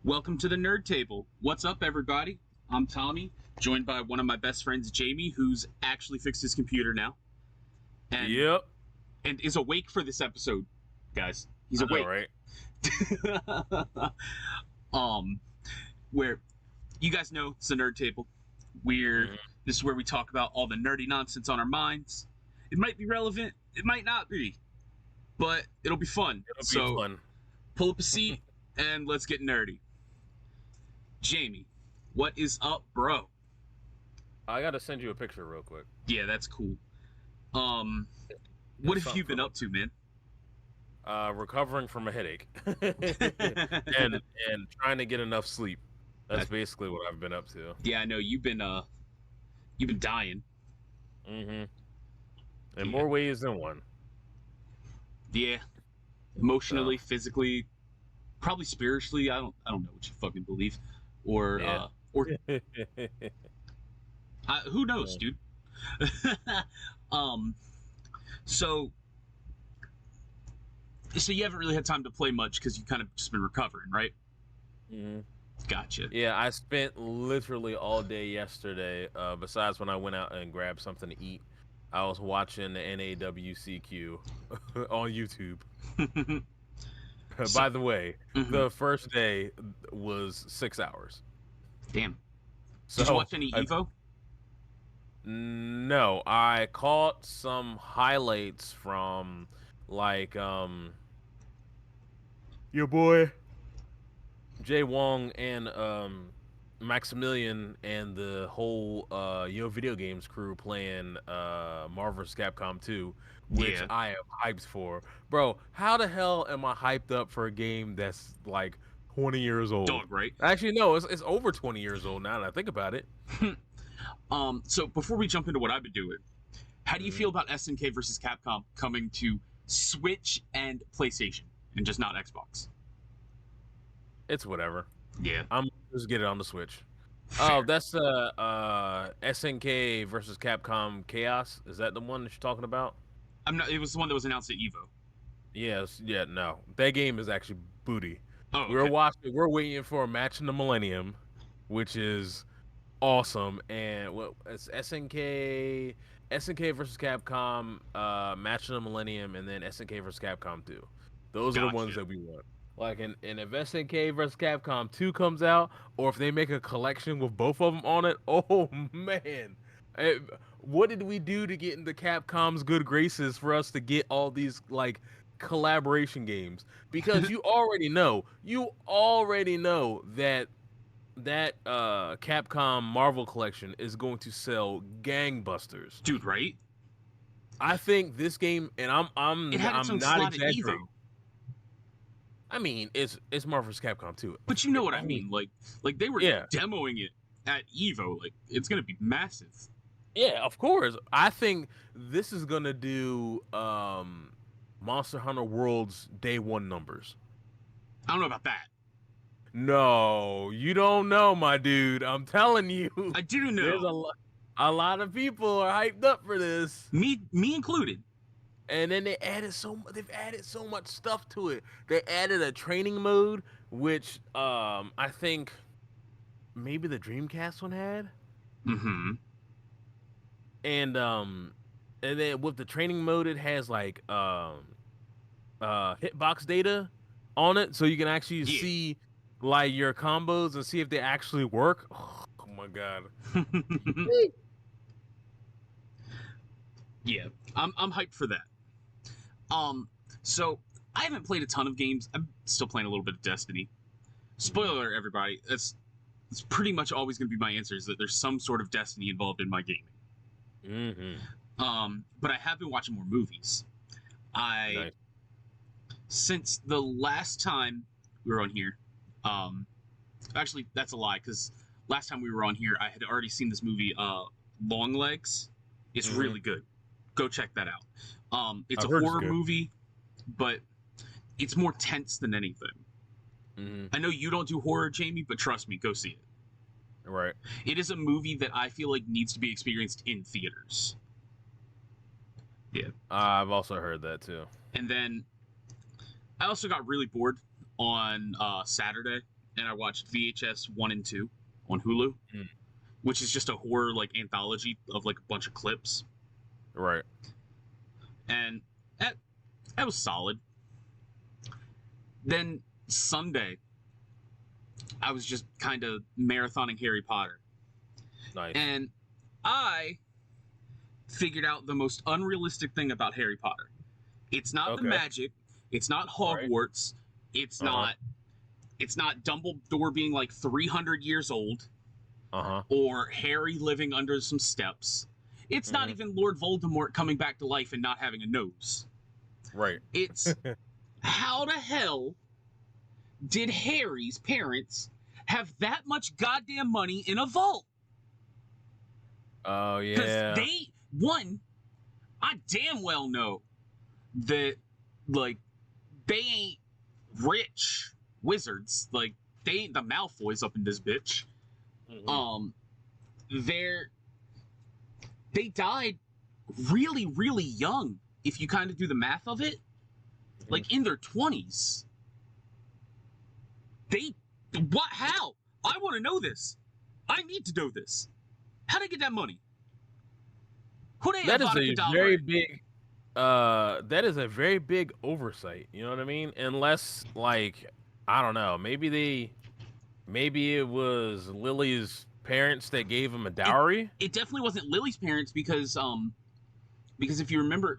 Welcome to the Nerd Table. What's up, everybody? I'm Tommy, joined by one of my best friends, Jamie, who's actually fixed his computer now, and Yep. and is awake for this episode, guys. He's I know, awake. right? Where you guys know it's the Nerd Table. This is where we talk about all the nerdy nonsense on our minds. It might be relevant, it might not be, but it'll be fun. It'll be fun. Pull up a seat and let's get nerdy. Jamie, what is up, bro? I gotta send you a picture real quick. Yeah, that's cool. What have you been up to, man? Recovering from a headache and trying to get enough sleep. That's basically what I've been up to. Yeah, I know you've been dying. In more ways than one. Yeah, emotionally, physically, probably spiritually. I don't know what you fucking believe, or who knows, dude. So you haven't really had time to play much because you kind of just been recovering, right? Gotcha. Yeah, I spent literally all day yesterday. Besides when I went out and grabbed something to eat, I was watching the NAWCQ on YouTube. By the way, the first day was 6 hours. Damn. Did you watch any Evo? No, I caught some highlights from like your boy Jay Wong and Maximilian and the whole Video Games crew playing Marvel vs. Capcom 2, which I am hyped for. Bro, how the hell am I hyped up for a game that's like 20 years old? Dog, right? Actually, no, it's over 20 years old now that I think about it. So before we jump into what I've been doing, how do you feel about SNK versus Capcom coming to Switch and PlayStation and just not Xbox? It's whatever. Yeah. I'm just get it on the Switch. Fair. Oh, that's SNK versus Capcom Chaos. Is that the one that you're talking about? It was the one that was announced at Evo. Yes, no. That game is actually booty. Oh, okay. We're waiting for a match in the Millennium, which is awesome. And it's SNK versus Capcom, match in the Millennium, and then SNK versus Capcom 2. Those are the ones that we want. Like, and if SNK versus Capcom 2 comes out, or if they make a collection with both of them on it, oh man. What did we do to get into Capcom's good graces for us to get all these, like, collaboration games? Because you already know that Capcom Marvel collection is going to sell gangbusters. Dude, right? I think this game, and I'm not exaggerating. I mean, it's Marvel vs. Capcom 2. But you know what I mean. Like they were demoing it at Evo. Like, it's gonna be massive. Yeah, of course. I think this is gonna do Monster Hunter World's day one numbers. I don't know about that. No, you don't know, my dude. I'm telling you. I do know. There's a lot of people are hyped up for this. Me included. And then they've added so much stuff to it. They added a training mode, which I think maybe the Dreamcast one had. And then with the training mode, it has like hitbox data on it, so you can actually see like your combos and see if they actually work. Oh my god. Yeah, I'm hyped for that. So I haven't played a ton of games. I'm still playing a little bit of Destiny. Spoiler alert, everybody. That's pretty much always going to be my answer, is that there's some sort of Destiny involved in my gaming. But I have been watching more movies. Since the last time we were on here, actually that's a lie, because last time we were on here, I had already seen this movie, Long Legs. It's really good. Go check that out. It's a horror movie, but it's more tense than anything. I know you don't do horror, Jamie, but trust me, go see it. Right. It is a movie that I feel like needs to be experienced in theaters. Yeah. I've also heard that too. And then I also got really bored on Saturday, and I watched VHS 1 and 2 on Hulu, Mm. which is just a horror like anthology of like a bunch of clips, Right. and that was solid. Then Sunday, I was just kind of marathoning Harry Potter, Nice. and I figured out the most unrealistic thing about Harry Potter. It's not the Okay. magic. It's not Right. Hogwarts. It's Uh-huh. not. It's not Dumbledore being like 300 years old Uh-huh. or Harry living under some steps. It's not Mhm. even Lord Voldemort coming back to life and not having a nose. Right. It's how the hell did Harry's parents have that much goddamn money in a vault? Oh Because yeah. I damn well know that, like, they ain't rich wizards. Like, they ain't the Malfoys up in this bitch. Mhm. They're they died really, really young. If you kind of do the math of it, like in their 20s. They what? How? I want to know this. I need to know this. How would they get that money? Who they That is Avada a Kedavra very in? big that is a very big oversight, you know what I mean? Unless like I don't know, maybe it was Lily's parents that gave him a dowry. It definitely wasn't Lily's parents because if you remember,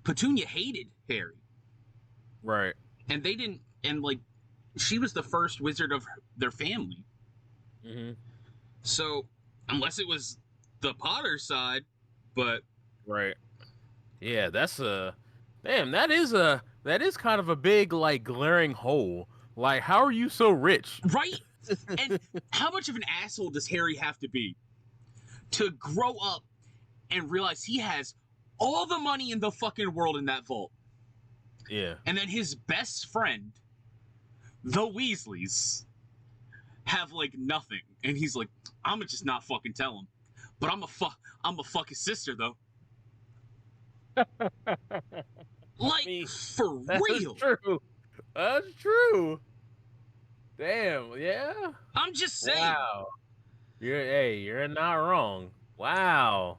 Petunia hated Harry, Right. and they didn't, and like she was the first wizard of their family. Mhm. So unless it was the Potter side, but Right. Yeah, that's a damn, that is kind of a big like glaring hole. Like how are you so rich? right. And how much of an asshole does Harry have to be to grow up and realize he has all the money in the fucking world in that vault? Yeah. And then his best friend, the Weasleys, have like nothing. And he's like, I'ma just not fucking tell him. But I'm a fuck his sister though. Like, Me. for That's real. true. That's true. Damn, yeah. I'm just saying. Wow. You're not wrong. Wow.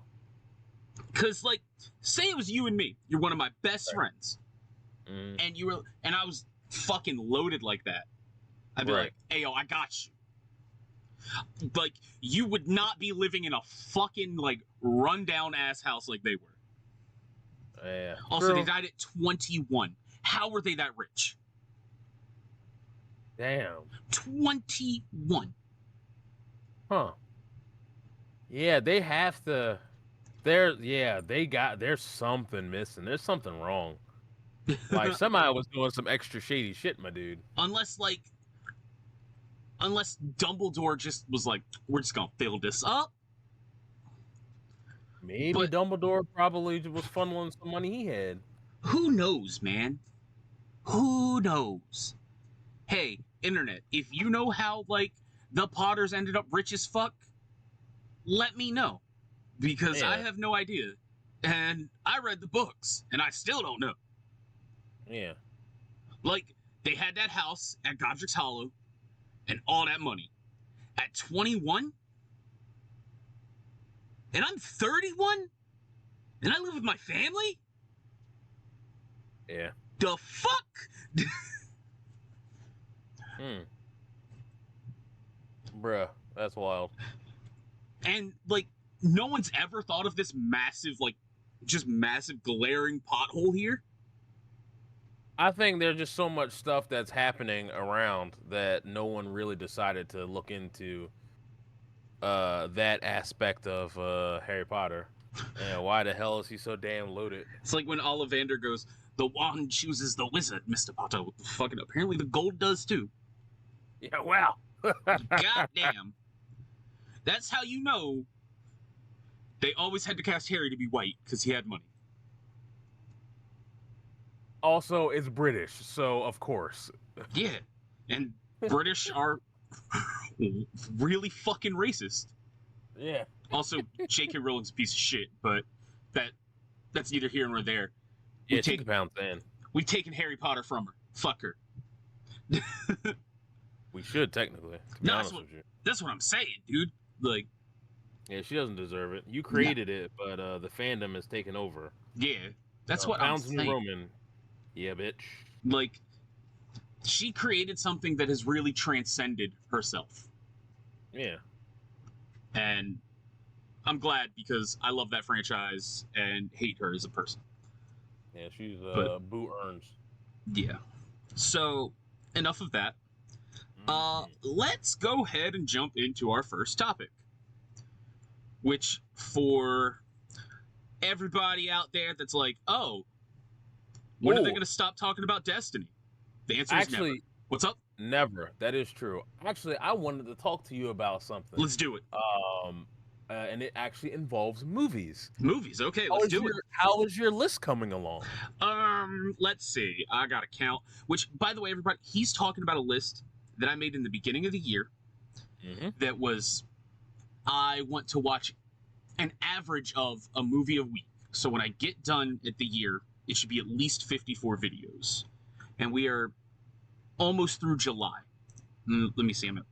Cause like, say it was you and me. You're one of my best Right. friends. Mm, And I was fucking loaded like that. I'd be right. like, hey yo, I got you. Like, you would not be living in a fucking like rundown ass house like they were. Yeah. Also, they True. died at 21. How were they that rich? Damn. 21. Huh. Yeah, they have to there's something missing. There's something wrong. Like somebody was doing some extra shady shit, my dude. Unless Dumbledore just was like, we're just gonna fill this up. Maybe But Dumbledore probably was funneling some money he had. who knows, man? Who knows? Hey, internet, if you know how like the Potters ended up rich as fuck, let me know. Because I Yeah. have no idea. And I read the books, and I still don't know. Yeah. Like, they had that house at Godric's Hollow and all that money. At 21? And I'm 31? And I live with my family? Yeah. The fuck? Bruh, that's wild. And, like, no one's ever thought of this massive, like, just massive glaring pothole here? I think there's just so much stuff that's happening around that no one really decided to look into that aspect of Harry Potter. And why the hell is he so damn loaded? It's like when Ollivander goes, the wand chooses the wizard, Mr. Potter. Fucking apparently the gold does too. Yeah, wow. Goddamn. That's how you know they always had to cast Harry to be white, because he had money. Also, it's British, so of course. Yeah. And British are really fucking racist. Yeah. Also, J.K. Rowling's a piece of shit, but that's neither here nor there. Yeah, she can pound thin. We've taken Harry Potter from her. Fuck her. We should technically. To be No, honest with you. that's what I'm saying, dude. Like, Yeah, she doesn't deserve it. You created it, but the fandom has taken over. yeah, that's what I'm Pounds New saying. Roman. Yeah, bitch. Like, she created something that has really transcended herself. Yeah. And I'm glad because I love that franchise and hate her as a person. Yeah, she's Boo Earns. Yeah. So, enough of that. Let's go ahead and jump into our first topic. Which, for everybody out there that's like, oh, when are they going to stop talking about Destiny? The answer is never. What's up? Never. That is true. Actually, I wanted to talk to you about something. Let's do it. And it actually involves movies. Movies, okay, let's do it. How is your list coming along? Let's see. I got to count. Which, by the way, everybody, he's talking about a list that I made in the beginning of the year. That was, I want to watch an average of a movie a week. So when I get done at the year, it should be at least 54 videos. And we are almost through July. Let me see. I'm at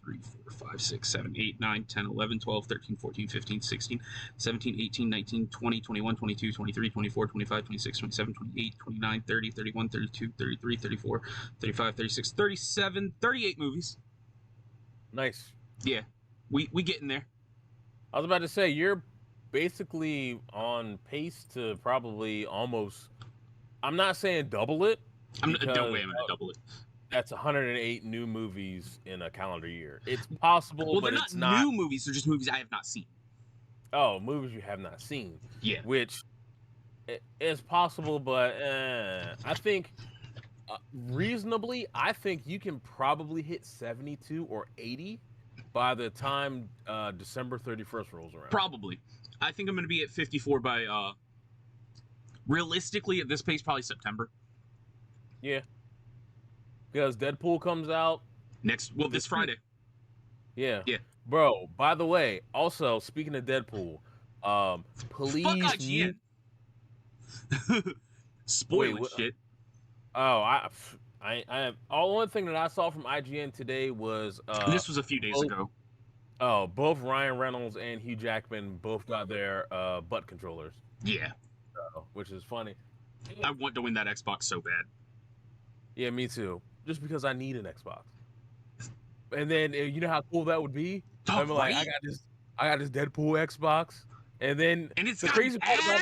3, 4, 5, 6, 7, 8, 9, 10, 11, 12, 13, 14, 15, 16, 17, 18, 19, 20, 21, 22, 23, 24, 25, 26, 27, 28, 29, 30, 31, 32, 33, 34, 35, 36, 37, 38 movies. Nice. Yeah. We getting there. I was about to say, you're basically on pace to probably almost, I'm not saying double it. No way I'm going to double it. That's 108 new movies in a calendar year. It's possible, well, but they're it's not not new movies. They're just movies I have not seen. Oh, movies you have not seen. Yeah. Which is possible, but I think reasonably, I think you can probably hit 72 or 80 by the time December 31st rolls around. Probably. I think I'm going to be at 54 by, realistically, at this pace, probably September. Yeah. Because Deadpool comes out this Friday. Yeah. Yeah. Bro, by the way, also, speaking of Deadpool, please... Fuck IGN. Spoiling shit. Oh, only thing that I saw from IGN today was... this was a few days ago. Oh, both Ryan Reynolds and Hugh Jackman both got their butt controllers. Yeah. Which is funny. I want to win that Xbox so bad. Yeah, me too. Just because I need an Xbox. And then you know how cool that would be? Oh, I'm like, I got this Deadpool Xbox. And it's the crazy part about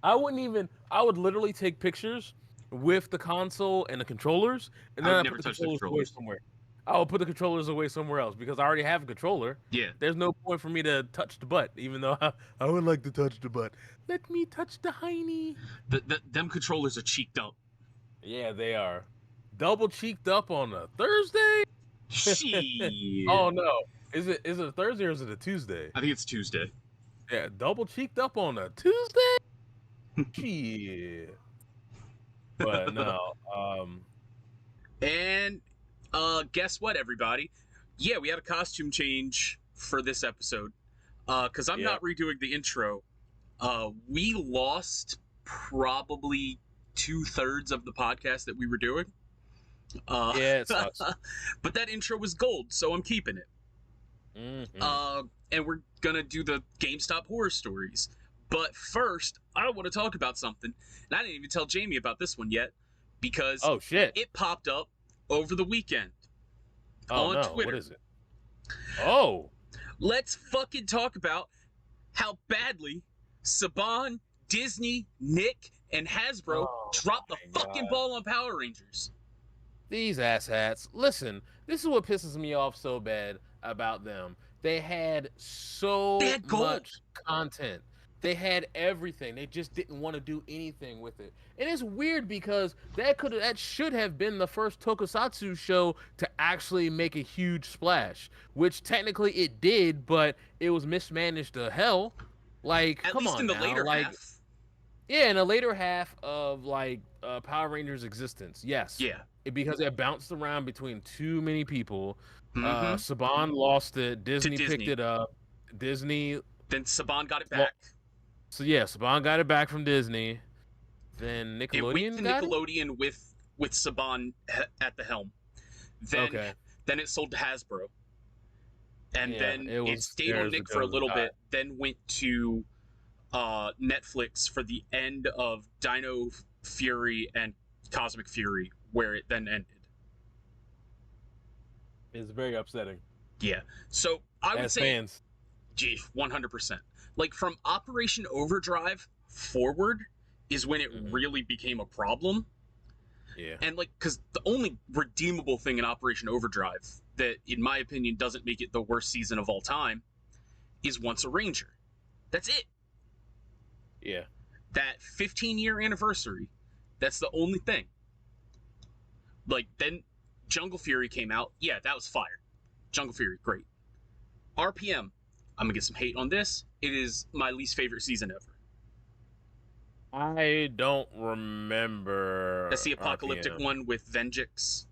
I would literally take pictures with the console and the controllers, and then I put the controllers away somewhere. I would put the controllers away somewhere else because I already have a controller. Yeah. There's no point for me to touch the butt, even though I would like to touch the butt. Let me touch the hiney. Them controllers are cheeked up. Yeah, they are. Double cheeked up on a Thursday? Shit. Oh no. Is it a Thursday or is it a Tuesday? I think it's Tuesday. Yeah, double cheeked up on a Tuesday? Shit. But no. And guess what, everybody? Yeah, we had a costume change for this episode. Because I'm not redoing the intro. We lost probably 2/3 of the podcast that we were doing. Yeah, it sucks. But that intro was gold, so I'm keeping it. Mm-hmm. And we're gonna do the GameStop horror stories. But first, I want to talk about something. And I didn't even tell Jamie about this one yet. Because it popped up over the weekend. On Twitter. What is it? Oh! Let's fucking talk about how badly Saban, Disney, Nick, and Hasbro dropped the fucking ball on Power Rangers. These asshats. Listen, this is what pisses me off so bad about them. They had much content. They had everything. They just didn't want to do anything with it. And it's weird because that should have been the first tokusatsu show to actually make a huge splash, which technically it did, but it was mismanaged to hell. Like, come on, in the later half. Yeah, in the later half of Power Rangers' existence, yes. Yeah. Because it bounced around between too many people. Saban lost it. Disney picked it up. Disney. Then Saban got it back. So yeah, Saban got it back from Disney. Then Nickelodeon with Saban at the helm. Then Okay. then it sold to Hasbro. And Yeah, then it stayed on theirs Nick for a because little of bit, then went to Netflix for the end of Dino Fury and Cosmic Fury, where it then ended. It's very upsetting. Yeah. So I would As say, fans. gee, 100%. Like from Operation Overdrive forward is when it really became a problem. Yeah. And like, because the only redeemable thing in Operation Overdrive that, in my opinion, doesn't make it the worst season of all time is Once a Ranger. That's it. Yeah. That 15-year anniversary, that's the only thing. Like, then Jungle Fury came out. Yeah, that was fire. Jungle Fury, great. RPM, I'm gonna get some hate on this. It is my least favorite season ever. I don't remember. That's the apocalyptic RPM. one with Vengeance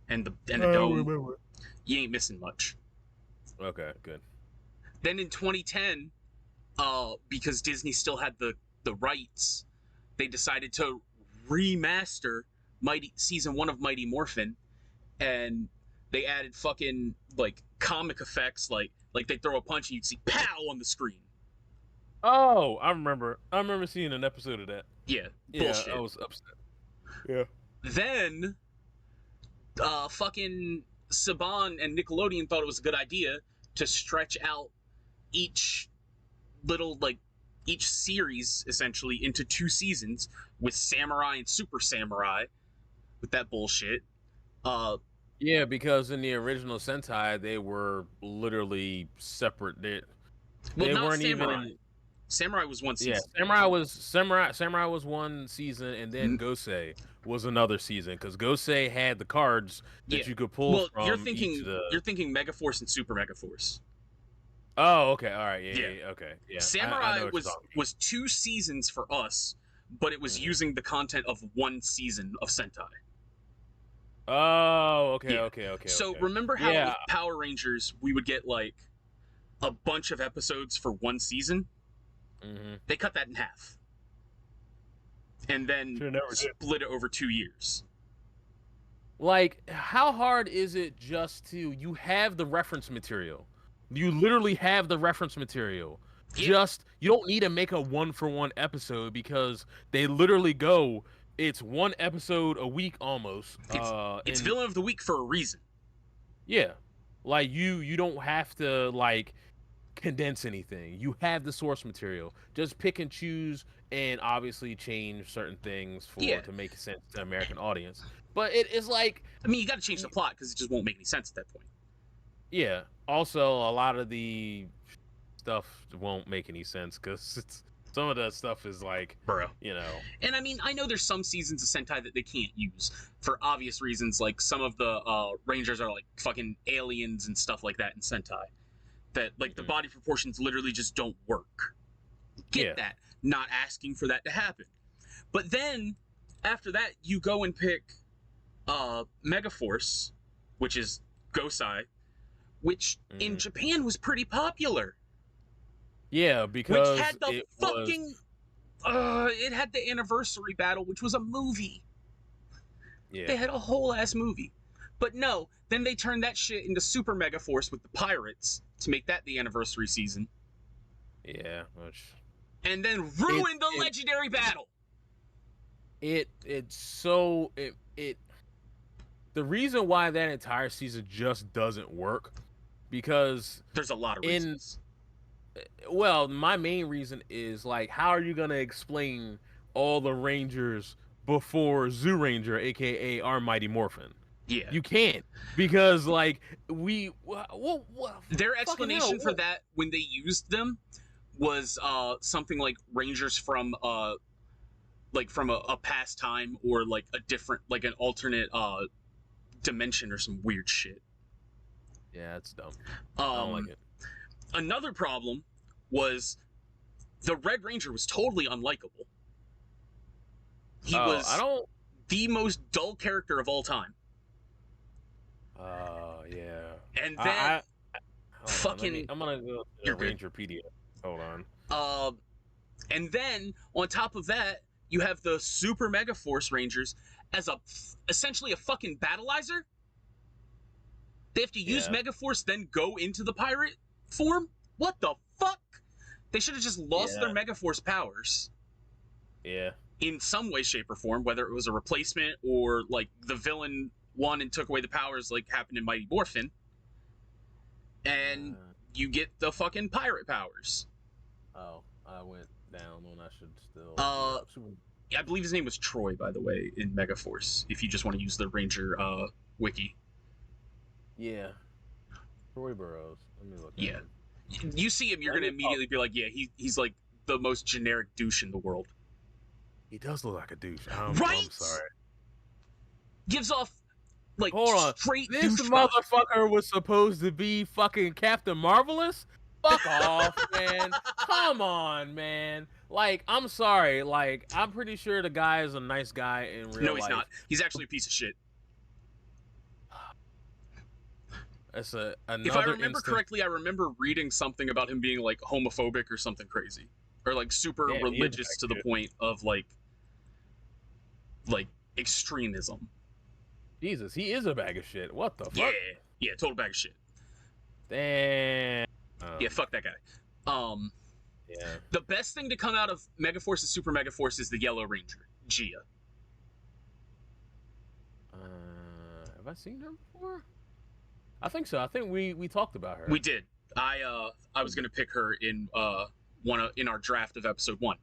and the I dome. don't remember. You ain't missing much. Okay, good. Then in 2010, because Disney still had the rights, they decided to remaster season 1 of Mighty Morphin, and they added fucking like comic effects, like they throw a punch and you'd see pow on the screen. Oh, I remember seeing an episode of that. Yeah, Yeah, bullshit. I was upset. Yeah. Then, fucking Saban and Nickelodeon thought it was a good idea to stretch out each series essentially into 2 seasons with Samurai and Super Samurai with that bullshit. Yeah, because in the original Sentai, they were literally separate. They weren't Samurai. even. Samurai was one season. Yeah, Samurai was one season, and then Gosei was another season because Gosei had the cards that you could pull from. You're thinking Megaforce and Super Megaforce. Oh, okay, all right, yeah, okay, yeah. Samurai was 2 seasons for us, but it was using the content of 1 season of Sentai. Oh, okay, Yeah. okay. So remember how with Power Rangers we would get like a bunch of episodes for 1 season? They cut that in half, and then split it over 2 years. Like, how hard is it just to you have the reference material? You literally have the reference material. Yeah. You don't need to make a 1-for-1 episode because they literally go. It's 1 episode a week almost. It's Villain of the Week for a reason. Yeah, like you don't have to like condense anything. You have the source material. Just pick and choose, and obviously change certain things to make sense to the American audience. But it is like, I mean, you got to change the plot because it just won't make any sense at that point. Yeah. Also, a lot of the stuff won't make any sense because some of that stuff is like, you know. And I mean, I know there's some seasons of Sentai that they can't use for obvious reasons. Like some of the Rangers are like fucking aliens and stuff like that in Sentai. That like the body proportions literally just don't work. Get that. Not asking for that to happen. But then after that, you go and pick Megaforce, which is Gosei, which in Japan was pretty popular. Yeah, because which had the it had the anniversary battle, which was a movie. Yeah. They had a whole ass movie. But no, then they turned that shit into Super Megaforce with the pirates to make that the anniversary season. Yeah, and then ruined the legendary battle. The reason why that entire season just doesn't work because there's a lot of reasons. Well, my main reason is like, how are you gonna explain all the Rangers before Zoo Ranger, aka our Mighty Morphin? Yeah, you can't because like their explanation for that when they used them was something like Rangers from a past time or like a different like an alternate dimension or some weird shit. Yeah, that's dumb. I don't like it. Another problem was the Red Ranger was totally unlikable. He was the most dull character of all time. Yeah. And then I'm gonna go to Ranger PDF. Hold on. And then on top of that, you have the Super Mega Force Rangers as essentially a fucking battleizer. They have to use Megaforce, then go into the pirate form? What the fuck? They should have just lost their Megaforce powers. Yeah. In some way, shape, or form, whether it was a replacement or, like, the villain won and took away the powers like happened in Mighty Morphin. And you get the fucking pirate powers. Oh, I went down when I should still... I believe his name was Troy, by the way, in Megaforce, if you just want to use the Ranger wiki. Yeah. Troy Burrows. Let me look at him. You see him, you're going to immediately be like, yeah, he's like the most generic douche in the world. He does look like a douche. Right? I'm sorry. Gives off, like, straight douche. This motherfucker was supposed to be fucking Captain Marvelous? Fuck off, man. Come on, man. Like, I'm sorry. Like, I'm pretty sure the guy is a nice guy in real life. No, he's not. He's actually a piece of shit. That's if I remember correctly, I remember reading something about him being, like, homophobic or something crazy. Or, like, super religious to the point of, like, extremism. Jesus, he is a bag of shit. What the fuck? Yeah, total bag of shit. Damn. Yeah, fuck that guy. The best thing to come out of Megaforce and Super Megaforce is the Yellow Ranger, Gia. Have I seen her before? I think so. I think we talked about her. We did. I was gonna pick her in in our draft of episode 1,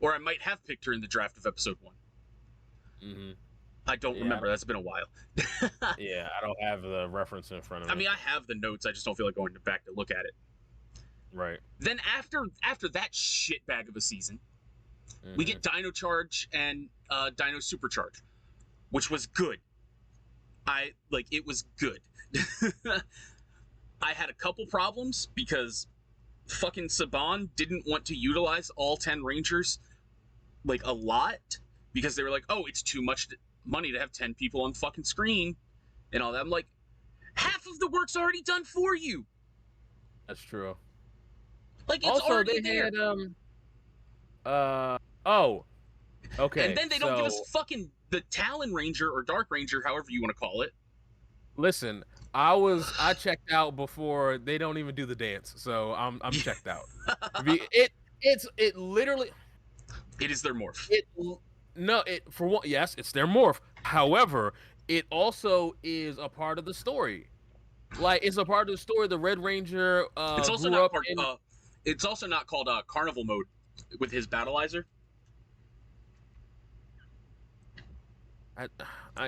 or I might have picked her in the draft of episode 1. Mm-hmm. I don't remember. That's been a while. Yeah, I don't have the reference in front of me. I mean, I have the notes. I just don't feel like going back to look at it. Right. Then after that shit bag of a season, we get Dino Charge and Dino Supercharge, which was good. It was good. I had a couple problems because fucking Saban didn't want to utilize all 10 Rangers, like, a lot, because they were like, oh, it's too much money to have 10 people on the fucking screen and all that. I'm like, half of the work's already done for you. That's true. Like, it's also, already there. Okay. And then they don't give us fucking the Talon Ranger or Dark Ranger, however you want to call it. Listen, I checked out before. They don't even do the dance, so I'm checked out. It literally. It is their morph. Yes, it's their morph. However, it also is a part of the story. Like, it's a part of the story. The Red Ranger. It's also not part. It's also not called Carnival Mode with his Battleizer.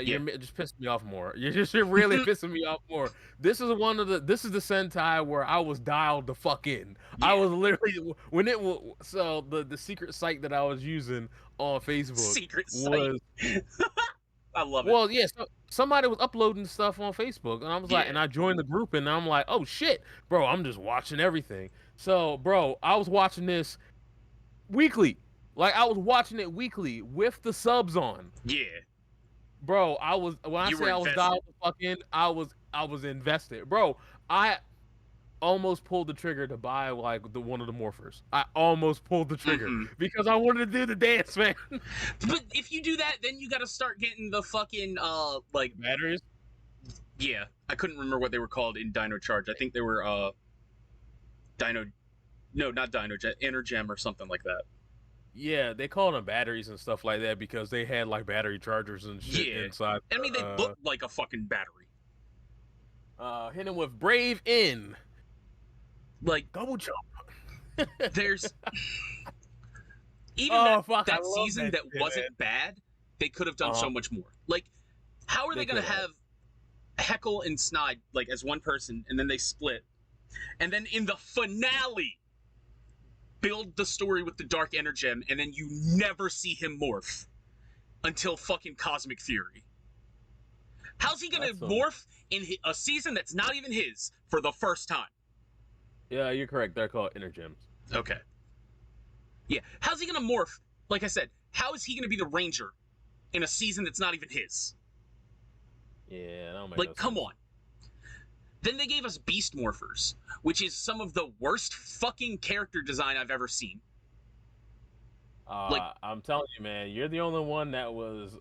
You're just pissing me off more. You're really pissing me off more. This is the Sentai where I was dialed the fuck in. Yeah. I was literally the secret site that I was using on Facebook. Secret site. I love it. Well, yeah. So somebody was uploading stuff on Facebook, and I was like, and I joined the group, and I'm like, oh shit, bro, I'm just watching everything. So, bro, I was watching this weekly. Like, I was watching it weekly with the subs on. Yeah. Bro, I was dialed the fuck in, I was invested. Bro, I almost pulled the trigger to buy one of the morphers. I almost pulled the trigger because I wanted to do the dance, man. But if you do that, then you got to start getting the fucking batteries. Yeah, I couldn't remember what they were called in Dino Charge. I think they were Energem or something like that. Yeah, they called them batteries and stuff like that because they had like battery chargers and shit inside. I mean, they looked like a fucking battery. Hit him with Brave In. Like, double jump. There's even that season that wasn't bad, they could have done so much more. Like, how are they gonna have Heckle and Snide like as one person and then they split? And then in the finale build the story with the Dark Energem, and then you never see him morph until fucking Cosmic Fury. How's he gonna morph in a season that's not even his for the first time? Yeah, you're correct. They're called Energems. Okay. Yeah. How's he gonna morph? Like I said, how is he gonna be the Ranger in a season that's not even his? Yeah, that don't make no sense. Come on. Then they gave us Beast Morphers, which is some of the worst fucking character design I've ever seen. I'm telling you, man, you're the only one that was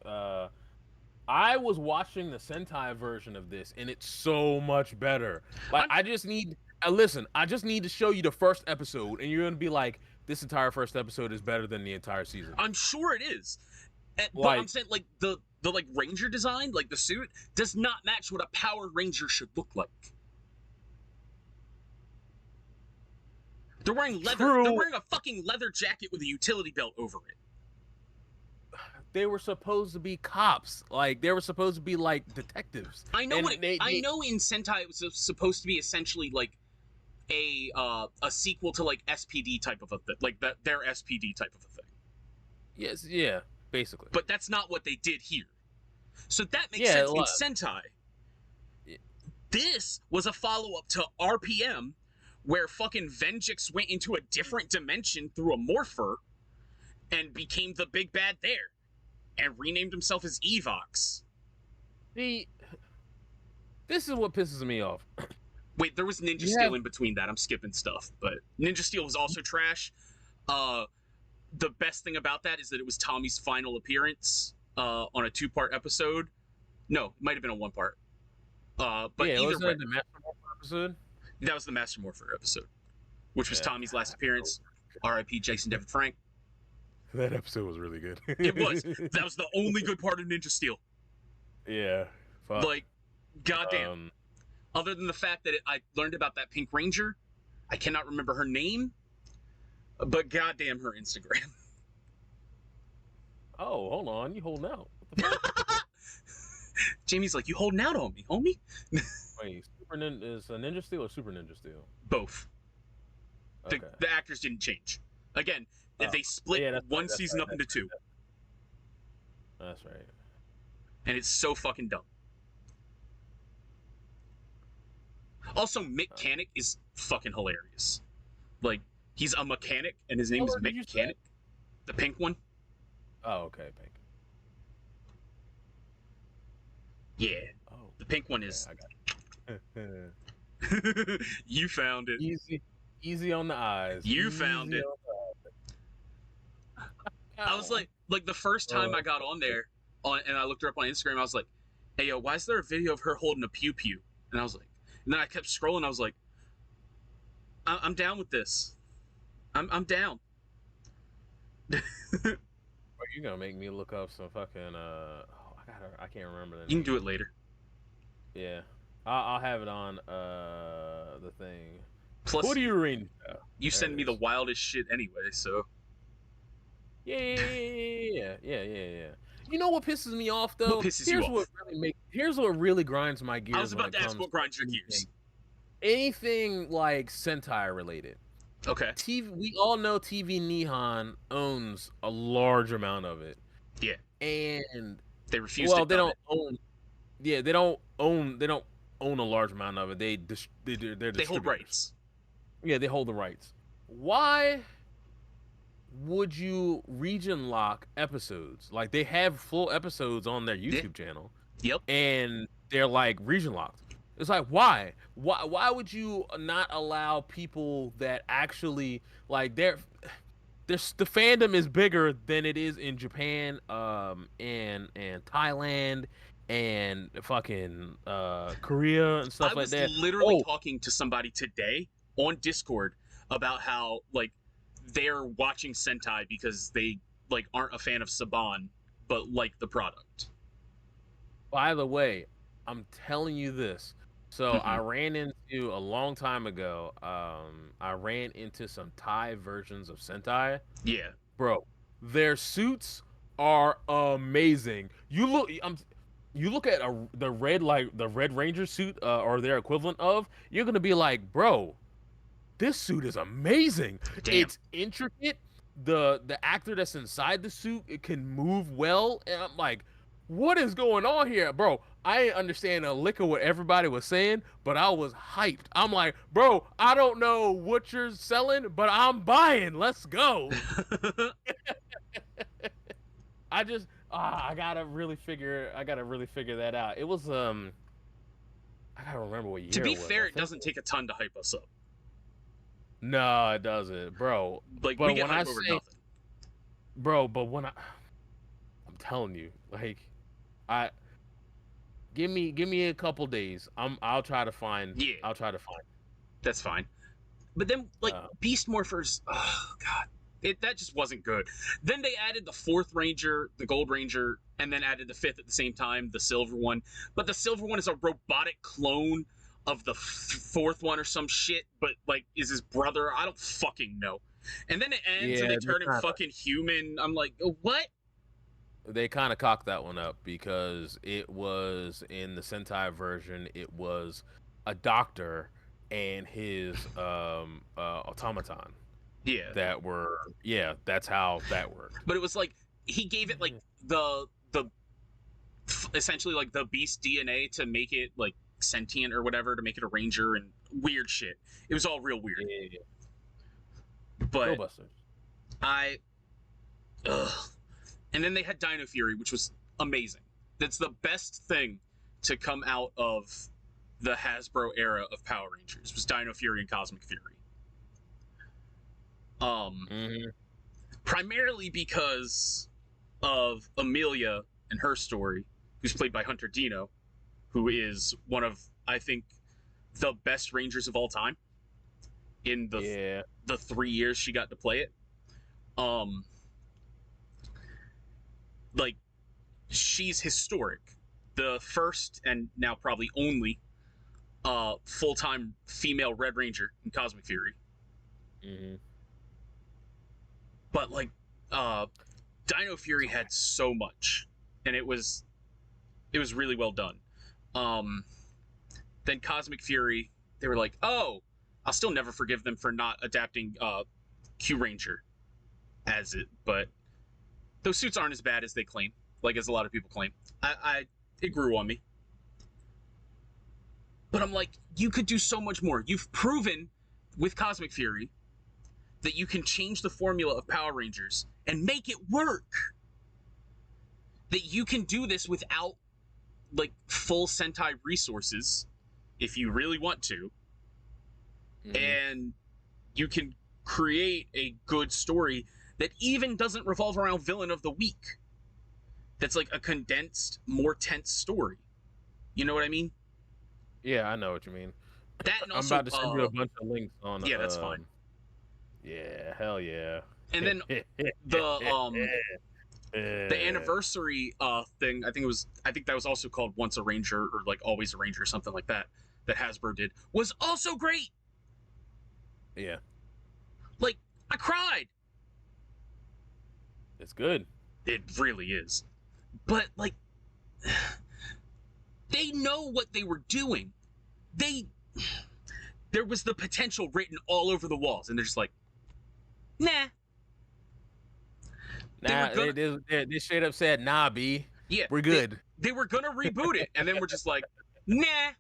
I was watching the Sentai version of this, and it's so much better. Like, I'm, I just need, listen, I just need to show you the first episode, and you're gonna be like, this entire first episode is better than the entire season. I'm sure it is. But I'm Like, saying, like, the like Ranger design, like the suit, does not match what a Power Ranger should look like. They're wearing leather. true, They're wearing a fucking leather jacket with a utility belt over it. they were supposed to be cops. Like, they were supposed to be like detectives. I know And what I know in Sentai it was supposed to be essentially like a sequel to like SPD type of a thing, like their SPD type of a thing. Yes, yeah, basically. But that's not what they did here. So that makes Yeah, sense in Sentai. Yeah. This was a follow-up to RPM, where fucking Venjix went into a different dimension through a morpher and became the big bad there, and renamed himself as Evox. this is what pisses me off. Wait, there was Ninja Steel in between that. I'm skipping stuff, but Ninja Steel was also trash. The best thing about that is that it was Tommy's final appearance on a 2-part episode. No, it might have been a 1-part. But yeah, either way, the Master Morpher episode. that was the Master Morpher episode, which was Yeah. Tommy's last appearance. R.I.P. Jason David Frank. That episode was really good. It was. That was the only good part of Ninja Steel. Yeah. Fuck. Like, goddamn. Other than the fact that I learned about that Pink Ranger, I cannot remember her name, but goddamn her Instagram. Oh, hold on, you holding out? What the fuck? Jamie's like, you holding out on me, homie? Wait, is a Ninja Steel or Super Ninja Steel? Both. Okay. The actors didn't change. Again, they split one season up into 2. That's right. And it's so fucking dumb. Also, Mechanic is fucking hilarious. Like, he's a mechanic, and his name is Mechanic. The pink one. Oh, okay, pink. Yeah. Oh, the pink one is. I got it. You found it. Easy on the eyes. You found it. I was like the first time I got on there, and I looked her up on Instagram. I was like, "Hey, yo, why is there a video of her holding a pew pew?" And I was like, and then I kept scrolling. I was like, "I'm down with this. I'm down." You're gonna make me look up some fucking I can't remember the name. You can do it later. Yeah, I'll have it on the thing. Plus, what are you reading? You send me the wildest shit anyway, so. Yeah. You know what pisses me off though? What pisses you off? Here's what really grinds my gears. I was about to ask what grinds your gears. Anything like Sentai related. Okay. We all know TV Nihon owns a large amount of it. Yeah. And they refuse. Well, they don't own. Yeah, they don't own a large amount of it. They're distributors. They hold rights. Yeah, they hold the rights. Why would you region lock episodes? Like, they have full episodes on their YouTube channel. Yep. And they're like region locked. It's like, why? Why would you not allow people that actually like the fandom is bigger than it is in Japan, and Thailand and fucking Korea and stuff like that. I was literally talking to somebody today on Discord about how like they're watching Sentai because they like aren't a fan of Saban but like the product. By the way, I'm telling you this. So I ran into a long time ago. I ran into some Thai versions of Sentai. Yeah, bro, their suits are amazing. You look at the Red Ranger suit or their equivalent of. You're gonna be like, bro, this suit is amazing. Damn. It's intricate. The actor that's inside the suit, it can move well, and I'm like, what is going on here, bro? I didn't understand a lick of what everybody was saying, but I was hyped. I'm like, bro, I don't know what you're selling, but I'm buying. Let's go. I gotta really figure that out. It was I gotta remember what year. To be it was. fair, it doesn't take a ton to hype us up. No, it doesn't, bro. Like, but we get when hype over nothing. Bro, but I'm telling you, like, Give me a couple days. I'll try to find. Yeah, I'll try to find. that's fine. But then, like, Uh, Beast Morphers, oh god, that just wasn't good. Then they added the fourth Ranger, the Gold Ranger, and then added the fifth at the same time, the silver one. But the silver one is a robotic clone of the fourth one or some shit, but like is his brother. I don't fucking know. And then it ends and yeah, they turn him fucking human. I'm like, what? they kind of cocked that one up because it was in the Sentai version. It was a doctor and his automaton Yeah. that were that's how that worked. But it was like he gave it like the essentially like the beast DNA to make it like sentient or whatever, to make it a ranger and weird shit. It was all real weird. Yeah. But Go Busters. And then they had Dino Fury, which was amazing. That's the best thing to come out of the Hasbro era of Power Rangers, was Dino Fury and Cosmic Fury. Primarily because of Amelia and her story, who's played by Hunter Dino, who is one of, I think, the best Rangers of all time in the 3 years she got to play it. Like, she's historic. The first and now probably only full-time female Red Ranger in Cosmic Fury. But like, Dino Fury had so much, and it was really well done. Then Cosmic Fury, they were like, oh, I'll still never forgive them for not adapting Q Ranger as it, but those suits aren't as bad as they claim, like as a lot of people claim. It grew on me. But I'm like, you could do so much more. You've proven with Cosmic Fury that you can change the formula of Power Rangers and make it work. That you can do this without like full Sentai resources if you really want to. And you can create a good story that even doesn't revolve around villain of the week. That's like a condensed, more tense story. You know what I mean? Yeah, I know what you mean. That and also, I'm about to send you a bunch of links on. Yeah, that's fine. Yeah, hell yeah. And then the anniversary thing, I think that was also called Once a Ranger or like Always a Ranger or something like that, that Hasbro did, was also great. Yeah. Like, I cried. It's good. It really is. But like, they know what they were doing. There was the potential written all over the walls, and they're just like, nah. They straight up said, nah, B. Yeah, we're good. They were gonna reboot it, and then we're just like, nah.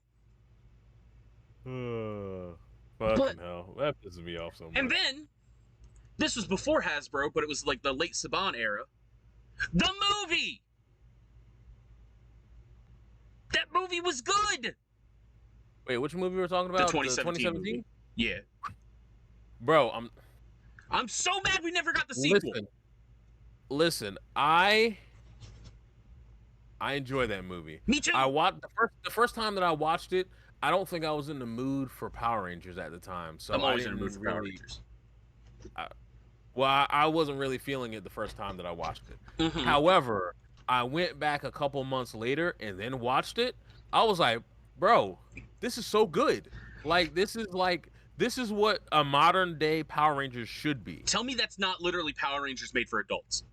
Fucking hell. That pisses me off so much. And then, this was before Hasbro, but it was like the late Saban era. The movie! That movie was good! Wait, which movie were we talking about? The 2017 movie. Yeah. Bro, I'm so mad we never got the sequel. Listen, I enjoy that movie. Me too. I watched the first time that I watched it. I don't think I was in the mood for Power Rangers at the time, so I'm always in the mood for Power Rangers. I wasn't really feeling it the first time that I watched it. However, I went back a couple months later and then watched it. I was like, bro, this is so good. This is what a modern day Power Rangers should be. Tell me that's not literally Power Rangers made for adults.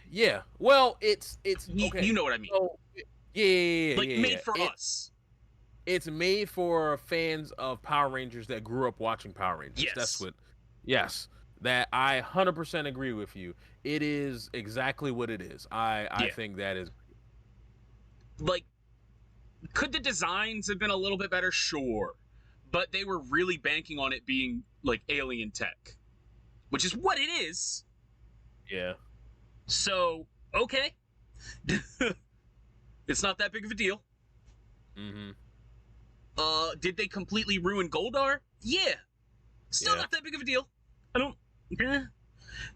Yeah. Well, it's okay. You know what I mean. So, yeah. Made for us. It's made for fans of Power Rangers that grew up watching Power Rangers. Yes. That's what. Yes. That I 100% agree with you. It is exactly what it is. I think that is. Like, could the designs have been a little bit better? Sure. But they were really banking on it being like alien tech, which is what it is. Yeah. So, okay. It's not that big of a deal. Did they completely ruin Goldar? Yeah. Still not that big of a deal. I don't...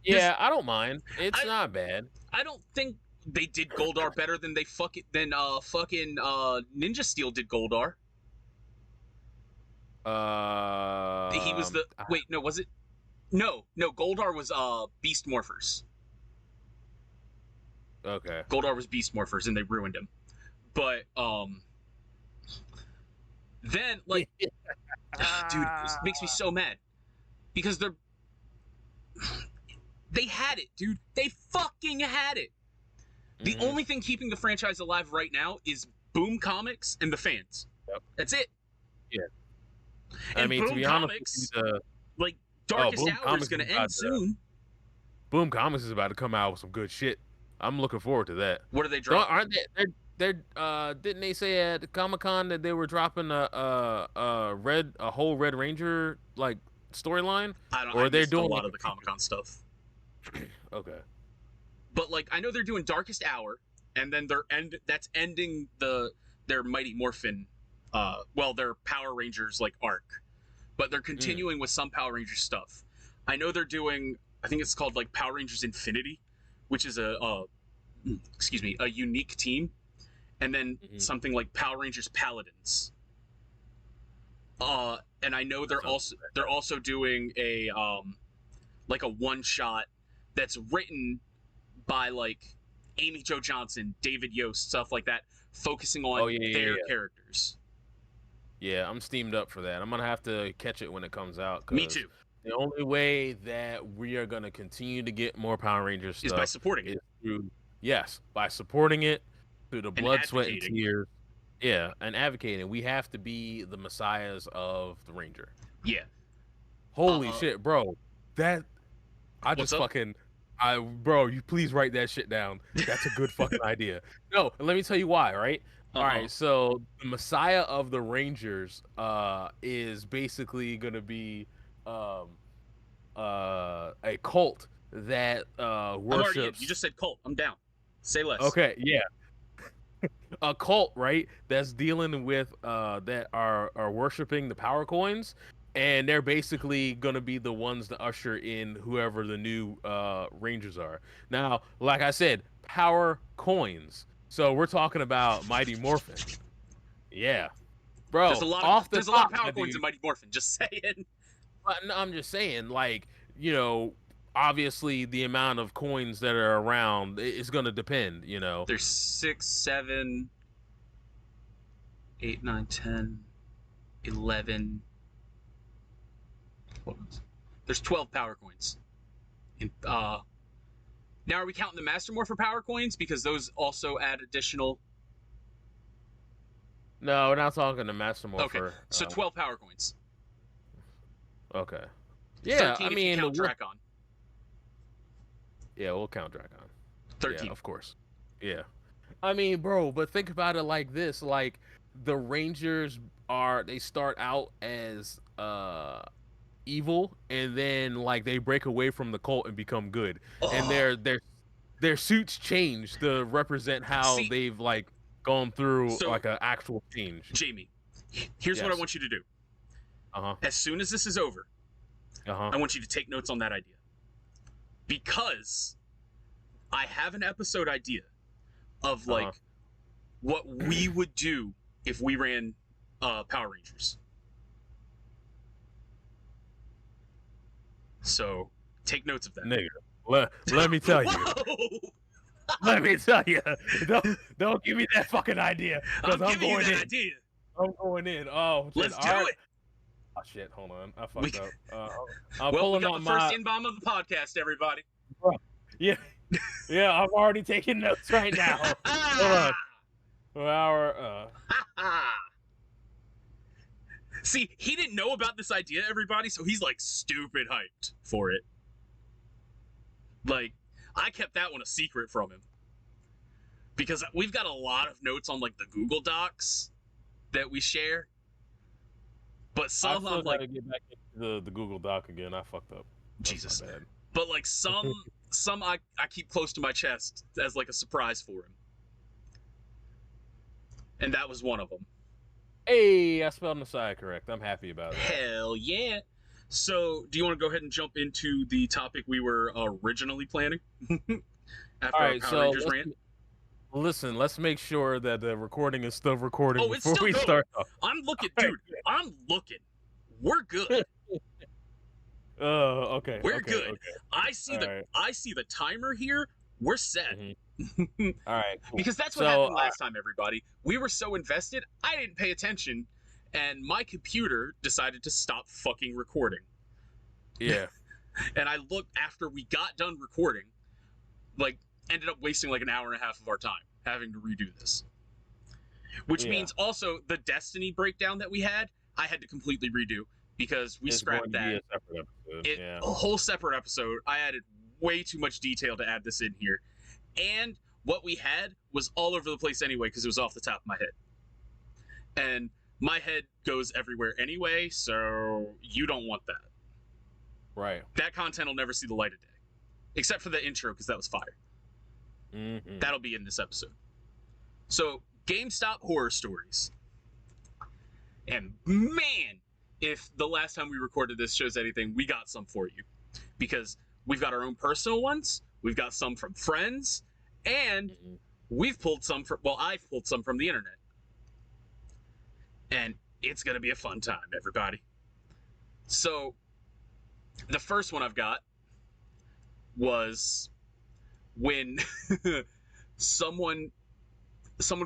Yeah, I don't mind. It's not bad. I don't think They did Goldar better than fucking Ninja Steel did Goldar. He was the wait, no, was it? No, Goldar was Beast Morphers. Okay. Goldar was Beast Morphers and they ruined him. But then like dude, it makes me so mad. Because they had it, dude. They fucking had it. The only thing keeping the franchise alive right now is Boom Comics and the fans. Yep. That's it. Yeah. And I mean, Boom to be Comics, honest, like Darkest Boom Hour is going to end soon. Boom Comics is about to come out with some good shit. I'm looking forward to that. What are they dropping? Aren't they? Didn't they say at Comic-Con that they were dropping a whole Red Ranger like storyline? Or they're doing a lot of the Comic-Con stuff. Okay. But like I know they're doing Darkest Hour, and then that's ending their Mighty Morphin, their Power Rangers like arc, but they're continuing with some Power Rangers stuff. I know they're doing, I think it's called like Power Rangers Infinity, which is a unique team, and then something like Power Rangers Paladins. And I know they're also doing a one shot that's written by like Amy Jo Johnson, David Yost, stuff like that, focusing on their characters. Yeah, I'm steamed up for that. I'm gonna have to catch it when it comes out. Me too. The only way that we are gonna continue to get more Power Rangers stuff is by supporting it. By supporting it through the blood, sweat, and tears. Yeah, and advocating. We have to be the messiahs of the Ranger. Yeah. Holy shit, bro. Bro, you please write that shit down. That's a good fucking idea. No, let me tell you why, right? All right, so the Messiah of the Rangers is basically gonna be a cult that worships. You just said cult. I'm down. Say less. Okay, yeah. A cult, right? That's dealing with that are worshiping the power coins. And they're basically going to be the ones to usher in whoever the new Rangers are. Now, like I said, power coins. So we're talking about Mighty Morphin. Yeah. Bro, there's a lot of power coins in Mighty Morphin, just saying. No, I'm just saying, like, you know, obviously the amount of coins that are around is going to depend, you know. There's 6, 7, 8, 9, 10, 11... There's 12 power coins. Now, are we counting the Master Morpher power coins? Because those also add additional... No, we're not talking the Master Morpher. Okay, so 12 power coins. Okay. Yeah, I mean... count Dracon. Yeah, we'll count Dracon. 13. Yeah, of course. Yeah. I mean, bro, but think about it like this. Like, the Rangers they start out as... evil, and then like they break away from the cult and become good, and their suits change to represent how they've like gone through like an actual change. Jamie, here's what I want you to do. As soon as this is over, I want you to take notes on that idea, because I have an episode idea of like what we would do if we ran Power Rangers. So, take notes of that. Nigga, let me tell you. Let me tell you. Don't give me that fucking idea. I'm giving you that idea. I'm going in. Oh, let's do it. Oh shit, hold on. I fucked up. I'm pulling up the first in-bomb of the podcast, everybody. Yeah. Yeah, I'm already taking notes right now. Hold on. See, he didn't know about this idea, everybody, so he's like stupid hyped for it. Like, I kept that one a secret from him. Because we've got a lot of notes on like the Google Docs that we share. But some I'm like... get back into the Google Doc again. I fucked up. Jesus. But like some I keep close to my chest as like a surprise for him. And that was one of them. Hey, I spelled Messiah correct. I'm happy about that. Hell yeah. So, do you want to go ahead and jump into the topic we were originally planning? After our Power Rangers rant? Listen, let's make sure that the recording is still recording Oh, it's before still we going. start. I'm looking, dude. I'm looking. We're good. Oh, okay. We're Okay. good. Okay. I see All the right. I see the timer here. We're set. All right. Cool. Because that's what So, happened last time, everybody. We were so invested, I didn't pay attention, and my computer decided to stop fucking recording. yeah. And I looked after we got done recording, like, ended up wasting like an hour and a half of our time having to redo this. Which Yeah. means also the Destiny breakdown that we had, I had to completely redo because we It's scrapped going to be that. a separate episode. Yeah. A whole separate episode. I added way too much detail to add this in here. And what we had was all over the place anyway because it was off the top of my head. And my head goes everywhere anyway, so you don't want that. Right. That content will never see the light of day. Except for the intro, because that was fire. Mm-hmm. That'll be in this episode. So, GameStop horror stories. And man, if the last time we recorded this shows anything, we got some for you. Because we've got our own personal ones, we've got some from friends, and we've pulled some from, well, I've pulled some from the internet. And it's going to be a fun time, everybody. So, the first one I've got was when someone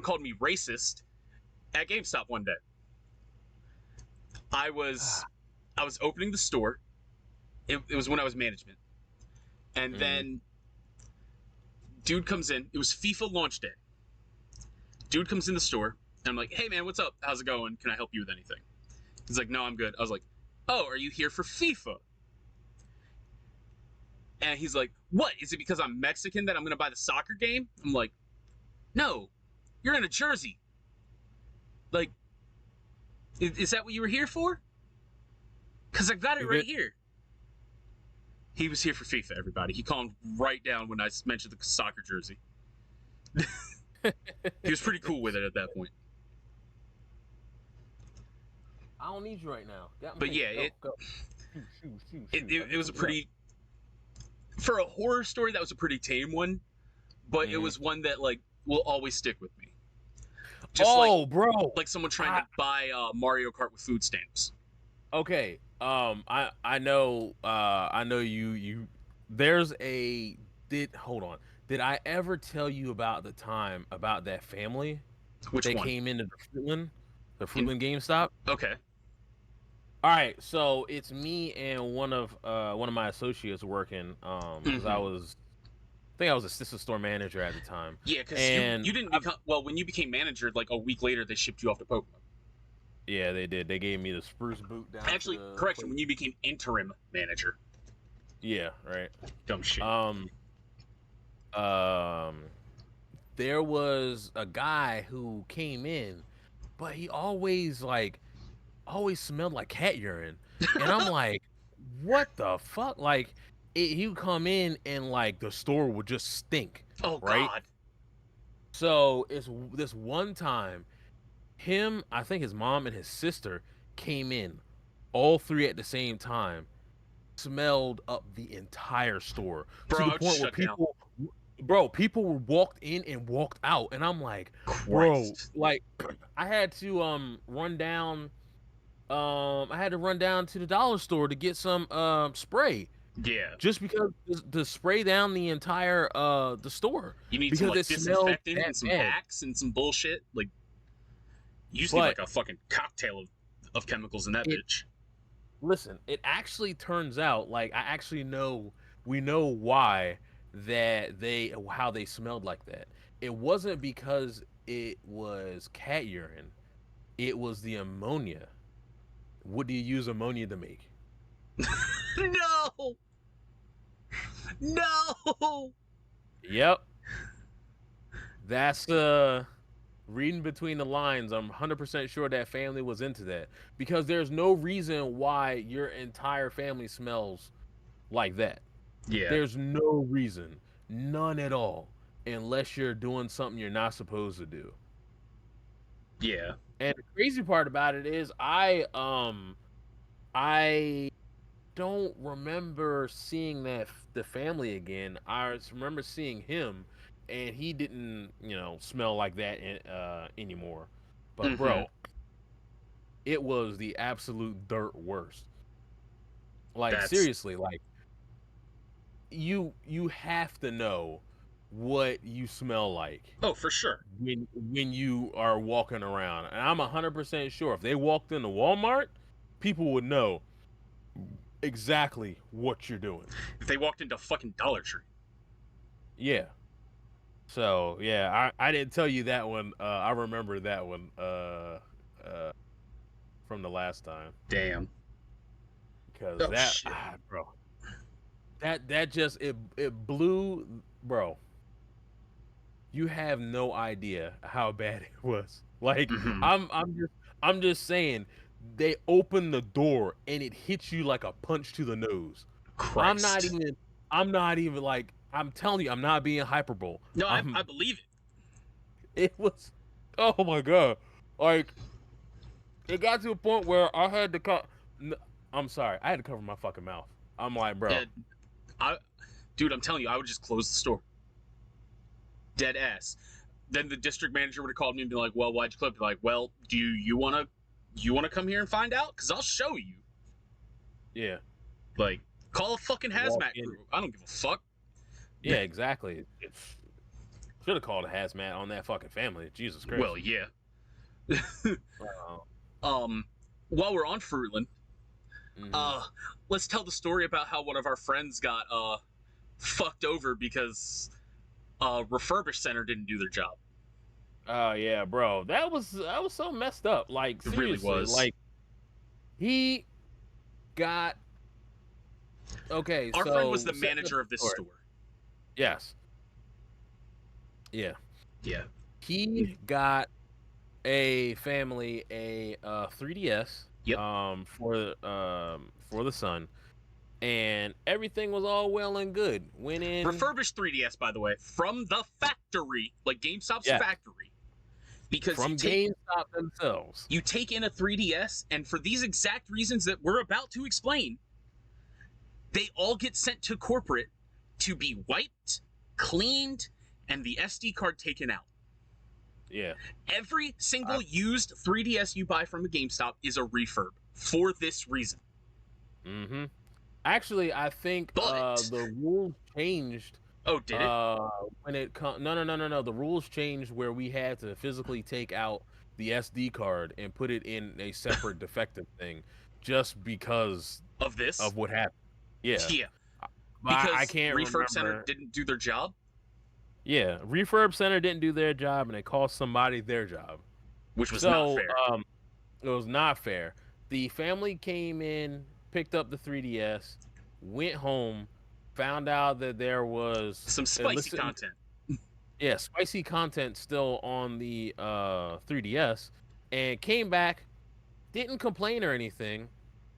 called me racist at GameStop one day. I was opening the store. It was when I was management. And then dude comes in. It was FIFA launch day. Dude comes in the store, and I'm like, "Hey man, what's up? How's it going? Can I help you with anything?" He's like, "No, I'm good." I was like, "Oh, are you here for FIFA?" And he's like, "What? Is it because I'm Mexican that I'm gonna buy the soccer game?" I'm like, "No, you're in a jersey. Like, is that what you were here for? Because I've got it right here." He was here for FIFA, everybody. He calmed right down when I mentioned the soccer jersey. He was pretty cool with it at that point. I don't need you right now. But yeah, go. It was a pretty, for a horror story, that was a pretty tame one, but it was one that like will always stick with me. Just bro, like someone trying to buy Mario Kart with food stamps. Okay, I know you. There's a hold on. Did I ever tell you about the time about that family? Which they one? came into the Fruitland GameStop? Okay. All right, so it's me and one of my associates working. Because I think I was assistant store manager at the time. Yeah, because you didn't become, well, when you became manager, like a week later, they shipped you off to Pokemon. Yeah, they did. They gave me the spruce boot down. Actually, correction, when you became interim manager. Yeah, right. Dumb shit. There was a guy who came in, but he always smelled like cat urine. And I'm like, what the fuck? Like, he would come in and like the store would just stink. Oh, right? God. So it's this one time, I think his mom and his sister came in, all three at the same time, smelled up the entire store. Bro, to the point where people were walked in and walked out, and I'm like, bro, like, I had to run down to the dollar store to get some spray. Yeah. Just because to spray down the entire the store. You need because some like it disinfectant and some Axe and some bullshit. Like, you just need like a fucking cocktail of chemicals in that bitch. Listen, it actually turns out, like, we know why how they smelled like that. It wasn't because it was cat urine. It was the ammonia. What do you use ammonia to make? No. Yep. That's reading between the lines. I'm 100% sure that family was into that, because there's no reason why your entire family smells like that. Yeah. There's no reason, none at all, unless you're doing something you're not supposed to do. Yeah. And the crazy part about it is I don't remember seeing the family again. I remember seeing him, and he didn't, smell like that anymore. But bro, it was the absolute dirt worst. Like That's seriously, like you have to know what you smell like oh for sure. when you are walking around. And I'm 100% sure if they walked into Walmart, people would know exactly what you're doing. If they walked into fucking Dollar Tree. Yeah. So yeah, I didn't tell you that one. I remember that one from the last time. Damn. Because Oh shit. bro, that just it blew, bro. You have no idea how bad it was. Like I'm just saying, they opened the door and it hits you like a punch to the nose. I'm not Christ. even like, I'm telling you, I'm not being hyperbole. No, I believe it. It was, oh my god, like it got to a point where I had to I'm sorry, I had to cover my fucking mouth. I'm like, bro, Dude, I'm telling you, I would just close the store. Dead ass. Then the district manager would have called me and be like, "Well, why'd you close?" Be like, "Well, do you wanna come here and find out? Cause I'll show you." yeah, Like, call a fucking walk hazmat in. crew. I don't give a fuck. Yeah, exactly. Should have called a hazmat on that fucking family. Jesus Christ. Well, yeah. Uh, While we're on Fruitland, mhm. let's tell the story about how one of our friends got fucked over because refurbish center didn't do their job. Oh yeah, bro. That was so messed up. Like It really seriously, was. like he got okay. Our So friend was the setting up manager of the this story. store. Yes. Yeah. Yeah. He got a family a 3DS. Yep. For the son, and everything was all well and good. Went in Refurbished 3DS, by the way, from the factory, like GameStop's factory. Because from GameStop themselves. You take in a 3DS, and for these exact reasons that we're about to explain, they all get sent to corporate to be wiped, cleaned, and the SD card taken out. Yeah. Every single used 3DS you buy from a GameStop is a refurb for this reason. Mm-hmm. Actually, I think the rules changed. Oh, did it? When it no. The rules changed where we had to physically take out the SD card and put it in a separate defective thing, just because of this, of what happened. Yeah. Yeah. But because I can't Refurb remember. Center didn't do their job. Yeah, Refurb Center didn't do their job, and it cost somebody their job, which was not fair. It was not fair. The family came in, picked up the 3DS, went home, found out that there was some spicy content. Yeah, spicy content still on the 3DS, and came back, didn't complain or anything.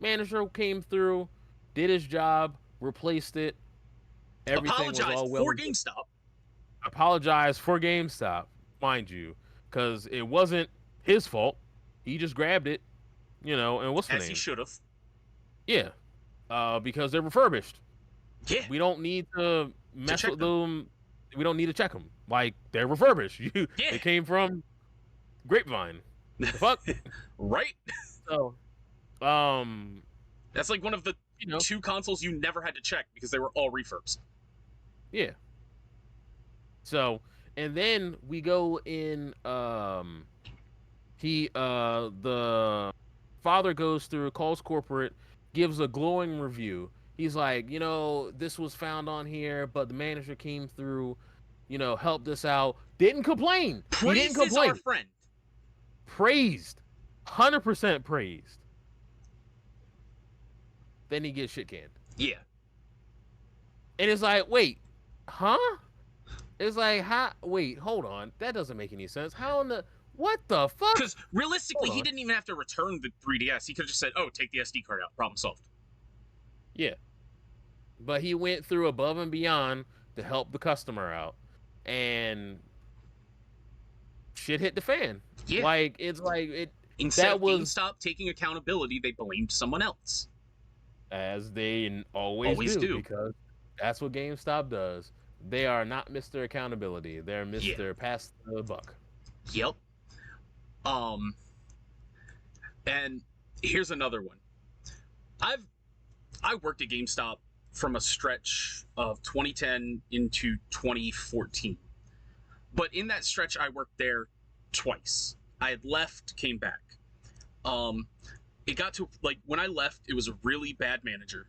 Manager came through, did his job, replaced it. Everything was all well. For GameStop. Apologize for GameStop, mind you, because it wasn't his fault. He just grabbed it, and what's the name? As he should have. Yeah, because they're refurbished. Yeah. We don't need to mess with them. We don't need to check them. Like, they're refurbished. They came from Grapevine. The fuck? Right? So, that's like one of the two consoles you never had to check because they were all refurbs. Yeah. So, and then we go in, the father goes through, calls corporate, gives a glowing review. He's like, this was found on here, but the manager came through, helped us out. Didn't complain. He didn't complain. Our friend. Praised. 100% praised. Then he gets shit canned. Yeah. And it's like, wait, huh? It's like, wait, hold on. That doesn't make any sense. How in the... What the fuck? Because realistically, he didn't even have to return the 3DS. He could have just said, oh, take the SD card out. Problem solved. Yeah. But he went through above and beyond to help the customer out. And shit hit the fan. Yeah. Like, it's like... Instead of GameStop taking accountability, they blamed someone else. As they always do. Because that's what GameStop does. They are not Mr. Accountability. They're Yeah. Mr. Pass the Buck. Yep. Um, and here's another one. I worked at GameStop from a stretch of 2010 into 2014. But in that stretch, I worked there twice. I had left, came back. It got to like when I left, it was a really bad manager.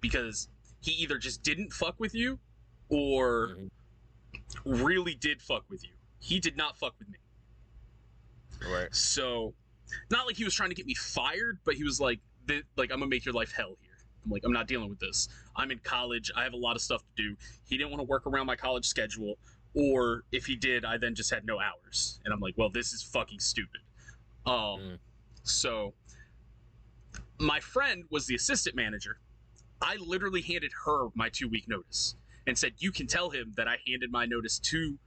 Because he either just didn't fuck with you, or really did fuck with you. He did not fuck with me. Right. So, not like he was trying to get me fired, but he was like, I'm gonna make your life hell here. I'm like, I'm not dealing with this. I'm in college. I have a lot of stuff to do. He didn't want to work around my college schedule, or if he did, I then just had no hours. And I'm like, well, this is fucking stupid. So, my friend was the assistant manager. I literally handed her my 2-week notice and said, you can tell him that I handed my notice to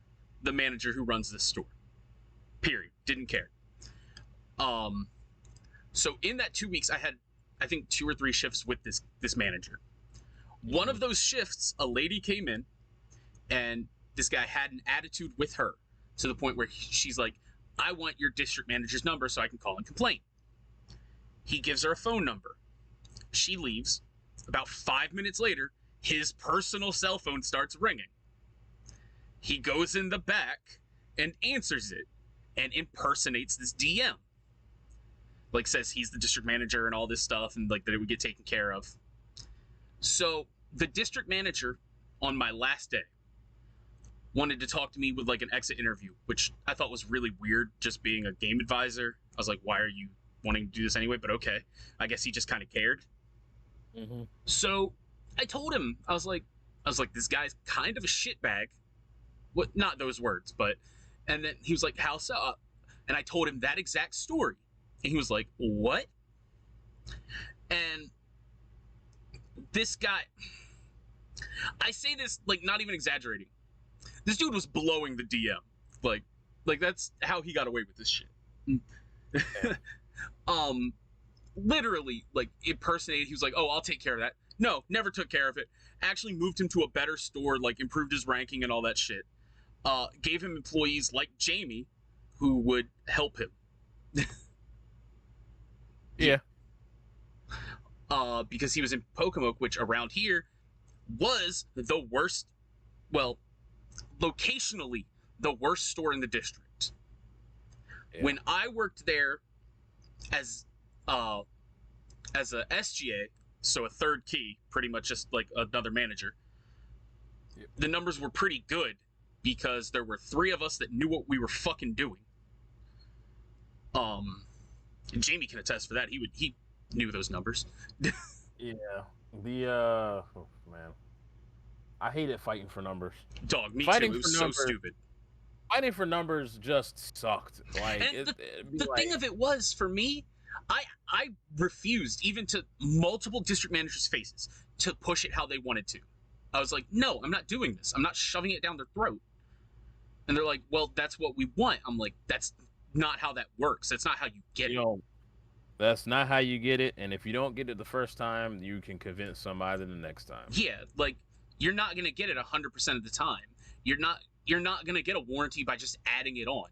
the manager who runs this store. Period. Didn't care. So in that 2 weeks, I had, I think, 2 or 3 shifts with this manager. One of those shifts, a lady came in, and this guy had an attitude with her to the point where she's like, I want your district manager's number so I can call and complain. He gives her a phone number. She leaves. About 5 minutes later, his personal cell phone starts ringing. He goes in the back and answers it and impersonates this DM. Like, says he's the district manager and all this stuff, and like that it would get taken care of. So the district manager on my last day wanted to talk to me with like an exit interview, which I thought was really weird, just being a game advisor. I was like, why are you wanting to do this anyway? But okay, I guess he just kind of cared. So I told him, I was like, this guy's kind of a shitbag. What? Not those words, but. And then he was like, how so? And I told him that exact story. And he was like, what? And this guy, I say this like not even exaggerating. This dude was blowing the DM. Like that's how he got away with this shit. Literally, like, impersonated. He was like, oh, I'll take care of that. No, never took care of it. Actually moved him to a better store, like improved his ranking and all that shit. Gave him employees like Jamie who would help him. Yeah. Because he was in Pocomoke, which around here was the worst, well, locationally, the worst store in the district. Yeah. When I worked there as a SGA, so a third key, pretty much just like another manager, the numbers were pretty good because there were 3 of us that knew what we were fucking doing. And Jamie can attest for that. He knew those numbers. Yeah. Oh, man. I hated fighting for numbers. Dog, me fighting too. It was so stupid. Fighting for numbers just sucked. Like, and the thing of it was, for me, I refused, even to multiple district managers' faces, to push it how they wanted to. I was like, no, I'm not doing this. I'm not shoving it down their throat. And they're like, well, that's what we want. I'm like, that's not how that works. That's not how you get it. That's not how you get it. And if you don't get it the first time, you can convince somebody the next time. Yeah, like, you're not going to get it 100% of the time. You're not going to get a warranty by just adding it on.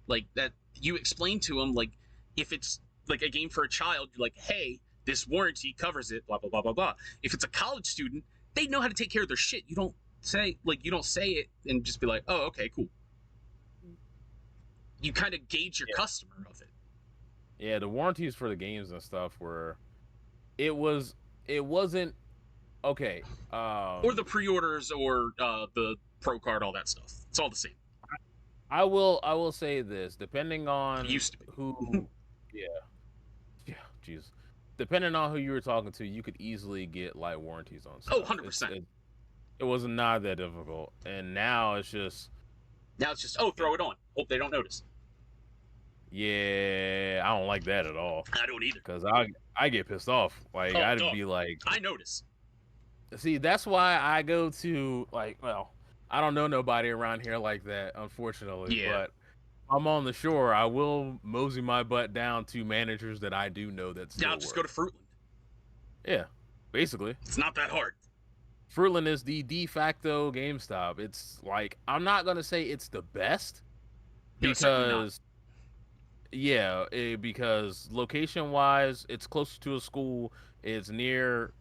Like, that, you explain to them, like, if it's like a game for a child, you're like, hey, this warranty covers it, blah, blah, blah, blah, blah. If it's a college student, they know how to take care of their shit. You don't say it and just be like, oh, okay, cool. You kind of gauge your customer of it. Yeah, the warranties for the games and stuff were, it wasn't okay. Or the pre-orders, or the pro card, all that stuff. It's all the same. I will say this, depending on who, yeah, jeez. Depending on who you were talking to, you could easily get like warranties on stuff. Oh, 100%. It was not that difficult, and now it's just, oh, throw it on. Hope they don't notice. Yeah, I don't like that at all. I don't either. Because I get pissed off. Like, I'd be like, I notice. See, that's why I go to, like, well, I don't know nobody around here like that, unfortunately. Yeah. But I'm on the shore. I will mosey my butt down to managers that I do know that's. Yeah, I'll just go to Fruitland. Yeah, basically. It's not that hard. Fruitland is the de facto GameStop. It's like, I'm not gonna say it's the best No, certainly not. because because location wise, it's close to a school. It's near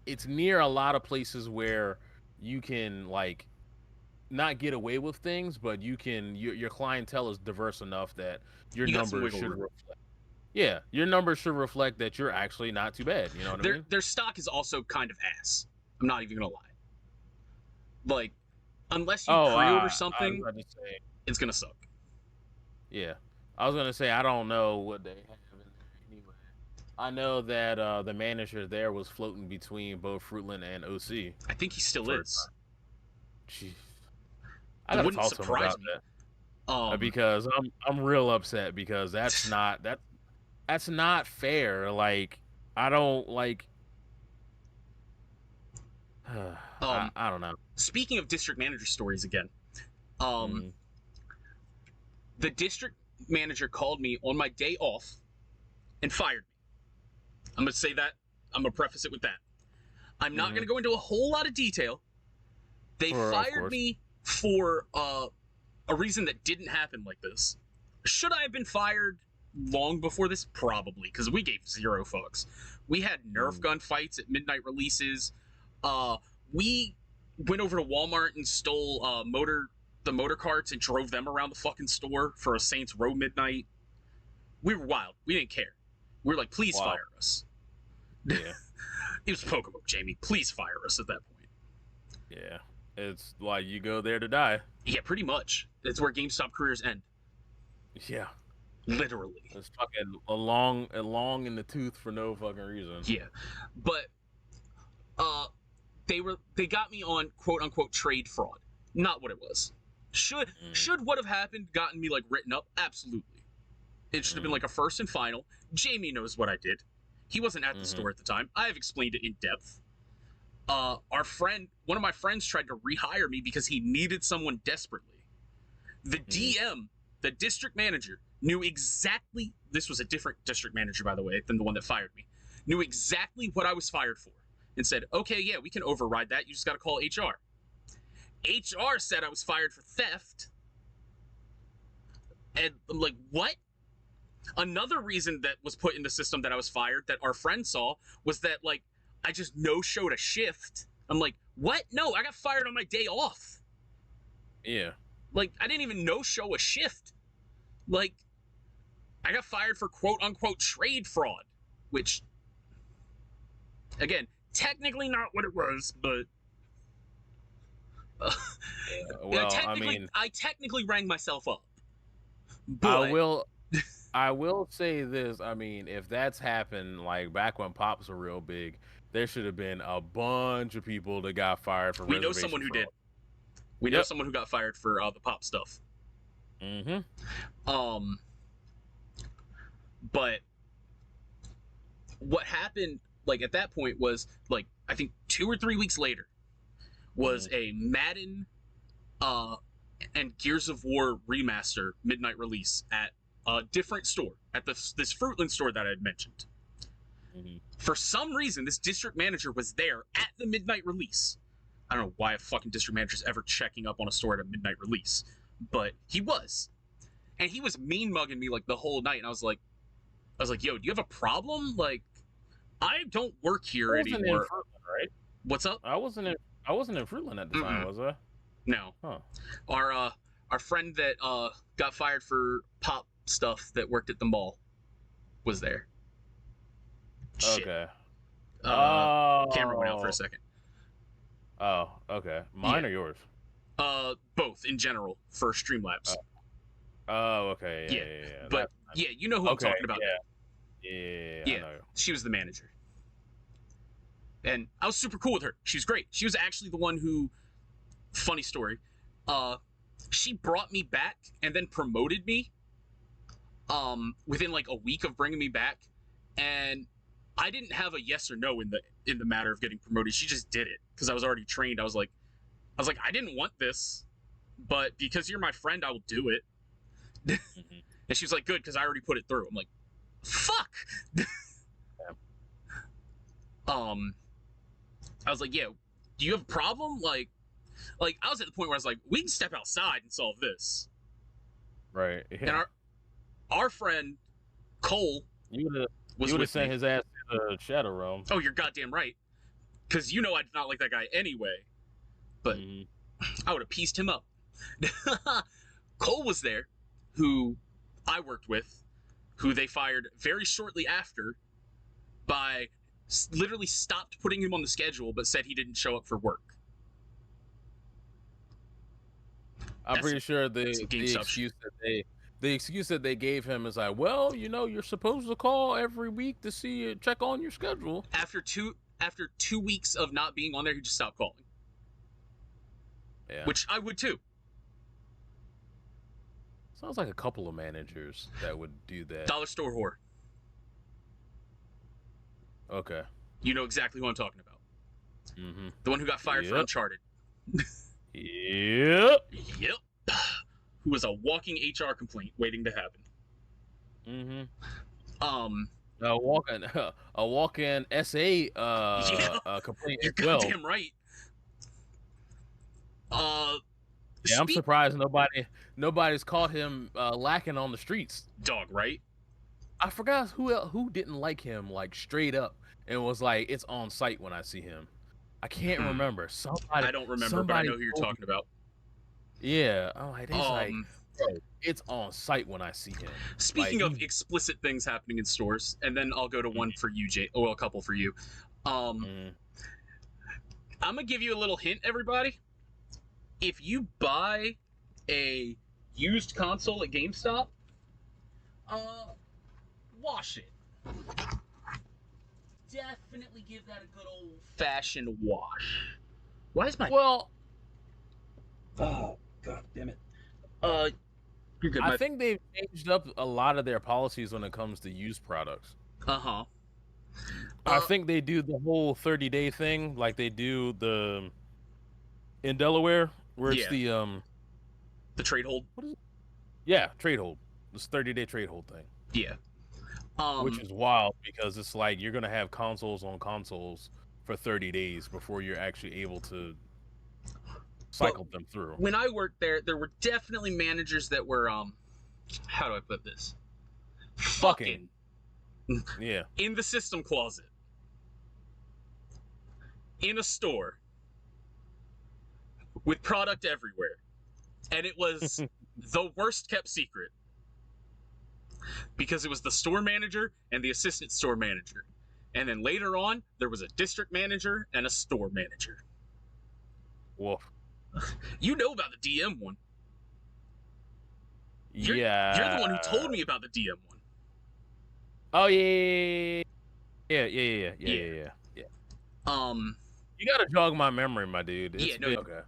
it's near a lot of places where you can like not get away with things, but your clientele is diverse enough that your You got some numbers wiggle should room. reflect. Yeah, your numbers should reflect that you're actually not too bad. You know what I mean? Their stock is also kind of ass. I'm not even gonna lie. Like, unless you Oh, pre-order I was something, about to say, it's gonna suck. yeah, I was gonna say I don't know what they have in there anyway. I know that the manager there was floating between both Fruitland and OC I think he still for a is. time. Jeez, I It gotta wouldn't talk to him surprise about me. that because I'm real upset because that's not fair. Like, I don't like. I don't know. Speaking of district manager stories again, Mhm. the district manager called me on my day off and fired me. I'm gonna say that. I'm gonna preface it with that. I'm not gonna go into a whole lot of detail. They Of fired course. me for a reason that didn't happen like this. Should I have been fired long before this? Probably, because we gave zero fucks. We had Nerf gun fights at midnight releases. We went over to Walmart and stole the motor carts and drove them around the fucking store for a Saints Row midnight. We were wild. We didn't care. We were like, please Wow. fire us. Yeah. It was Pokémon, Jamie. Please fire us at that point. Yeah. It's like you go there to die. Yeah, pretty much. That's where GameStop careers end. Yeah. Literally. It's fucking a long in the tooth for no fucking reason. Yeah. But they got me on quote unquote trade fraud. Not what it was. Should what have happened gotten me like written up? Absolutely. It should have been like a first and final. Jamie knows what I did. He wasn't at the store at the time. I have explained it in depth. One of my friends tried to rehire me because he needed someone desperately. The DM, the district manager, knew exactly, this was a different district manager, by the way, than the one that fired me, knew exactly what I was fired for and said, okay, yeah, we can override that. You just got to call HR. HR said I was fired for theft. And I'm like, what? Another reason that was put in the system that I was fired that our friend saw was that, like, I just no-showed a shift. I'm like, what? No, I got fired on my day off. Yeah. Like, I didn't even no-show a shift. Like, I got fired for quote-unquote trade fraud, which, again, technically not what it was, but... Well, I mean, I technically rang myself up. But... I will say this. I mean, if that's happened, like back when Pops were real big, there should have been a bunch of people that got fired for we know reservation someone who fraud. did. We know someone who got fired for the Pop stuff. But what happened, like, at that point was, like, I think 2 or 3 weeks later was a Madden and Gears of War remaster midnight release at a different store, at this Fruitland store that I had mentioned. For some reason, this district manager was there at the midnight release. I don't know why a fucking district manager's ever checking up on a store at a midnight release, but he was. And he was mean mugging me like the whole night, and I was like, yo, do you have a problem? Like, I don't work here anymore. In Fruitland, right? What's up? I wasn't in Fruitland at the time, was I? No. Huh. Our friend that got fired for Pop stuff that worked at the mall was there. Shit. Okay. Camera went out for a second. Oh, okay. Mine or yours? Both in general for Streamlabs. Oh, okay. Yeah. But yeah, you know who I'm talking about. Yeah. I know. She was the manager, and I was super cool with her. She was great. She was actually the one who. Funny story. She brought me back and then promoted me. Within like a week of bringing me back, and I didn't have a yes or no in the matter of getting promoted. She just did it because I was already trained. I was like, I didn't want this, but because you're my friend, I will do it. And she was like, good, because I already put it through. I'm like, fuck. I was like, yeah, do you have a problem? Like I was at the point where I was like, we can step outside and solve this. Right. Yeah. And our friend Cole You would have with sent me. his ass to the Shadow Realm. Oh, you're goddamn right. Because you know I did not like that guy anyway. But I would have pieced him up. Cole was there, who I worked with, who they fired very shortly after by literally stopped putting him on the schedule but said he didn't show up for work. I'm pretty sure the excuse that they gave him is like, well, you know, you're supposed to call every week to check on your schedule. After 2 weeks of not being on there, he just stopped calling. Yeah. Which I would too. Sounds like a couple of managers that would do that. Dollar store whore. Okay. You know exactly who I'm talking about. Mm-hmm. The one who got fired for Uncharted. Yep. Yep. Who was a walking HR complaint waiting to happen. Mm-hmm. A walk-in SA complaint. You're goddamn right. Yeah, I'm surprised nobody's caught him lacking on the streets. Dog, right? I forgot who didn't like him, like straight up, and was like, it's on site when I see him. I can't remember. I don't remember, but I know who you're talking about. Yeah, I'm like, bro, it's on site when I see him. Speaking of explicit things happening in stores, and then I'll go to one for you, Jay. Oh, well, a couple for you. I'm gonna give you a little hint, everybody. If you buy a used console at GameStop, wash it. Definitely give that a good old-fashioned wash. Why is my... Well... Oh, god damn it. You're good. I think they've changed up a lot of their policies when it comes to used products. Uh-huh. I think they do the whole 30-day thing, like they do in Delaware, where it's the trade hold. What is it? Yeah, trade hold. This 30-day trade hold thing. Yeah. Which is wild because it's like you're gonna have consoles on consoles for 30 days before you're actually able to cycle them through. When I worked there were definitely managers that were how do I put this? Fucking. Yeah. In the system closet. In a store. With product everywhere. And it was the worst kept secret. Because it was the store manager and the assistant store manager. And then later on, there was a district manager and a store manager. Woof. You know about the DM one. You're the one who told me about the DM one. Oh, yeah. Yeah. You gotta jog my memory, my dude. Okay.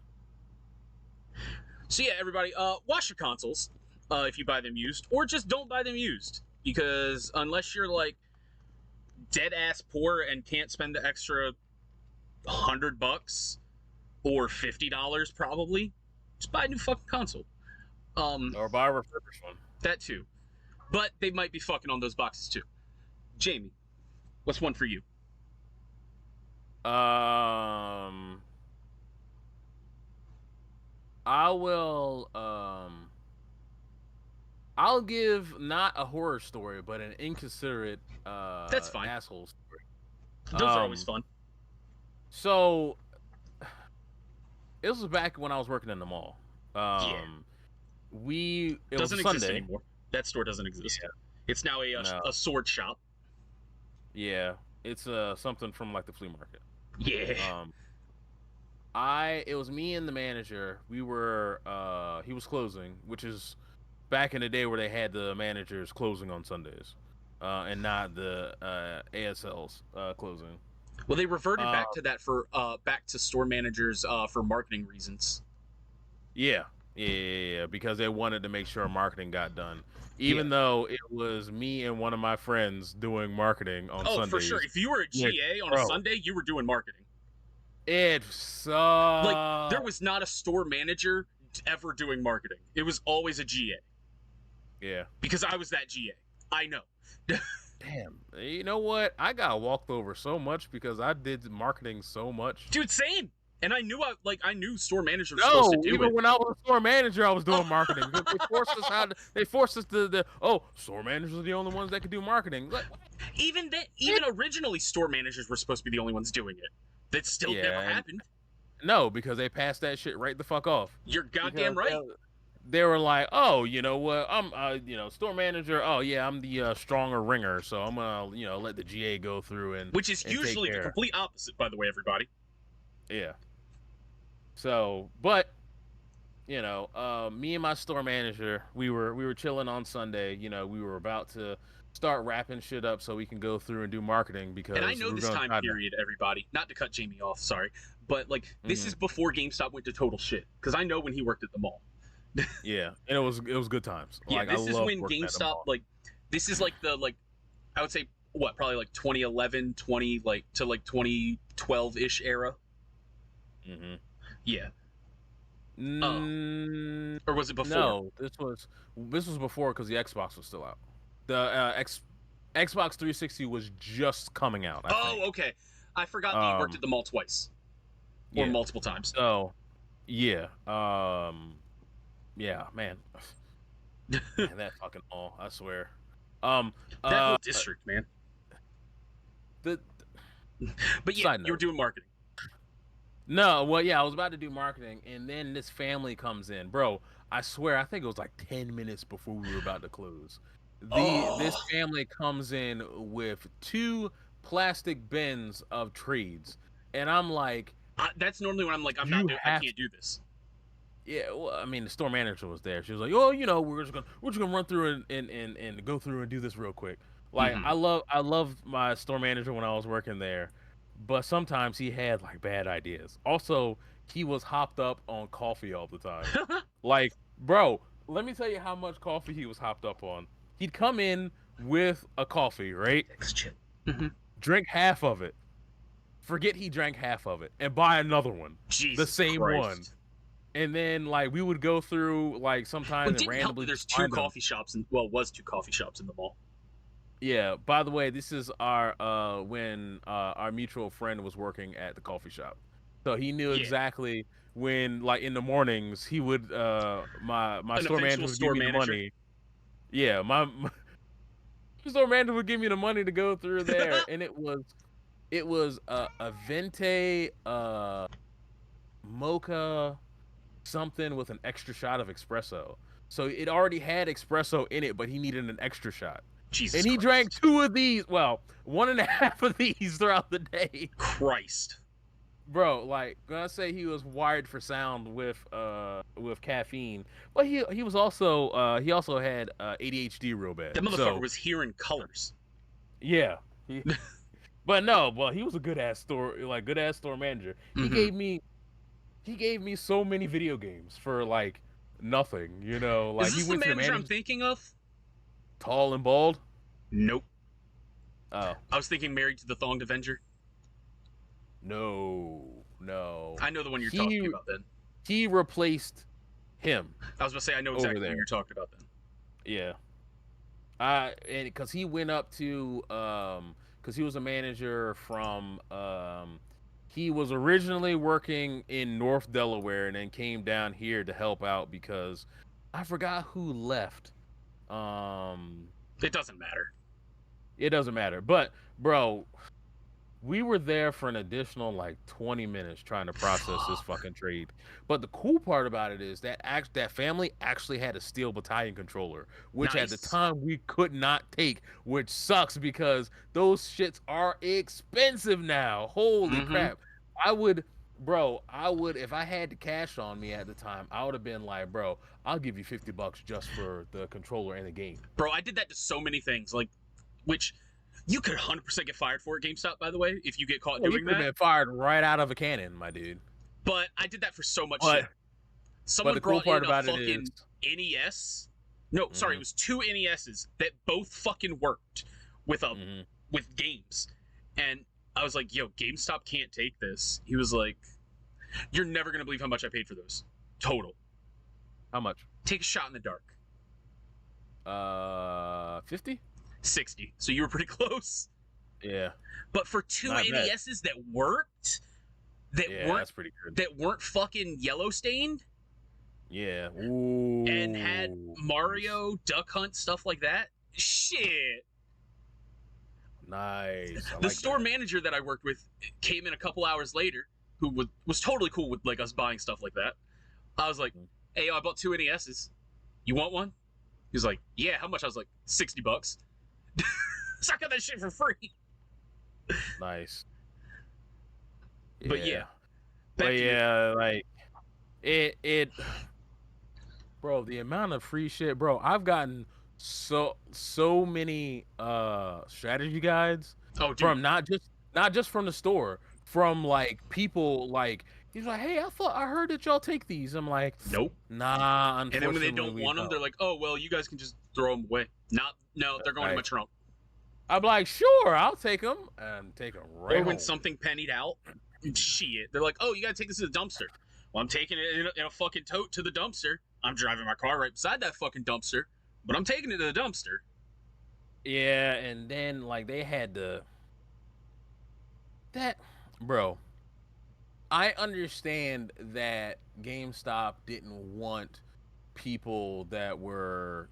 So yeah, everybody, wash your consoles if you buy them used, or just don't buy them used, because unless you're like dead ass poor and can't spend the extra $100 or $50 probably, just buy a new fucking console. Or buy a refurbished one. That too, but they might be fucking on those boxes too. Jamie, what's one for you? I'll give not a horror story, but an inconsiderate that's fine. Asshole story. Those are always fun. So this was back when I was working in the mall. It doesn't was exist Sunday. anymore. That store doesn't exist. Yeah. It's now a sword shop. Yeah, it's something from like the flea market. Yeah. It was me and the manager. We were he was closing, which is back in the day where they had the managers closing on Sundays, and not the ASLs closing. Well, they reverted back to that for back to store managers for marketing reasons. Yeah, because they wanted to make sure marketing got done. Even though it was me and one of my friends doing marketing on Sundays. Oh, for sure. If you were a GA on a Sunday, you were doing marketing. It sucked. Like, there was not a store manager ever doing marketing. It was always a GA. Yeah. Because I was that GA. I know. Damn. You know what? I got walked over so much because I did marketing so much. Dude, same. And I knew store managers were supposed to do even it. when I was a store manager, I was doing marketing. They forced us to store managers are the only ones that can do marketing. Like, what? Even originally, store managers were supposed to be the only ones doing it. That still never happened. No, because they passed that shit right the fuck off. You're goddamn right. They were like, oh, you know what? I'm, store manager. Oh yeah, I'm the stronger ringer, so I'm gonna, let the GA go through and which is usually the complete opposite, by the way, everybody. Yeah. So, but me and my store manager, we were chilling on Sunday. We were about to start wrapping shit up so we can go through and do marketing because. And I know this time period, everybody. Not to cut Jamie off, sorry, but this is before GameStop went to total shit. Because I know when he worked at the mall. Yeah, and it was good times. Yeah, this is when GameStop this is I would say probably 2011, to 2012-ish era. Mm-hmm. Yeah. Or was it before? No, this was before because the Xbox was still out. The Xbox 360 was just coming out. I think. Okay. I forgot that you worked at the mall twice. Or multiple times. Oh, yeah. Yeah, man. Man, that fucking mall, I swear. That whole district, man. But yeah, you were doing marketing. No, well, yeah, I was about to do marketing, and then this family comes in. Bro, I swear, I think it was 10 minutes before we were about to close. This family comes in with 2 plastic bins of trades, and I'm like... that's normally when I'm like, I can't do this. Yeah, well, I mean, the store manager was there. She was like, "Oh, we're just gonna run through and go through and do this real quick." I love my store manager when I was working there, but sometimes he had bad ideas. Also, he was hopped up on coffee all the time. Bro, let me tell you how much coffee he was hopped up on. He'd come in with a coffee, right? Drink half of it. Forget he drank half of it and buy another one. Jesus the same Christ. one. And then we would go through sometimes and randomly. There's 2 coffee shops was 2 coffee shops in the mall. Yeah. By the way, this is our when our mutual friend was working at the coffee shop, so he knew exactly when in the mornings he would my store manager would give me the money. Yeah, my store manager would give me the money to go through there, and it was a venti mocha something with an extra shot of espresso. So it already had espresso in it, but he needed an extra shot. Jesus and he Christ. Drank 2 of these. Well, 1.5 of these throughout the day. Christ. Bro, when I say he was wired for sound with caffeine, but he was also he also had ADHD real bad. That motherfucker was hearing colors. Yeah. But no, he was a good ass store manager. Mm-hmm. He gave me so many video games for nothing, Is this he went the to manager I'm thinking of? Tall and bald? Nope. Oh. I was thinking Married to the Thonged Avenger. No. I know the one you're talking about then. He replaced him. I was about to say I know exactly what you're talking about then. Yeah. And because he went up to because he was a manager from he was originally working in North Delaware and then came down here to help out because I forgot who left. It doesn't matter. It doesn't matter. But bro, we were there for an additional 20 minutes trying to process this fucking trade. But the cool part about it is that that family actually had a steel battalion controller, which at the time we could not take, which sucks because those shits are expensive now. Holy crap. I would, if I had the cash on me at the time, I would have been like, bro, I'll give you $50 just for the controller and the game. Bro, I did that to so many things, which you could 100% get fired for at GameStop, by the way, if you get caught doing that. You could have been fired right out of a cannon, my dude. But I did that for so much shit. Someone brought in a fucking NES. No, sorry, it was 2 NESs that both fucking worked with with games. And I was like, yo, GameStop can't take this. He was like, you're never going to believe how much I paid for those. Total. How much? Take a shot in the dark. 50? 60. So you were pretty close. Yeah. But for 2 NESs that worked, that's pretty good. that weren't fucking yellow stained. Yeah. Ooh. And had Mario, Duck Hunt, stuff like that. Shit. Nice. The store manager that I worked with came in a couple hours later, who was totally cool with like us buying stuff like that. I was like, "Hey, yo, I bought 2 NESs. You want one?" He was like, "Yeah, how much?" I was like, $60. So I got that shit for free. Nice. But yeah. Like it bro, the amount of free shit, bro. I've gotten so many strategy guides from not just from the store, from like people. Like, he's like, "Hey, I heard that y'all take these." I'm like, "Nope, nah, unfortunately." And then when they don't want them, they're like, "Oh, well, you guys can just throw them away." No, they're going in my trunk. I'm like, "Sure, I'll take them," and take them right Or when home. something pennied out, shit, they're like, "Oh, you gotta take this to the dumpster." Well, I'm taking it in a fucking tote to the dumpster. I'm driving my car right beside that fucking dumpster, but I'm taking it to the dumpster. Yeah, and then like they had bro. I understand that GameStop didn't want people that were,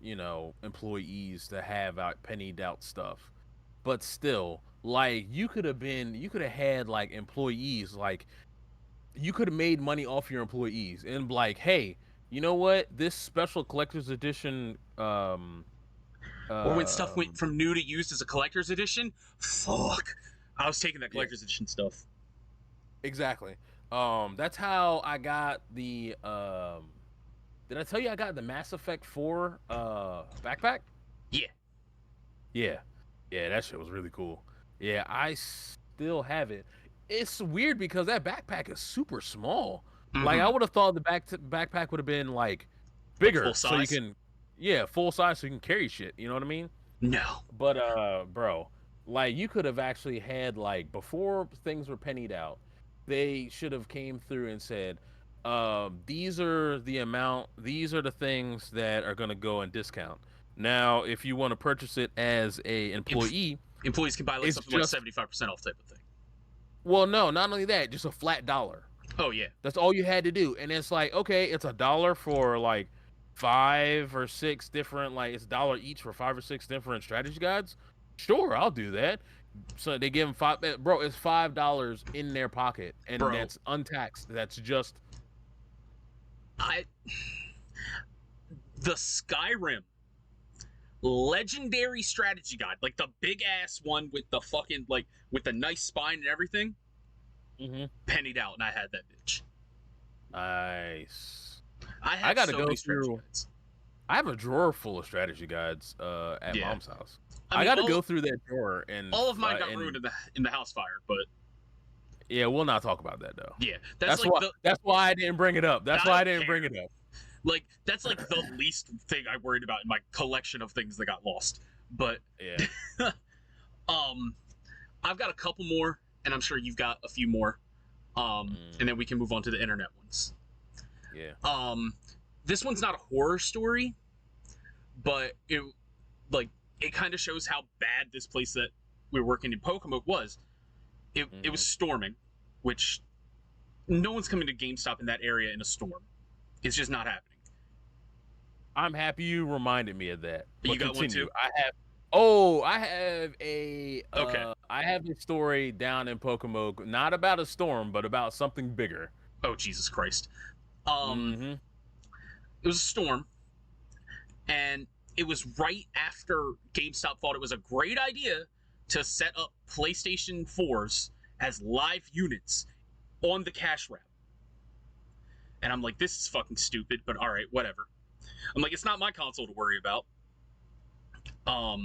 employees to have out pennied out stuff. But still, like you could have had like employees, like you could have made money off your employees and like, "Hey, you know what? This special collector's edition or when stuff went from new to used as a collector's edition, fuck. I was taking that collector's edition stuff. Exactly. That's how I got the did I tell you I got the Mass Effect 4 backpack? Yeah. Yeah, that shit was really cool. Yeah, I still have it. It's weird because that backpack is super small. Mm-hmm. Like I would have thought the backpack would have been like bigger, full size. So you can, full size, so you can carry shit. You know what I mean? No. But bro, like you could have actually had like before things were pennied out, they should have came through and said, these are the things that are gonna go in discount. Now, if you want to purchase it as a employee, employees can buy like something like 75% off type of thing. Well, no, not only that, just a flat $1. Oh yeah, that's all you had to do, and it's like, okay, it's $1 for like 5 or 6 different, like it's $1 each for 5 or 6 different strategy guides. Sure, I'll do that. So they give them bro, it's $5 in their pocket, and that's untaxed. That's just the Skyrim legendary strategy guide, like the big ass one with the fucking like with the nice spine and everything, pennied out, and I had that bitch. Nice. I gotta go through. I have a drawer full of strategy guides at Mom's house. I gotta go through that drawer, and all of mine got ruined in the house fire, but yeah, we'll not talk about that though. Yeah, that's why I didn't bring it up. That's why I didn't bring it up. Like that's like the least thing I worried about in my collection of things that got lost. But yeah, I've got a couple more, and I'm sure you've got a few more. And then we can move on to the internet ones. Yeah. This one's not a horror story, but it kind of shows how bad this place that we were working in Pocomoke was. It was storming, which no one's coming to GameStop in that area in a storm. It's just not happening. I'm happy you reminded me of that. But you got continue. one too? I have a story down in Pocomoke, not about a storm, but about something bigger. Oh, Jesus Christ. It was a storm, and it was right after GameStop thought it was a great idea to set up PlayStation 4s as live units on the cash wrap. And I'm like, this is fucking stupid, but all right, whatever. I'm like, it's not my console to worry about. No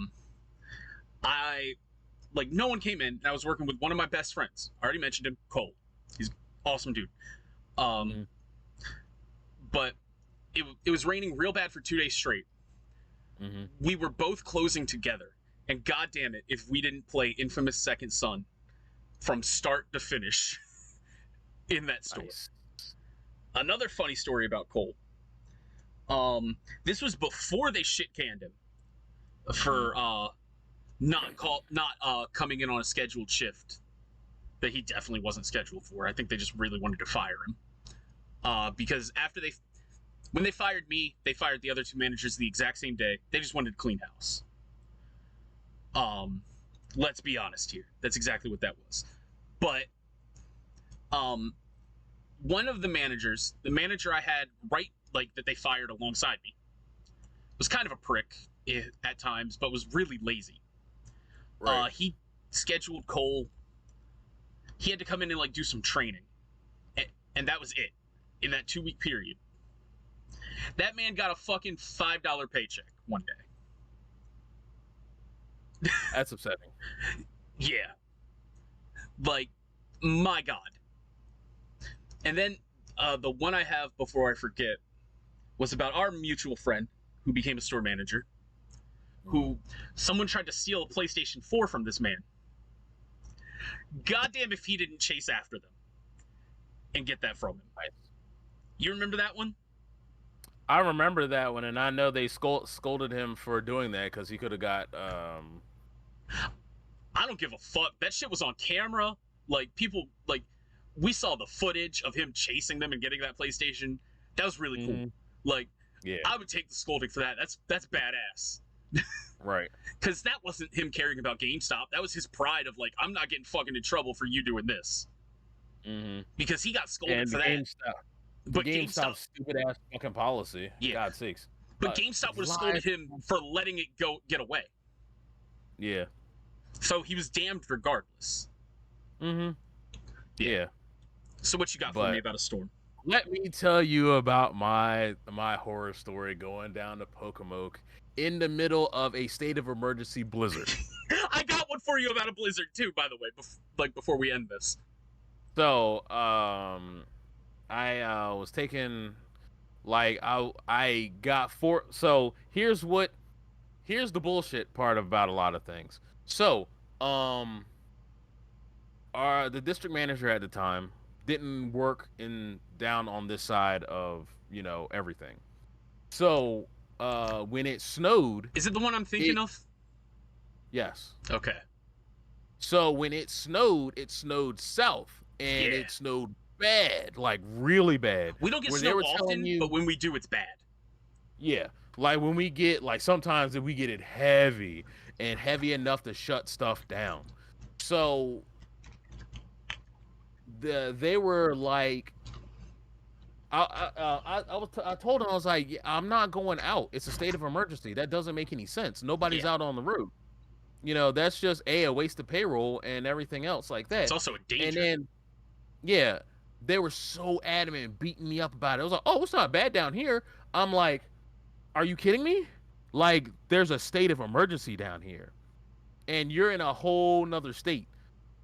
one came in, and I was working with one of my best friends. I already mentioned him, Cole. He's an awesome dude. But it was raining real bad for 2 days straight. We were both closing together, and goddamn it, if we didn't play Infamous Second Son from start to finish in that store. Nice. Another funny story about Cole. This was before they shit canned him for not coming in on a scheduled shift that he definitely wasn't scheduled for. I think they just really wanted to fire him. Because when they fired me, they fired the other two managers the exact same day. They just wanted to clean house. Let's be honest here. That's exactly what that was. But one of the managers, the manager I had that they fired alongside me, was kind of a prick at times, but was really lazy. Right. He scheduled Cole. He had to come in and do some training, and that was it in that 2-week period. That man got a fucking $5 paycheck one day. That's upsetting. Yeah. My God. And then the one I have before I forget was about our mutual friend who became a store manager, who someone tried to steal a PlayStation 4 from this man. Goddamn if he didn't chase after them and get that from him. Nice. You remember that one? I remember that one, and I know they scolded him for doing that because he could have got. I don't give a fuck. That shit was on camera. People we saw the footage of him chasing them and getting that PlayStation. That was really cool. Yeah, I would take the scolding for that. That's badass. Right. Because that wasn't him caring about GameStop. That was his pride of I'm not getting fucking in trouble for you doing this. Mm-hmm. Because he got scolded for that. But GameStop's stupid ass fucking policy. Yeah. God sakes. But GameStop would have scolded him for letting it get away. Yeah. So he was damned regardless. Mm-hmm. Yeah. So what you got for me about a storm? Let me tell you about my horror story going down to Pocomoke in the middle of a state of emergency blizzard. I got one for you about a blizzard too, by the way, before we end this. So, I was taking, I got four. So here's the bullshit part about a lot of things. So, the district manager at the time didn't work down on this side of everything. So, when it snowed, is it the one I'm thinking of? Yes. Okay. So when it snowed south, and it snowed bad, really bad. We don't get snow often, but when we do, it's bad. Yeah, when we get sometimes we get it heavy enough to shut stuff down. So they were I told him, I was like, I'm not going out. It's a state of emergency. That doesn't make any sense. Nobody's out on the road. That's just a waste of payroll and everything else like that. It's also a danger. And then, yeah, they were so adamant, beating me up about it. I was like, oh, it's not bad down here. I'm like, are you kidding me? There's a state of emergency down here. And you're in a whole nother state.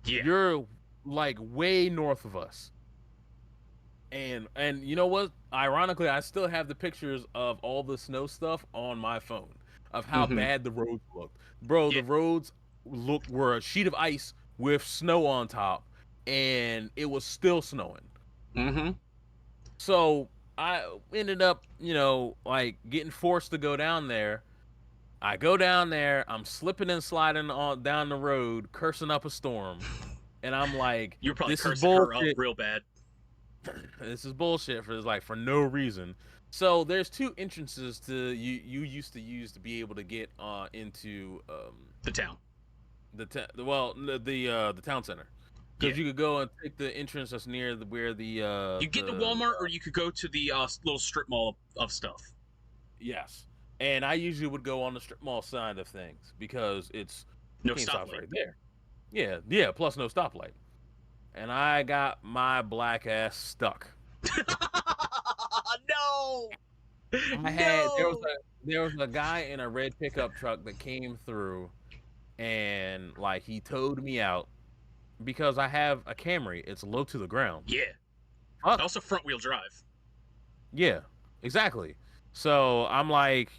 Yeah. You're, way north of us. And you know what? Ironically, I still have the pictures of all the snow stuff on my phone of how bad the roads looked. Bro, the roads were a sheet of ice with snow on top, and it was still snowing. Mm-hmm. So I ended up, getting forced to go down there. I go down there, I'm slipping and sliding down the road, cursing up a storm. And I'm like, you're probably this cursing her up real bad. This is bullshit for no reason. So there's two entrances you used to use to be able to get into the town. The town center. Because you could go and take the entrance that's near where the you get to Walmart, or you could go to the little strip mall of stuff. Yes, and I usually would go on the strip mall side of things because it's no stoplight right there. Yeah. Plus no stoplight, and I got my black ass stuck. No. There was a guy in a red pickup truck that came through, and he towed me out because I have a Camry. It's low to the ground. Yeah. Also front wheel drive. Yeah, exactly. So I'm like,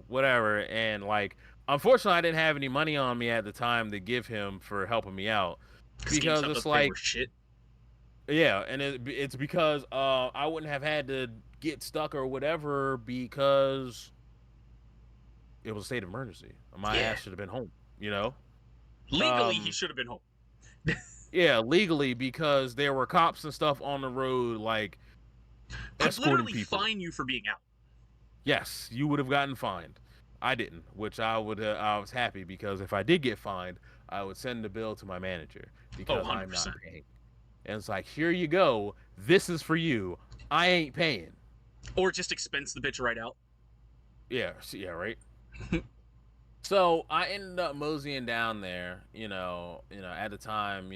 whatever, and unfortunately I didn't have any money on me at the time to give him for helping me out because it's shit. Yeah, and it's because I wouldn't have had to get stuck or whatever because it was a state of emergency. My ass should have been home, Legally, he should have been home. Yeah, legally, because there were cops and stuff on the road, like, I'd escorting literally people. fine you for being out. Yes, you would have gotten fined. I didn't, which I was happy, because if I did get fined, I would send the bill to my manager, Oh, because I'm not 100%. paying. And it's like, here you go. This is for you. I ain't paying. Or just expense the bitch right out. Yeah, right. So I ended up moseying down there. At the time,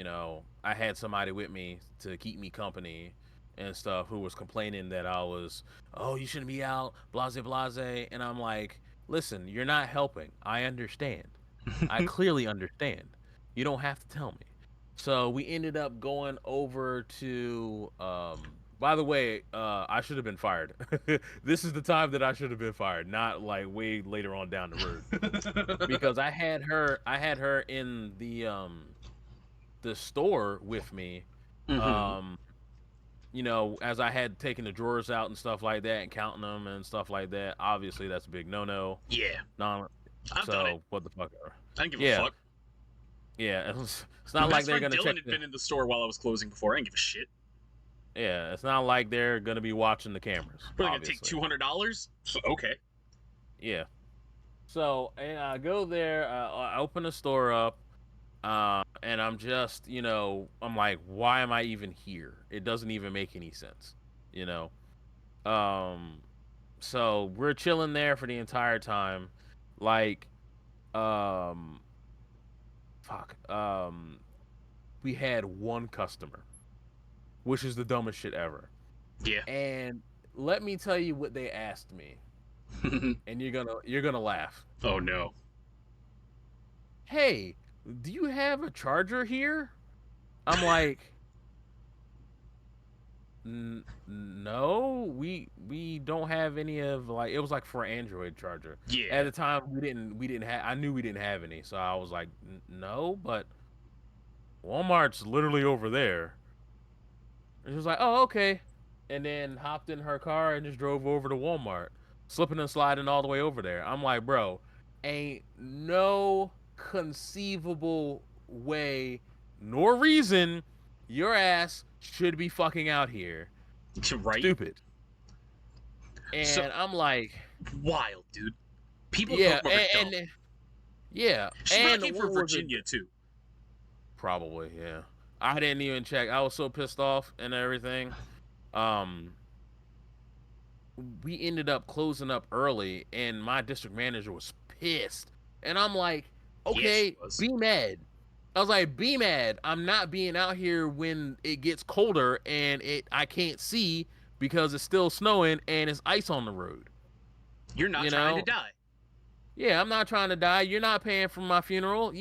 I had somebody with me to keep me company and stuff, who was complaining that I was, oh, you shouldn't be out, blase blase. And I'm like, listen, you're not helping. I understand. I clearly understand. You don't have to tell me. So we ended up going over to. By the way, I should have been fired. This is the time that I should have been fired, not like way later on down the road, because I had her. I had her in the store with me. Mm-hmm. Um, as I had taken the drawers out and stuff like that and counting them and stuff like that. Obviously, that's a big no-no. Yeah, Non. I've done it. So what the fuck? I don't give a Yeah, fuck. yeah. It's My not like best they're friend gonna check Dylan had the. been in the store while I was closing before. I didn't give a shit. Yeah, it's not like they're gonna be watching the cameras. We're gonna take $200. Okay. Yeah. So, and I go there, I open the store up, and I'm just, I'm like, why am I even here? It doesn't even make any sense, you know. Um, so we're chilling there for the entire time, like, um, fuck, we had one customer, which is the dumbest shit ever. Yeah. And let me tell you what they asked me, and you're gonna laugh. Oh no. Hey, do you have a charger here? I'm like, no, we don't have any of, like, it was like for Android charger. Yeah. At the time we didn't have, I knew we didn't have any, so I was like, no, but Walmart's literally over there. And she was like, oh, okay. And then hopped in her car and just drove over to Walmart, slipping and sliding all the way over there. I'm like, bro, ain't no conceivable way nor reason your ass should be fucking out here. Right? Stupid. And So I'm like, wild, dude. People yeah, in Oklahoma are dumb. yeah, She probably and came what from was it? Virginia too. Probably, yeah. I didn't even check. I was so pissed off and everything. Um, we ended up closing up early, and my district manager was pissed. And I'm like, okay, be mad. I was like, be mad. I'm not being out here when it gets colder and I can't see because it's still snowing and it's ice on the road. You're not trying to die. Yeah, I'm not trying to die. You're not paying for my funeral.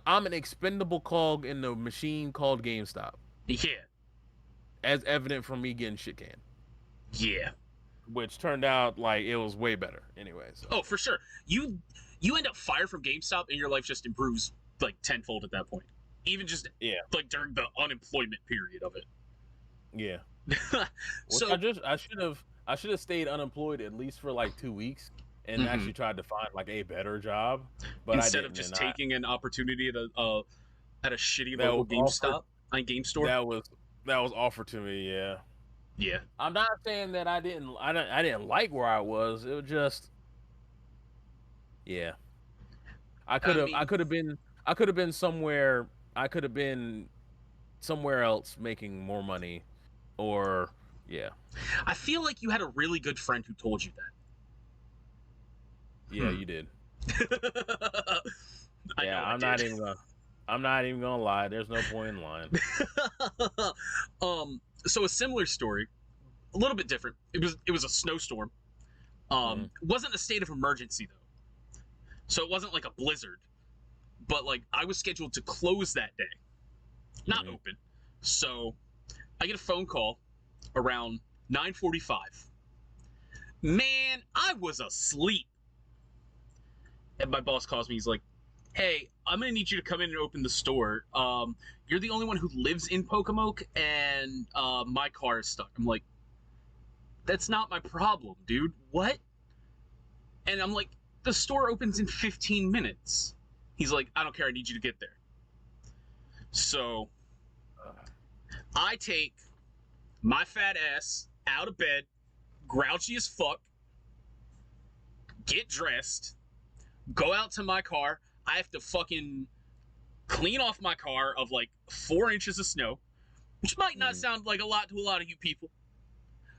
I'm an expendable cog in the machine called GameStop. Yeah. As evident from me getting shit canned. Yeah. Which turned out like it was way better anyway. So. Oh, for sure. You end up fired from GameStop and your life just improves like tenfold at that point. Even just like during the unemployment period of it. Yeah. So I should have stayed unemployed at least for like 2 weeks and actually tried to find like a better job. But instead of just taking an opportunity at a shitty local GameStop, game store. That was offered to me, yeah. Yeah. I'm not saying that I didn't like where I was. It was just, yeah. I could have been somewhere. I could have been somewhere else making more money, or yeah. I feel like you had a really good friend who told you that. Yeah, you did. Yeah, I'm not even gonna lie. There's no point in lying. So a similar story, a little bit different. It was a snowstorm. Wasn't a state of emergency though, so it wasn't like a blizzard. But like I was scheduled to close that day, not open. So I get a phone call around 9:45. Man, I was asleep. And my boss calls me. He's like, hey, I'm going to need you to come in and open the store. You're the only one who lives in Pocomoke, and my car is stuck. I'm like, that's not my problem, dude. What? And I'm like, the store opens in 15 minutes. He's like, I don't care. I need you to get there. So I take my fat ass out of bed, grouchy as fuck, get dressed, go out to my car. I have to fucking clean off my car of like 4 inches of snow, which might not sound like a lot to a lot of you people,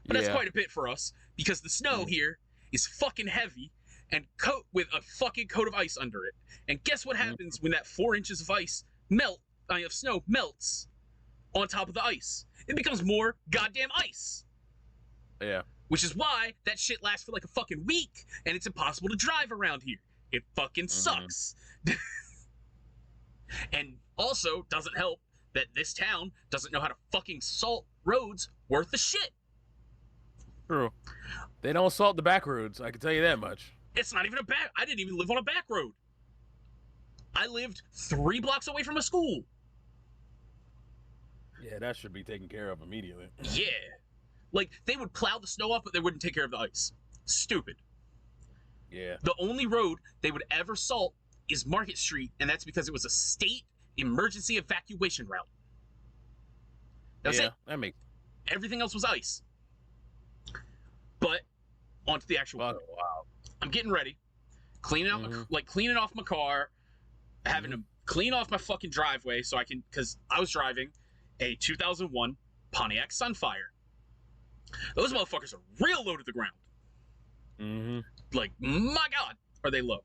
but that's quite a bit for us because the snow here is fucking heavy and coat with a fucking coat of ice under it. And guess what happens when that 4 inches of snow melts on top of the ice? It becomes more goddamn ice. Yeah. Which is why that shit lasts for like a fucking week and it's impossible to drive around here. It fucking sucks. And also, doesn't help that this town doesn't know how to fucking salt roads worth the shit. True. They don't salt the back roads, I can tell you that much. It's not even a back. I didn't even live on a back road. I lived 3 blocks away from a school. Yeah, that should be taken care of immediately. Yeah. Like, they would plow the snow off, but they wouldn't take care of the ice. Stupid. Yeah. The only road they would ever salt is Market Street, and that's because it was a state emergency evacuation route. That was it. That makes Everything else was ice. But onto the actual road. Wow. I'm getting ready, cleaning off my car, having to clean off my fucking driveway so I can, because I was driving a 2001 Pontiac Sunfire. Those motherfuckers are real low to the ground. Like, my God, are they low?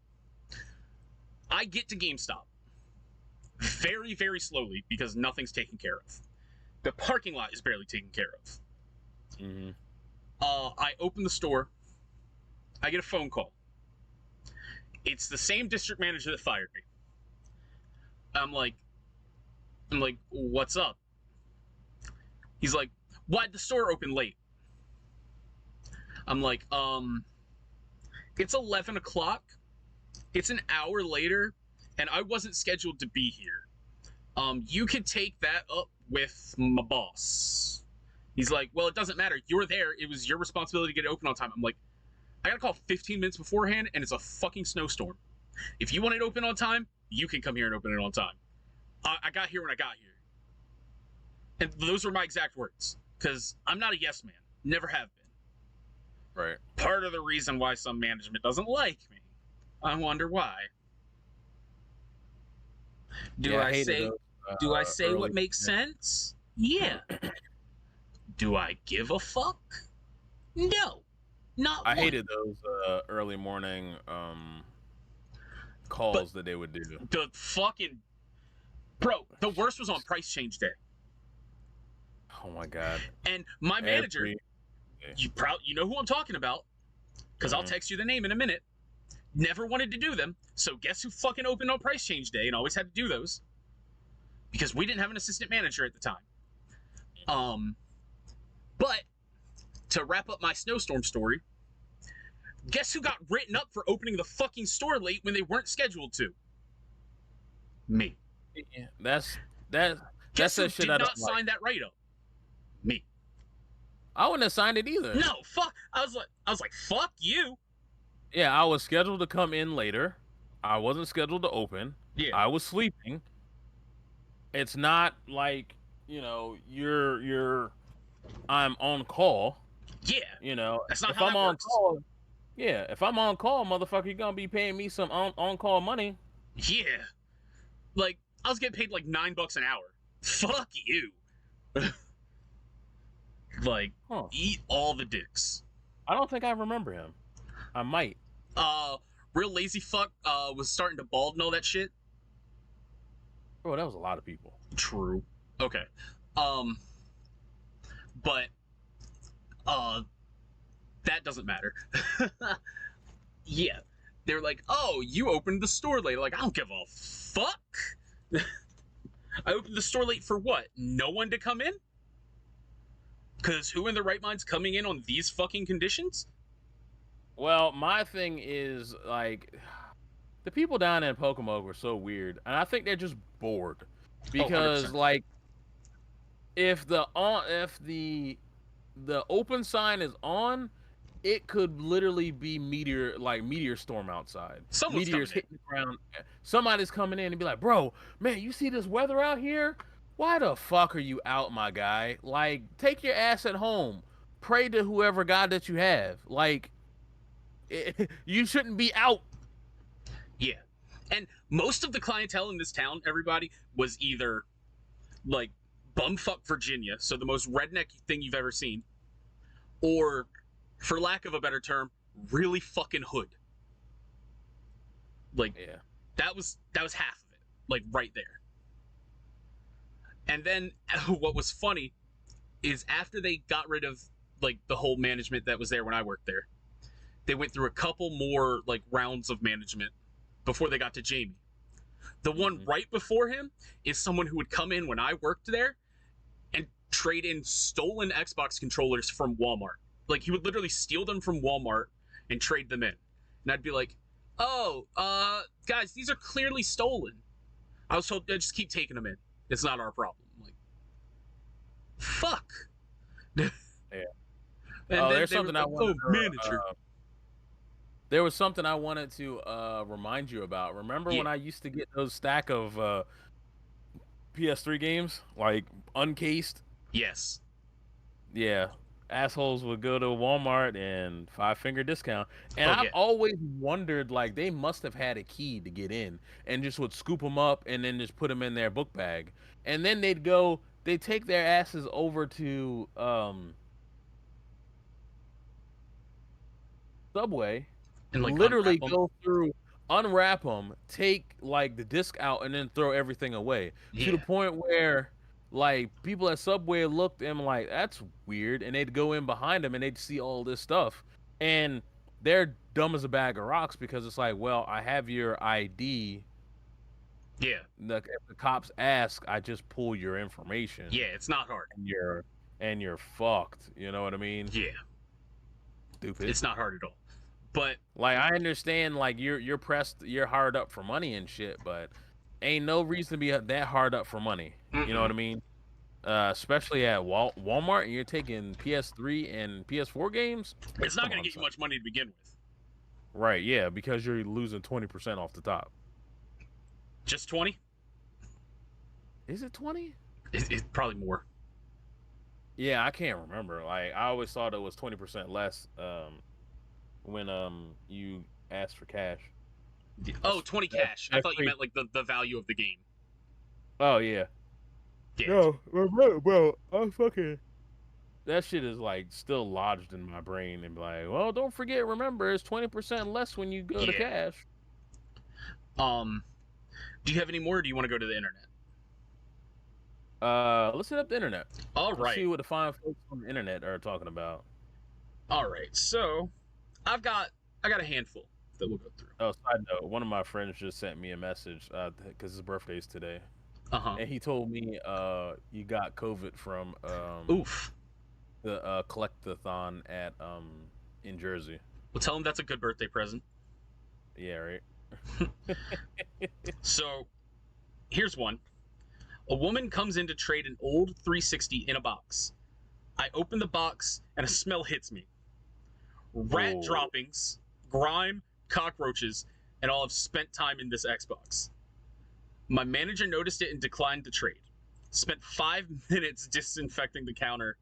I get to Gamestop very, very slowly because nothing's taken care of. The parking lot is barely taken care of. I open the store. I get a phone call. It's the same district manager that fired me. I'm like, what's up? He's like, why'd the store open late? I'm like, it's 11 o'clock. It's an hour later, and I wasn't scheduled to be here. You can take that up with my boss. He's like, well, it doesn't matter. You were there. It was your responsibility to get it open on time. I'm like, I gotta call 15 minutes beforehand, and it's a fucking snowstorm. If you want it open on time, you can come here and open it on time. I got here when I got here. And those were my exact words. Because I'm not a yes man. Never have been. Right. Part of the reason why some management doesn't like me. I wonder why. Do I say what makes sense? Yeah. Do I give a fuck? No. Not I one. hated those early morning calls that they would do. The fucking... Bro, the worst was on price change day. Oh my God. And my manager, you know who I'm talking about, because I'll text you the name in a minute, never wanted to do them. So guess who fucking opened on price change day and always had to do those? Because we didn't have an assistant manager at the time. But to wrap up my snowstorm story, guess who got written up for opening the fucking store late when they weren't scheduled to? Me. Yeah, that's Guess who shit did not sign that write-up? Me. I wouldn't have signed it either. No, fuck. I was like, fuck you. Yeah, I was scheduled to come in later. I wasn't scheduled to open. Yeah. I was sleeping. It's not like, I'm on call. Yeah. That's not if how I'm that on works. call. Yeah, if I'm on call, motherfucker, you're gonna be paying me some on-call money. Yeah. Like, I was getting paid like $9 an hour. Fuck you. Like, eat all the dicks. I don't think I remember him. I might. Real lazy fuck was starting to bald and all that shit. Oh, that was a lot of people. True. Okay. But that doesn't matter. Yeah. They're like, oh, you opened the store late. Like, I don't give a fuck. I opened the store late for what? No one to come in? Because who in their right mind's coming in on these fucking conditions? Well, my thing is, like, the people down in Pocomoke were so weird. And I think they're just bored. Because, like, if the open sign is on, it could literally be meteor storm outside. Someone's Meteors coming in. hitting the ground. Somebody's coming in and be like, bro, man, you see this weather out here? Why the fuck are you out, my guy? Like, take your ass at home. Pray to whoever God that you have. Like, you shouldn't be out. Yeah. And most of the clientele in this town, everybody, was either like bumfuck Virginia, so the most redneck thing you've ever seen, or, for lack of a better term, really fucking hood. Like, Yeah. that was half of it, like right there. And then what was funny is after they got rid of like the whole management that was there when I worked there, they went through a couple more like rounds of management before they got to Jamie. The one right before him is someone who would come in when I worked there and trade in stolen Xbox controllers from Walmart. Like, he would literally steal them from Walmart and trade them in. And I'd be like, oh, guys, these are clearly stolen. I was told, just keep taking them in. It's not our problem. I'm like, fuck. Yeah. And then there's something like, I wanted manager. There was something I wanted to remind you about. Remember when I used to get those stack of PS3 games, like uncased? Yes. Yeah. Assholes would go to Walmart and 5-finger discount. And I've always wondered, like, they must have had a key to get in and just would scoop them up and then just put them in their book bag. And then they'd take their asses over to Subway and like literally go through, unwrap them, take like the disc out, and then throw everything away to the point where like people at Subway looked at them like, that's weird, and they'd go in behind them and they'd see all this stuff, and they're dumb as a bag of rocks because it's like, well, I have your ID. Yeah. If the cops ask, I just pull your information. Yeah, it's not hard. And you're fucked. You know what I mean? Yeah. Stupid. It's not hard at all. But like, I understand, like, you're pressed, you're hard up for money and shit, but ain't no reason to be that hard up for money. You know what I mean? Especially at Walmart, and you're taking PS3 and PS4 games. It's not going to get you much money to begin with. Right? Yeah, because you're losing 20% off the top. Just 20? Is it 20? It's probably more. Yeah, I can't remember. Like, I always thought it was 20% less. When you asked for cash. Oh, 20 cash. I thought you meant like the value of the game. Oh yeah. No, bro, I fucking, that shit is like still lodged in my brain and be like, well, don't forget, remember, it's 20% less when you go to cash. Do you have any more, or do you want to go to the internet? Let's hit up the internet. All right. Let's see what the fine folks on the internet are talking about. All right, so I got a handful that we'll go through. Oh, side note, one of my friends just sent me a message because his birthday's today. And he told me you got COVID from the collectathon at in Jersey. Well, tell him that's a good birthday present. Yeah, right. So, here's one. A woman comes in to trade an old 360 in a box. I open the box and a smell hits me. Rat droppings, grime, cockroaches, and all have spent time in this Xbox. My manager noticed it and declined the trade. Spent 5 minutes disinfecting the counter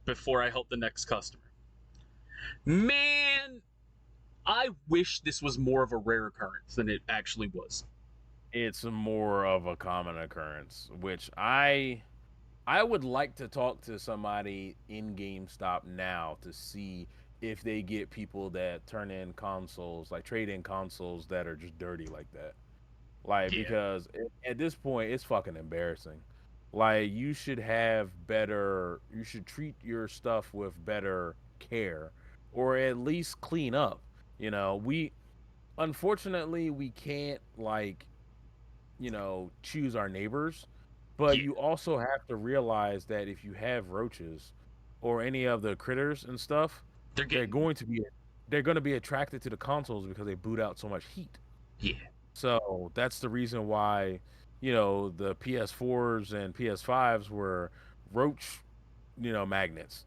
before I helped the next customer. Man, I wish this was more of a rare occurrence than it actually was. It's more of a common occurrence, which I would like to talk to somebody in GameStop now to see if they get people that turn in consoles, like trade in consoles that are just dirty like that. Like, because at this point, it's fucking embarrassing. Like, you should treat your stuff with better care, or at least clean up. You know, unfortunately, we can't, like, choose our neighbors, but you also have to realize that if you have roaches or any of the critters and stuff, they're going to be attracted to the consoles because they boot out so much heat. Yeah. So that's the reason why, the PS4s and PS5s were roach, magnets.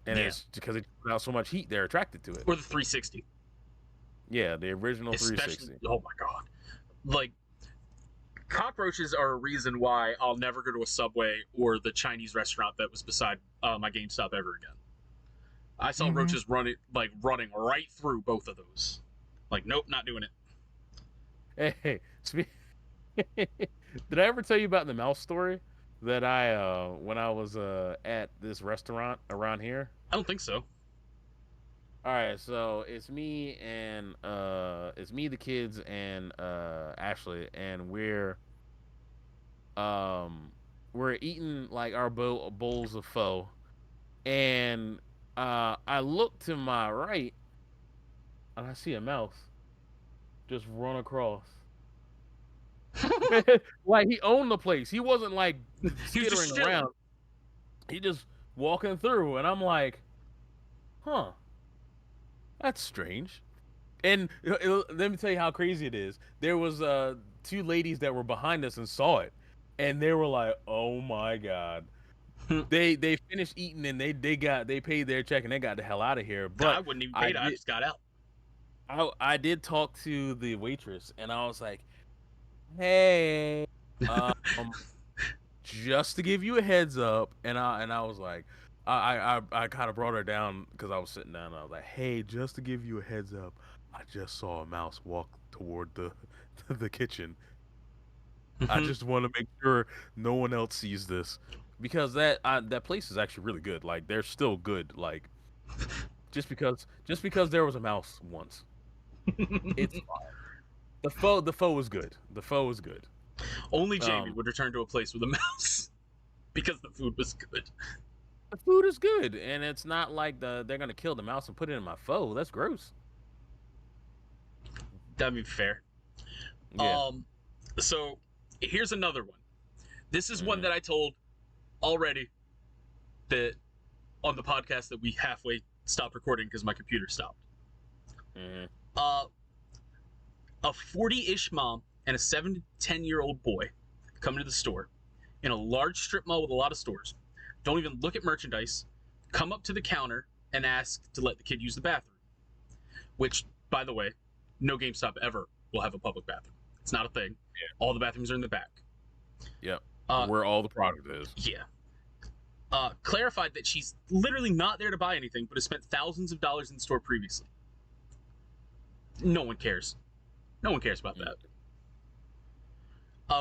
and it's because it put out so much heat, they're attracted to it. Or the 360. Yeah, the original Especially, 360. oh my god. Like, cockroaches are a reason why I'll never go to a Subway or the Chinese restaurant that was beside my GameStop ever again. I saw roaches running right through both of those. Like, nope, not doing it. Hey, did I ever tell you about the mouse story that I when I was at this restaurant around here? I don't think so. All right, so it's me, the kids, and Ashley, and we're eating like our bowls of pho, and I look to my right and I see a mouse just run across. Like he owned the place. He wasn't like skittering around. He just walking through, and I'm like, huh, that's strange. And let me tell you how crazy it is. There was two ladies that were behind us and saw it, and they were like, "Oh my god!" They finished eating and they paid their check and they got the hell out of here. But I wouldn't even pay. I just got out. I did talk to the waitress and I was like, "Hey, just to give you a heads up," and I was like, I kind of brought her down because I was sitting down. And I was like, "Hey, just to give you a heads up, I just saw a mouse walk toward the kitchen. I just want to make sure no one else sees this because that place is actually really good. Like they're still good. Like just because there was a mouse once, it's fine. The pho was good. The pho was good. Only Jamie would return to a place with a mouse because the food was good. The food is good, and it's not like they're gonna kill the mouse and put it in my pho. That's gross. That'd be fair. Yeah. So here's another one. This is one that I told already that on the podcast that we halfway stopped recording because my computer stopped. A 40-ish mom and a 7 to 10-year-old boy come into the store in a large strip mall with a lot of stores. Don't even look at merchandise. Come up to the counter and ask to let the kid use the bathroom. Which, by the way, no GameStop ever will have a public bathroom. It's not a thing. Yeah. All the bathrooms are in the back. Yep. Where all the product is. Yeah. Clarified that she's literally not there to buy anything, but has spent thousands of dollars in the store previously. No one cares. No one cares about that.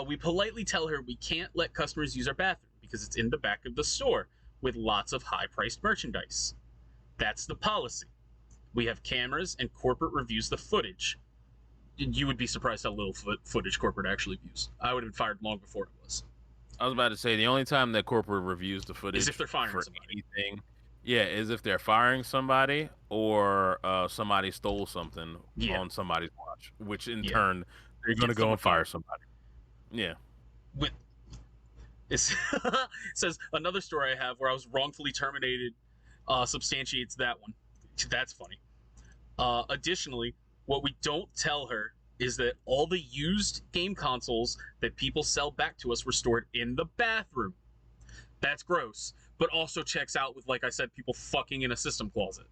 We politely tell her we can't let customers use our bathroom because it's in the back of the store with lots of high-priced merchandise. That's the policy. We have cameras and corporate reviews the footage. You would be surprised how little footage corporate actually views. I would have been fired long before it was. I was about to say the only time that corporate reviews the footage is if they're firing for somebody. anything. Yeah, is if they're firing somebody or somebody stole something on somebody's watch, which in turn they're going to go and fire somebody. Yeah. It says another story I have where I was wrongfully terminated substantiates that one. That's funny. Additionally, what we don't tell her is that all the used game consoles that people sell back to us were stored in the bathroom. That's gross, but also checks out with, like I said, people fucking in a system closet.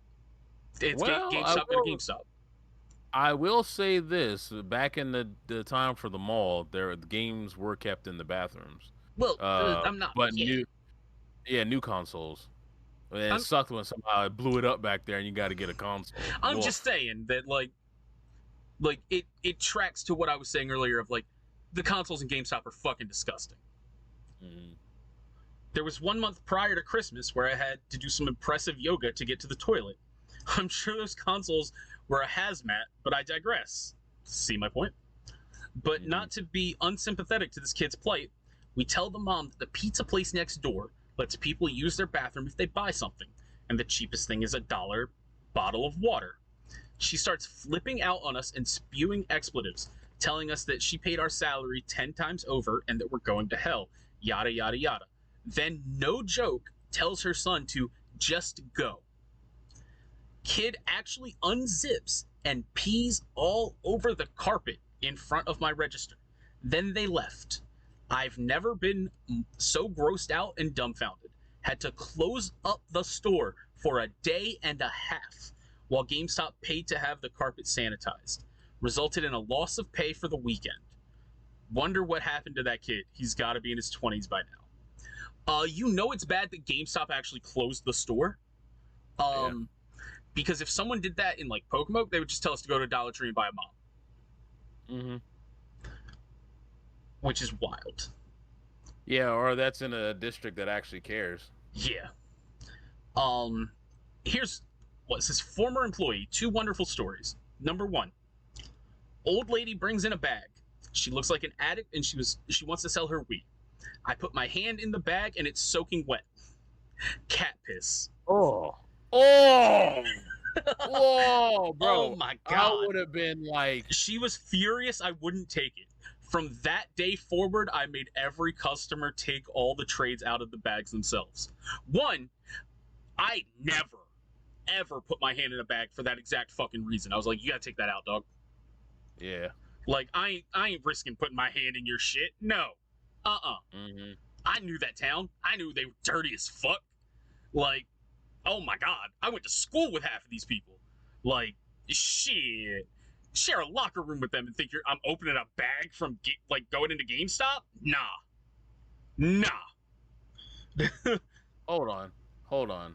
It's GameStop and GameStop. I will say this: back in the time for the mall, the games were kept in the bathrooms. Well, I'm not. But new consoles. It sucked when somehow it blew it up back there, and you got to get a console. I'm just saying that, like it tracks to what I was saying earlier of like the consoles in GameStop are fucking disgusting. There was 1 month prior to Christmas where I had to do some impressive yoga to get to the toilet. I'm sure those consoles were a hazmat, but I digress. See my point? But not to be unsympathetic to this kid's plight, we tell the mom that the pizza place next door lets people use their bathroom if they buy something, and the cheapest thing is $1 bottle of water. She starts flipping out on us and spewing expletives, telling us that she paid our salary 10 times over and that we're going to hell, yada yada yada. Then, no joke, tells her son to just go. Kid actually unzips and pees all over the carpet in front of my register. Then they left. I've never been so grossed out and dumbfounded. Had to close up the store for a day and a half while GameStop paid to have the carpet sanitized. Resulted in a loss of pay for the weekend. Wonder what happened to that kid. He's got to be in his 20s by now. You know it's bad that GameStop actually closed the store. Because if someone did that in like Pokemoke, they would just tell us to go to Dollar Tree and buy a mom. Which is wild. Yeah, or that's in a district that actually cares. Yeah. Here's what says former employee. 2 wonderful stories. Number 1. Old lady brings in a bag. She looks like an addict and she wants to sell her weed. I put my hand in the bag and it's soaking wet. Cat piss. Oh, bro. Oh my god. I would have been like... She was furious. I wouldn't take it. From that day forward, I made every customer take all the trades out of the bags themselves. 1, I never, ever put my hand in a bag for that exact fucking reason. I was like, you gotta take that out, dog. Yeah. Like, I ain't risking putting my hand in your shit. No. I knew that town. I knew they were dirty as fuck. Like, oh my god. I went to school with half of these people. Like, shit. Share a locker room with them and think I'm opening a bag from, going into GameStop? Nah. Hold on.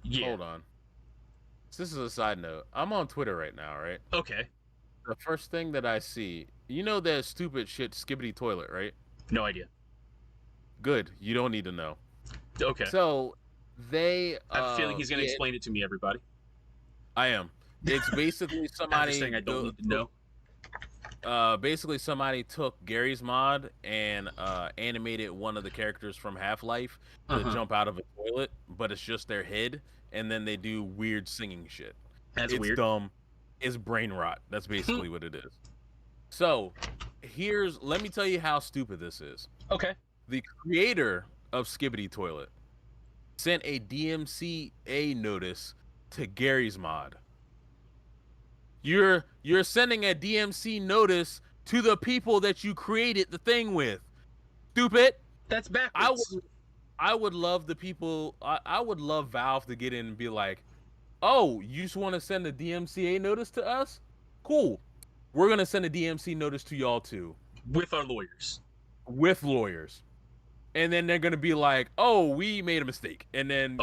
Yeah. Hold on. So this is a side note. I'm on Twitter right now, right? Okay. The first thing that I see, you know that stupid shit Skibbity Toilet, right? No idea. Good. You don't need to know. Okay. So, they... I have a feeling he's going to explain it to me, everybody. I am. It's basically somebody... saying I don't need to know. Basically, somebody took Gary's mod and animated one of the characters from Half-Life to jump out of a toilet, but it's just their head, and then they do weird singing shit. That's weird. It's dumb. It's brain rot. That's basically what it is. So, let me tell you how stupid this is. Okay. The creator of Skibbity Toilet sent a DMCA notice to Gary's mod. You're sending a DMC notice to the people that you created the thing with. Stupid. That's backwards. I would love the people. I would love Valve to get in and be like, "Oh, you just want to send a DMCA notice to us? Cool. We're gonna send a DMC notice to y'all too, with our lawyers." With lawyers, and then they're gonna be like, "Oh, we made a mistake," and then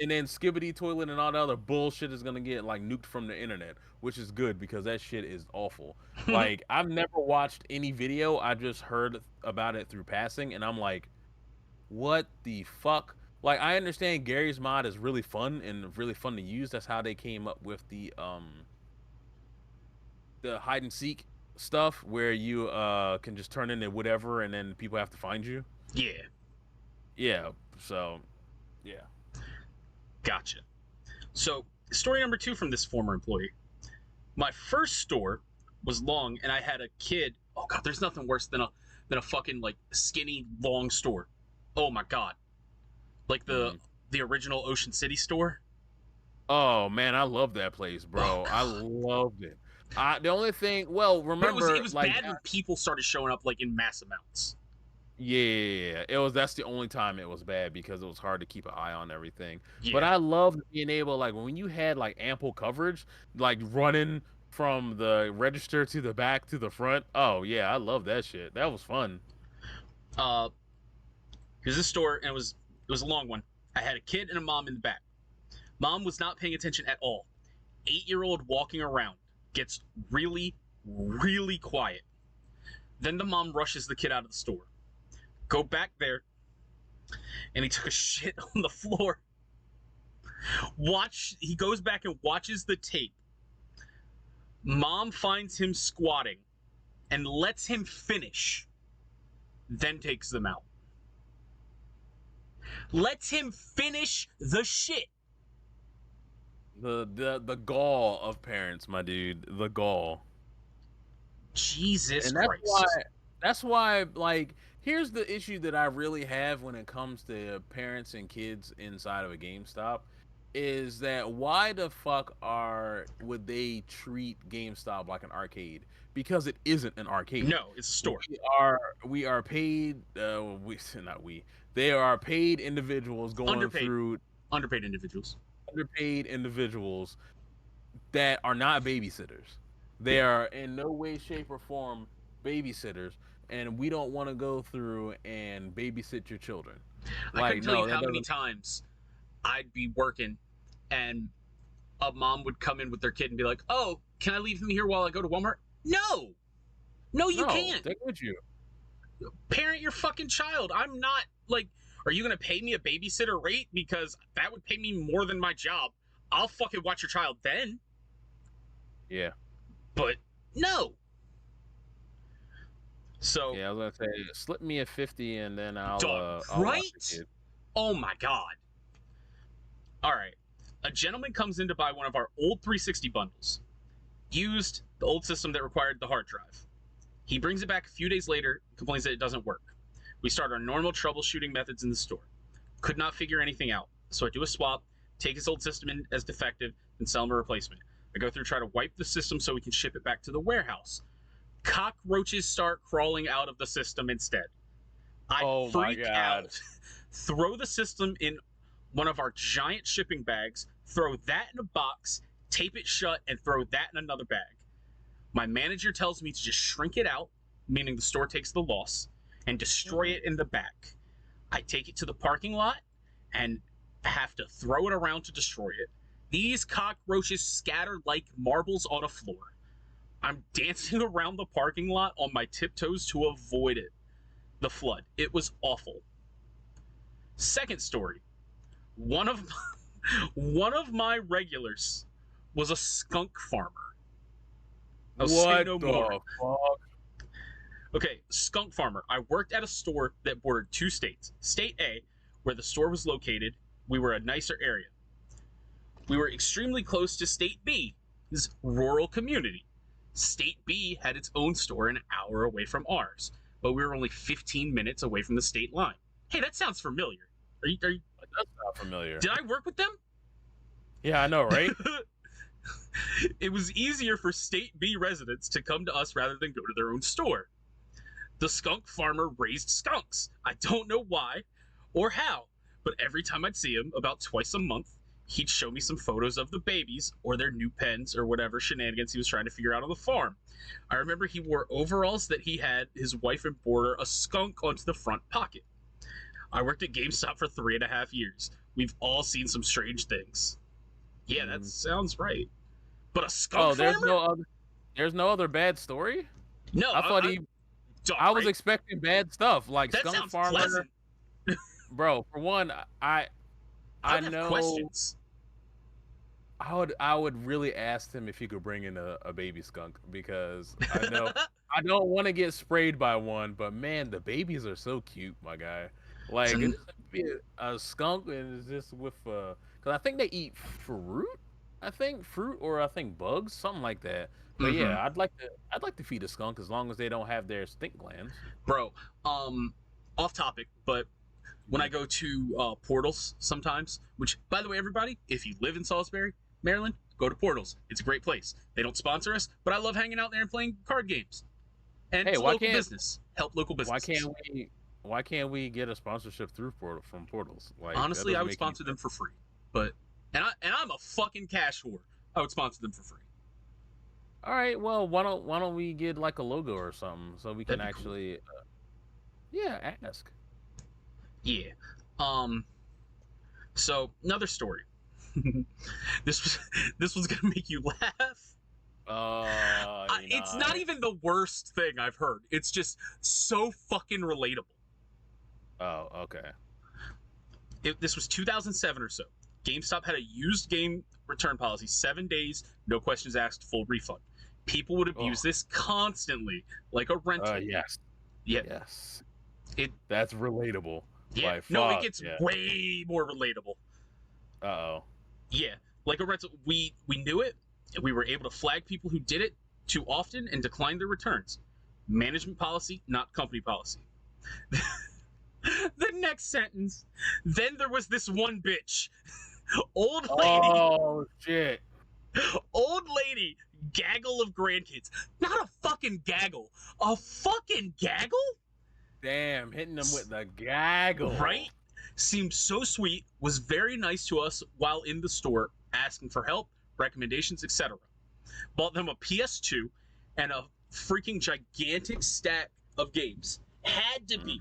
and then Skibbity Toilet and all the other bullshit is gonna get like nuked from the internet, which is good because that shit is awful. Like, I've never watched any video. I just heard about it through passing, and I'm like, what the fuck? Like, I understand Gary's mod is really fun and really fun to use. That's how they came up with the hide and seek stuff where you can just turn into whatever and then people have to find you. Yeah. So, yeah. Gotcha. So, story number 2 from this former employee. My first store was long, and I had a kid. Oh god, there's nothing worse than a fucking like skinny long store. Oh my god, like the original Ocean City store. Oh man, I love that place, bro. I loved it. The only thing, well, remember, it was like, bad when people started showing up like in mass amounts. Yeah, that's the only time it was bad because it was hard to keep an eye on everything. Yeah. But I loved being able, like, when you had like ample coverage, like running from the register to the back to the front. Oh yeah, I love that shit. That was fun. Here's a store, and it was a long one. I had a kid and a mom in the back. Mom was not paying attention at all. 8-year-old walking around gets really, really quiet. Then the mom rushes the kid out of the store. Go back there, and he took a shit on the floor. He goes back and watches the tape. Mom finds him squatting and lets him finish, then takes them out. Lets him finish the shit. The gall of parents, my dude. The gall. Jesus Christ. That's why, like, here's the issue that I really have when it comes to parents and kids inside of a GameStop, is that why the fuck would they treat GameStop like an arcade? Because it isn't an arcade. No, it's a store. We are paid. They are paid individuals going through. Underpaid individuals. underpaid individuals that are not babysitters. They are in no way, shape, or form babysitters, and we don't want to go through and babysit your children. I couldn't Like, tell you no, that how many doesn't. times I'd be working and a mom would come in with their kid and be like, "Oh, can I leave him here while I go to Walmart?" No, no, you No, can't. take with you. Parent your fucking child. I'm not like, are you gonna pay me a babysitter rate because that would pay me more than my job? I'll fucking watch your child then. Yeah. But no. So, Yeah, I was gonna say, slip me a 50 and then I'll dog, I'll watch right? the kid. Oh my god. All right. A gentleman comes in to buy one of our old 360 bundles. Used the old system that required the hard drive. He brings it back a few days later and complains that it doesn't work. We start our normal troubleshooting methods in the store. Could not figure anything out, so I do a swap, take his old system in as defective, and sell him a replacement. I go through, try to wipe the system so we can ship it back to the warehouse. Cockroaches start crawling out of the system instead. I Oh my freak God. out, throw the system in one of our giant shipping bags, throw that in a box, tape it shut, and throw that in another bag. My manager tells me to just shrink it out, meaning the store takes the loss, and destroy it in the back. I take it to the parking lot and have to throw it around to destroy it. These cockroaches scatter like marbles on a floor. I'm dancing around the parking lot on my tiptoes to avoid it. The flood. It was awful. Second story. One of my regulars was a skunk farmer. I'll say What no the more. fuck? Okay, skunk farmer. I worked at a store that bordered two states. State A, where the store was located, we were a nicer area. We were extremely close to State B, this rural community. State B had its own store an hour away from ours, but we were only 15 minutes away from the state line. Hey, that sounds familiar. Are you, That does sound familiar. did I work with them? Yeah, I know, right? It was easier for State B residents to come to us rather than go to their own store. The skunk farmer raised skunks. I don't know why or how, but every time I'd see him, about twice a month, he'd show me some photos of the babies or their new pens or whatever shenanigans he was trying to figure out on the farm. I remember he wore overalls that he had his wife embroider a skunk onto the front pocket. I worked at Gamestop for 3.5 years. We've all seen some strange things. Yeah, that sounds right. But a skunk farmer? There's no other bad story? No, I thought I was expecting bad stuff like that skunk sounds farmer. pleasant. Bro, for one, I have know questions. I would really ask him if he could bring in a baby skunk because I know I don't want to get sprayed by one, but man, the babies are so cute, my guy. Like It's be a skunk and it's just with because I think they eat fruit. I think fruit or I think bugs, something like that. But yeah, I'd like to feed a skunk as long as they don't have their stink glands. Bro, off topic, but when I go to Portals sometimes, which, by the way, everybody, if you live in Salisbury, Maryland, go to Portals. It's a great place. They don't sponsor us, but I love hanging out there and playing card games. And Hey, it's a local business. Help local businesses. Why can't we get a sponsorship through from Portals? Like Honestly, I would sponsor them for free. But I'm a fucking cash whore. I would sponsor them for free. All right, well, why don't we get like a logo or something so we can actually cool. Yeah, ask. Yeah. So another story. this was gonna make you laugh. It's not even the worst thing I've heard. It's just so fucking relatable. Oh, okay. This was 2007 or so. GameStop had a used game return policy, 7 days, no questions asked, full refund. People would abuse this constantly, like a rental. Yes. Yeah. Yes. That's relatable. Yeah. Like, no, it gets way more relatable. Uh-oh. Yeah. Like a rental, we knew it, and we were able to flag people who did it too often and decline their returns. Management policy, not company policy. The next sentence. Then there was this one bitch. Old lady. Oh, shit. Old lady. Gaggle of grandkids. Not a fucking gaggle. A fucking gaggle? Damn, hitting them with the gaggle. Right? Seemed so sweet, was very nice to us while in the store, asking for help, recommendations, etc. Bought them a PS2 and a freaking gigantic stack of games. Had to be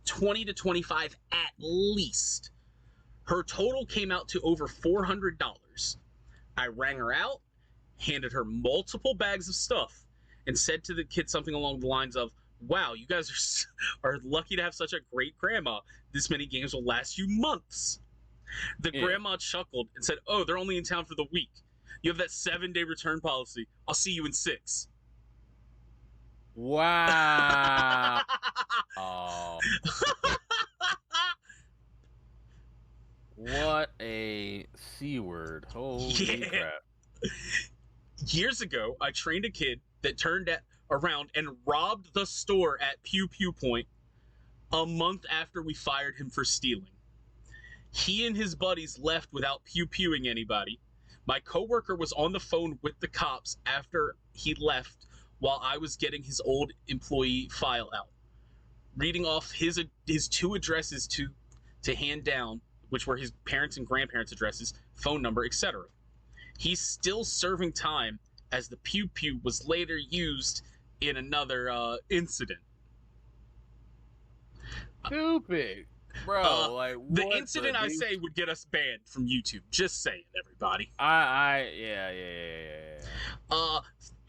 20 to 25 at least. Her total came out to over $400. I rang her out, handed her multiple bags of stuff, and said to the kid something along the lines of, "Wow, you guys are lucky to have such a great grandma. This many games will last you months." The grandma chuckled and said, "Oh, they're only in town for the week. You have that 7-day return policy. I'll see you in 6." Wow. Oh. What a C word. Holy crap. Years ago, I trained a kid that turned around and robbed the store at Pew Pew Point a month after we fired him for stealing. He and his buddies left without pew-pewing anybody. My coworker was on the phone with the cops after he left while I was getting his old employee file out, reading off his 2 addresses to hand down, which were his parents' and grandparents' addresses, phone number, etc. He's still serving time, as the pew-pew was later used in another incident. Stupid. Bro, like, the incident I say would get us banned from YouTube. Just saying, everybody. Yeah.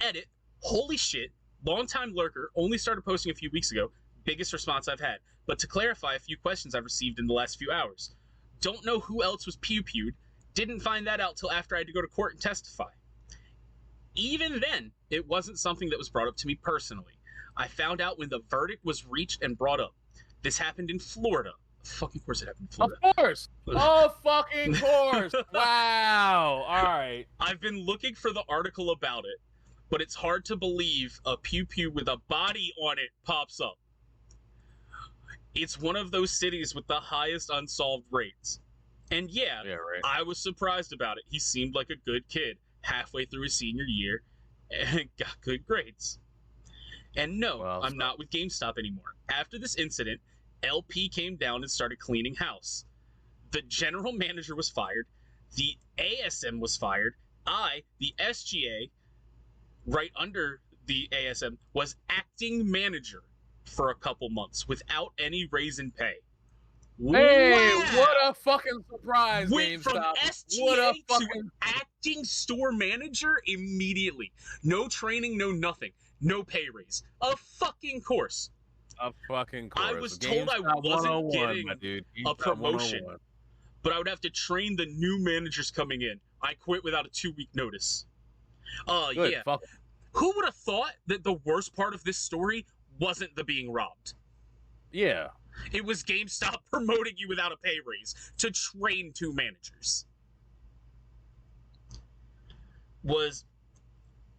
Edit. Holy shit. Longtime lurker. Only started posting a few weeks ago. Biggest response I've had. But to clarify a few questions I've received in the last few hours. Don't know who else was pew-pewed. Didn't find that out till after I had to go to court and testify. Even then, it wasn't something that was brought up to me personally. I found out when the verdict was reached and brought up. This happened in Florida. Fucking course it happened in Florida. Of course. Oh, fucking course. Wow. All right. I've been looking for the article about it, but it's hard to believe a pew-pew with a body on it pops up. It's one of those cities with the highest unsolved rates. And yeah, right. I was surprised about it. He seemed like a good kid halfway through his senior year and got good grades. And no, I'm not with GameStop anymore. After this incident, LP came down and started cleaning house. The general manager was fired. The ASM was fired. The SGA, right under the ASM, was acting manager for a couple months without any raise in pay. Hey, wow. What a fucking surprise, Went GameStop. From SGA to acting store manager immediately. No training, no nothing. No pay raise. A fucking course. A fucking course. I was told I wasn't getting a promotion, but I would have to train the new managers coming in. I quit without a 2-week notice. Good, yeah. Who would have thought that the worst part of this story wasn't the being robbed? Yeah. It was GameStop promoting you without a pay raise to train 2 managers. All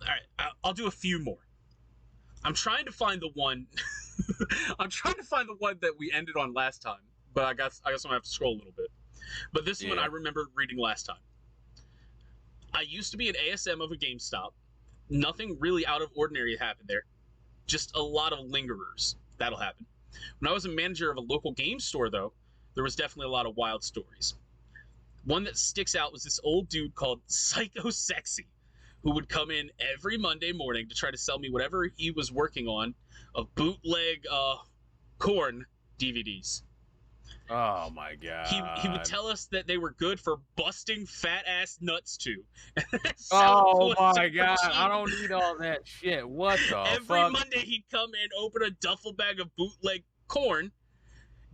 right, I'll do a few more. I'm trying to find the one. I'm trying to find the one that we ended on last time, but I guess I'm gonna have to scroll a little bit. But this one I remember reading last time. I used to be an ASM of a GameStop. Nothing really out of ordinary happened there. Just a lot of lingerers. That'll happen. When I was a manager of a local game store, though, there was definitely a lot of wild stories. One that sticks out was this old dude called Psycho Sexy, who would come in every Monday morning to try to sell me whatever he was working on of bootleg Korn DVDs. Oh my god. He would tell us that they were good for busting fat ass nuts to. Oh my god, I don't need all that shit. What the fuck? Every Monday he'd come in, open a duffel bag of bootleg Korn,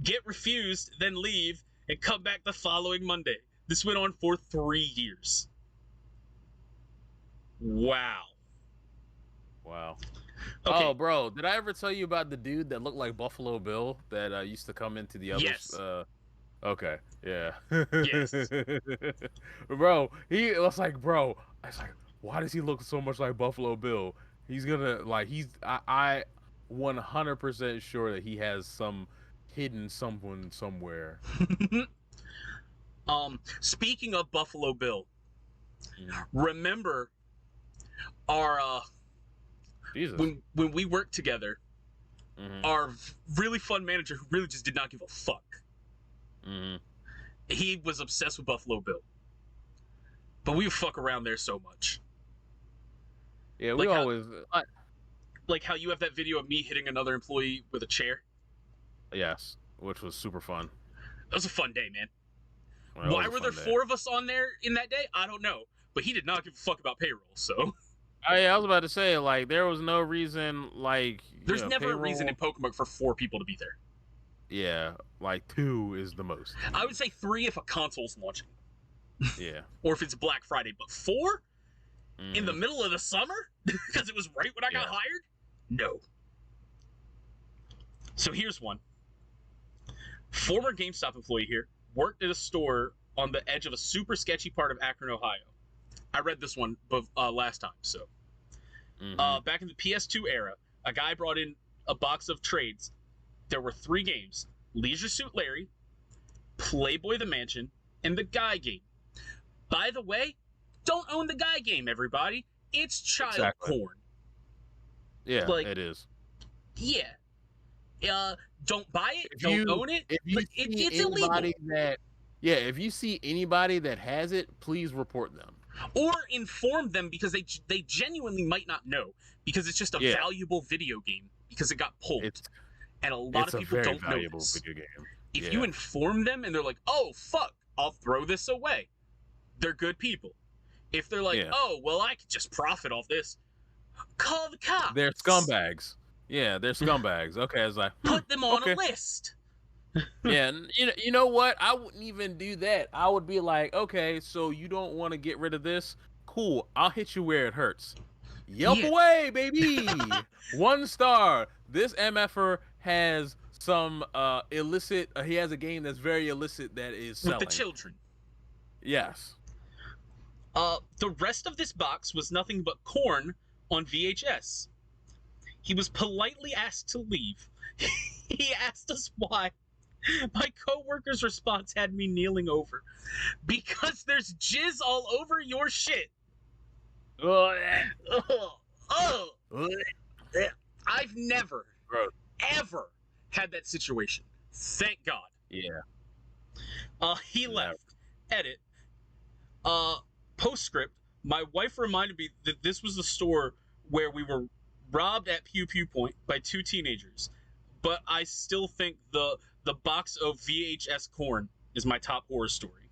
get refused, then leave, and come back the following Monday. This went on for 3 years. Wow. Okay. Oh, bro, did I ever tell you about the dude that looked like Buffalo Bill that used to come into the other? Yes. Okay. Yeah. Yes. Bro, I was like, why does he look so much like Buffalo Bill? He's gonna I 100% sure that he has some hidden someone somewhere. Speaking of Buffalo Bill, remember our Jesus. when we worked together, our really fun manager who really just did not give a fuck. Mm-hmm. He was obsessed with Buffalo Bill. But we would fuck around there so much. Yeah, we like always like how you have that video of me hitting another employee with a chair. yes, which was super fun. That was a fun day, man. Well, Why were there 4 of us on there in that day? I don't know. But he did not give a fuck about payroll, so. I was about to say, like, there was no reason, like, there's never payroll... a reason in Pokemon for 4 people to be there. Yeah, like 2 is the most. I would say 3 if a console's launching. Yeah. Or if it's Black Friday, but 4 in the middle of the summer because it was right when I got hired? No. So here's one. Former GameStop employee here worked at a store on the edge of a super sketchy part of Akron, Ohio. I read this one last time, so. Back in the PS2 era, a guy brought in a box of trades. There were 3 games: Leisure Suit Larry, Playboy the Mansion, and the Guy game. By the way, don't own the Guy game, everybody. It's child porn. Yeah, it is. Yeah. Don't buy it. Don't own it. It's illegal. If you see anybody that has it, please report them. Or inform them, because they genuinely might not know, because it's just a valuable video game because it got pulled. And a lot of people don't know this. Video game. If you inform them and they're like, oh, fuck, I'll throw this away, they're good people. If they're like, oh, well, I could just profit off this, call the cops. They're scumbags. Yeah, they're scumbags. Okay, I was like, put them on a list. Yeah, you know what? I wouldn't even do that. I would be like, okay, so you don't want to get rid of this? Cool, I'll hit you where it hurts. Yelp away, baby! 1 star. This MFer has some illicit. He has a game that's very illicit that is selling. With the children. Yes. The rest of this box was nothing but corn on VHS. He was politely asked to leave. He asked us why. My coworker's response had me kneeling over. Because there's jizz all over your shit. I've never, ever had that situation. Thank God. Yeah. He left. Edit. Postscript. My wife reminded me that this was the store where we were robbed at Pew Pew Point by 2 teenagers. But I still think the box of VHS corn is my top horror story.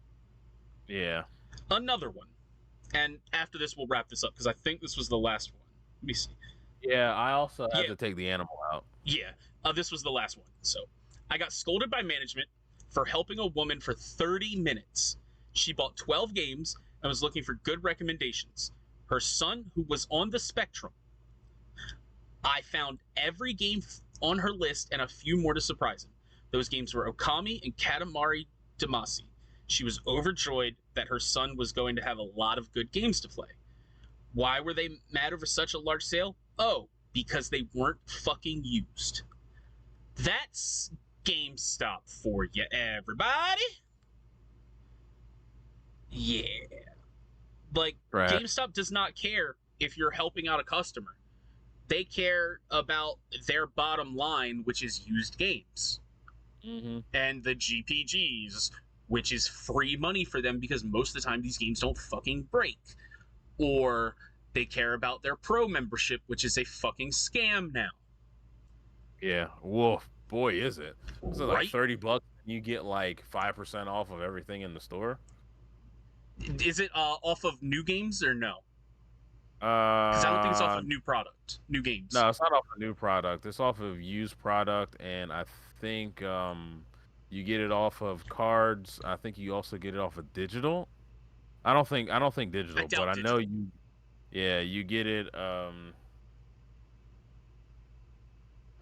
Yeah. Another one. And after this, we'll wrap this up, because I think this was the last one. Let me see. Yeah, I also have to take the animal out. Yeah, this was the last one. So, I got scolded by management for helping a woman for 30 minutes. She bought 12 games and was looking for good recommendations. Her son, who was on the spectrum. I found every game on her list and a few more to surprise him. Those games were Okami and Katamari Damacy. She was overjoyed that her son was going to have a lot of good games to play. Why were they mad over such a large sale? Oh, because they weren't fucking used. That's GameStop for you, everybody. Yeah. Like, GameStop does not care if you're helping out a customer. They care about their bottom line, which is used games. And the GPGs, which is free money for them because most of the time these games don't fucking break. Or they care about their pro membership, which is a fucking scam now. Yeah. Whoa, boy, is it. Is it like $30 and you get like 5% off of everything in the store? Is it off of new games or no? Because I don't think it's off of new games. No, it's not off of new product. It's off of used product, and I think you get it off of cards. I think you also get it off of digital. I don't think digital, but I know you. Yeah, you get it.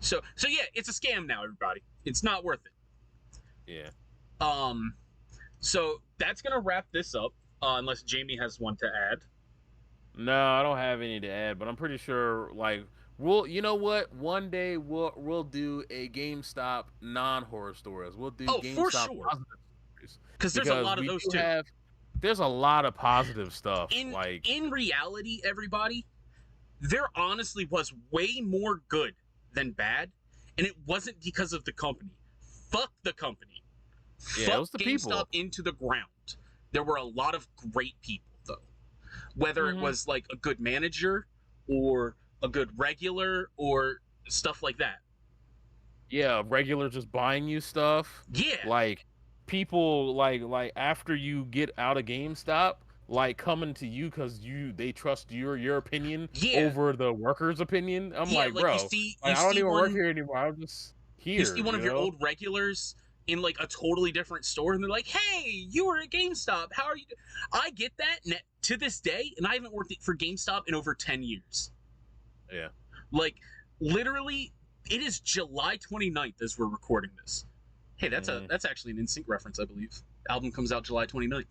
So yeah, it's a scam now, everybody. It's not worth it. Yeah. So that's gonna wrap this up, unless Jamie has one to add. No, I don't have any to add, but I'm pretty sure, like, you know what? One day we'll do a GameStop non-horror stories. We'll do GameStop for sure. positive stories. Because there's a lot of those too. There's a lot of positive stuff. In reality, everybody, there honestly was way more good than bad, and it wasn't because of the company. Fuck the company. Yeah, it was Fuck the GameStop people. into the ground. There were a lot of great people, though. Whether it was like a good manager or a good regular or stuff like that. Yeah, regular just buying you stuff. Yeah. Like people like after you get out of GameStop, like coming to you because they trust your opinion Yeah. over the worker's opinion. I'm Yeah, like, like bro, like, I don't even work here anymore. I'm just you see here, one you of your know? old regulars in like a totally different store and they're like, hey, you were at GameStop, how are you I get that to this day, and I haven't worked for GameStop in over 10 years. Yeah. Like, literally, it is July 29th as we're recording this. Hey, that's actually an NSYNC reference, I believe. Album comes out July 29th.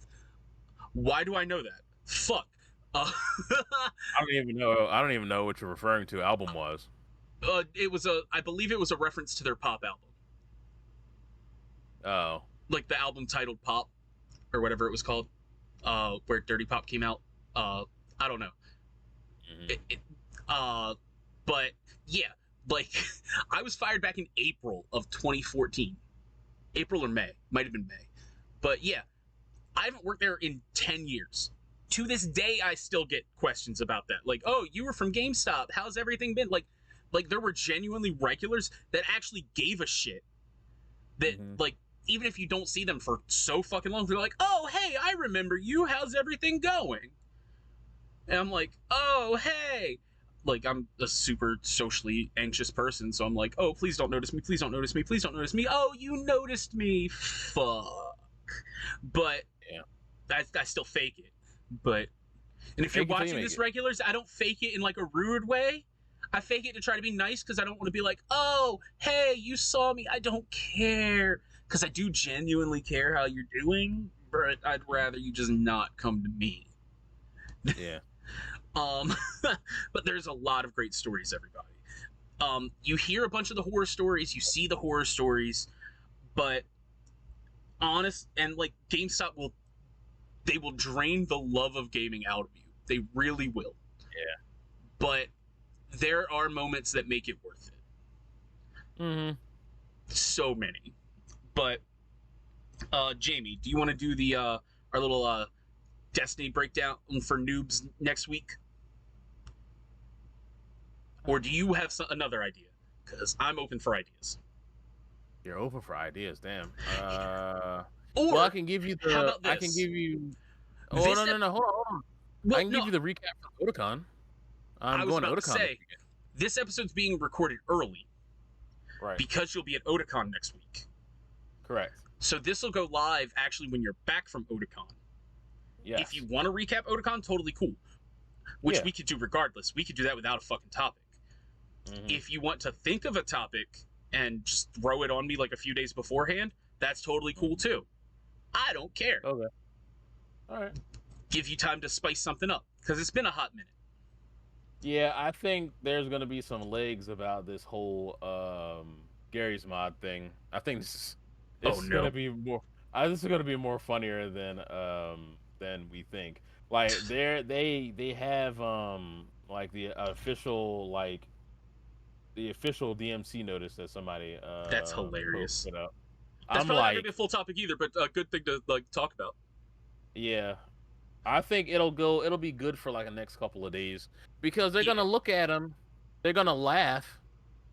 Why do I know that? Fuck. I don't even know what you're referring to. Album was. I believe it was a reference to their pop album. Oh. Like the album titled Pop, or whatever it was called, where Dirty Pop came out. I don't know. But yeah, like I was fired back in April of 2014. April or May, might have been May. But yeah, I haven't worked there in 10 years. To this day, I still get questions about that. Like, oh, you were from GameStop. How's everything been? Like there were genuinely regulars that actually gave a shit. That like, even if you don't see them for so fucking long, they're like, oh, hey, I remember you. How's everything going? And I'm like, oh, hey. Like, I'm a super socially anxious person, so I'm like, oh, please don't notice me. Please don't notice me. Please don't notice me. Oh, you noticed me. Fuck. But yeah, I still fake it. But, and if you're watching this, regulars, I don't fake it in like a rude way. I fake it to try to be nice because I don't want to be like, oh, hey, you saw me. I don't care. Because I do genuinely care how you're doing, but I'd rather you just not come to me. Yeah. But there's a lot of great stories, everybody. You hear a bunch of the horror stories, you see the horror stories, but honest and like GameStop will drain the love of gaming out of you. They really will. Yeah. But there are moments that make it worth it. So many. But Jamie, do you want to do the our little Destiny breakdown for noobs next week? Or do you have another idea? Because I'm open for ideas. You're open for ideas, damn. Or well, I can give you the. How about this? I can give you. Oh no! Hold on. Well, I can give you the recap from Otakon. I was about to say, this episode's being recorded early, right? Because you'll be at Otakon next week. Correct. So this will go live actually when you're back from Otakon. Yeah. If you want to recap Otakon, totally cool. Which we could do regardless. We could do that without a fucking topic. If you want to think of a topic and just throw it on me like a few days beforehand, that's totally cool too. I don't care. Okay. All right. Give you time to spice something up because it's been a hot minute. Yeah, I think there's gonna be some legs about this whole Gary's mod thing. I think this is gonna be more. This is gonna be more funnier than we think. Like they have like the official DMC notice that somebody that's hilarious. Put up. That's probably not gonna be a full topic either, but a good thing to like talk about. Yeah, I think it'll be good for like the next couple of days because they're gonna look at him, they're gonna laugh,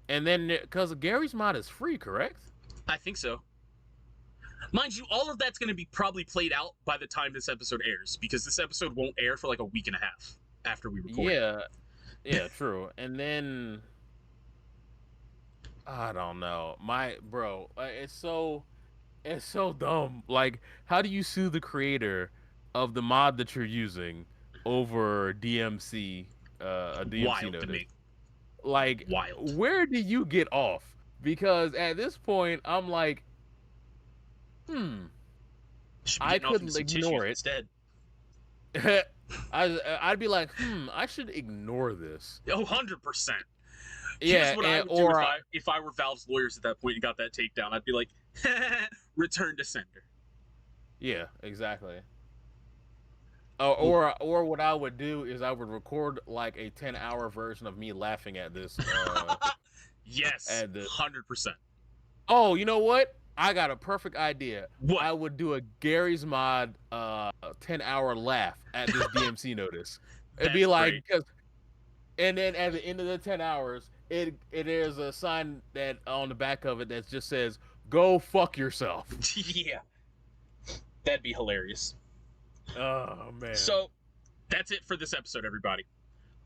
and then because Gary's mod is free, correct? I think so. Mind you, all of that's going to be probably played out by the time this episode airs, because this episode won't air for like a week and a half after we record. Yeah, true. And then I don't know, it's so dumb. Like, how do you sue the creator of the mod that you're using over DMC? A DMC Wild notice. To me. Like, wild. Where do you get off? Because at this point, I'm like, I couldn't ignore it. Instead. I'd be like, I should ignore this. 100%. Yeah, here's what I would do if I were Valve's lawyers at that point and got that takedown. I'd be like, return to sender. Yeah, exactly. Or what I would do is I would record like a 10-hour version of me laughing at this. Yes, 100%. Oh, you know what? I got a perfect idea. What? I would do a Gary's Mod 10-hour laugh at this DMC notice. It'd be That's like, great. and then at the end of the 10 hours, it is a sign that on the back of it that just says, "Go fuck yourself." Yeah. That'd be hilarious. Oh man. So that's it for this episode, everybody.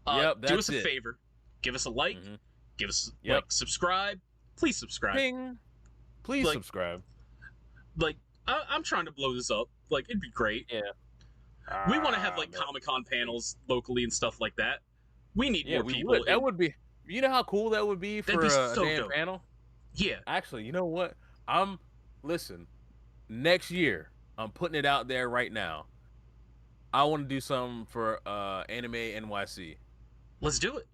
Yep, do us that's a it. favor. Give us a like. Mhm. Give us Yep. like, subscribe. Please subscribe. Ping. Please Like- subscribe. Like, I'm trying to blow this up. Like, it'd be great. Yeah. We want to have like man. Comic-Con panels locally and stuff like that. We need Yeah, more we people. would. That would be. You know how cool that would be That'd for be a so damn dope. panel. Yeah. Actually, you know what? Listen. Next year, I'm putting it out there right now. I want to do something for Anime NYC. Let's do it.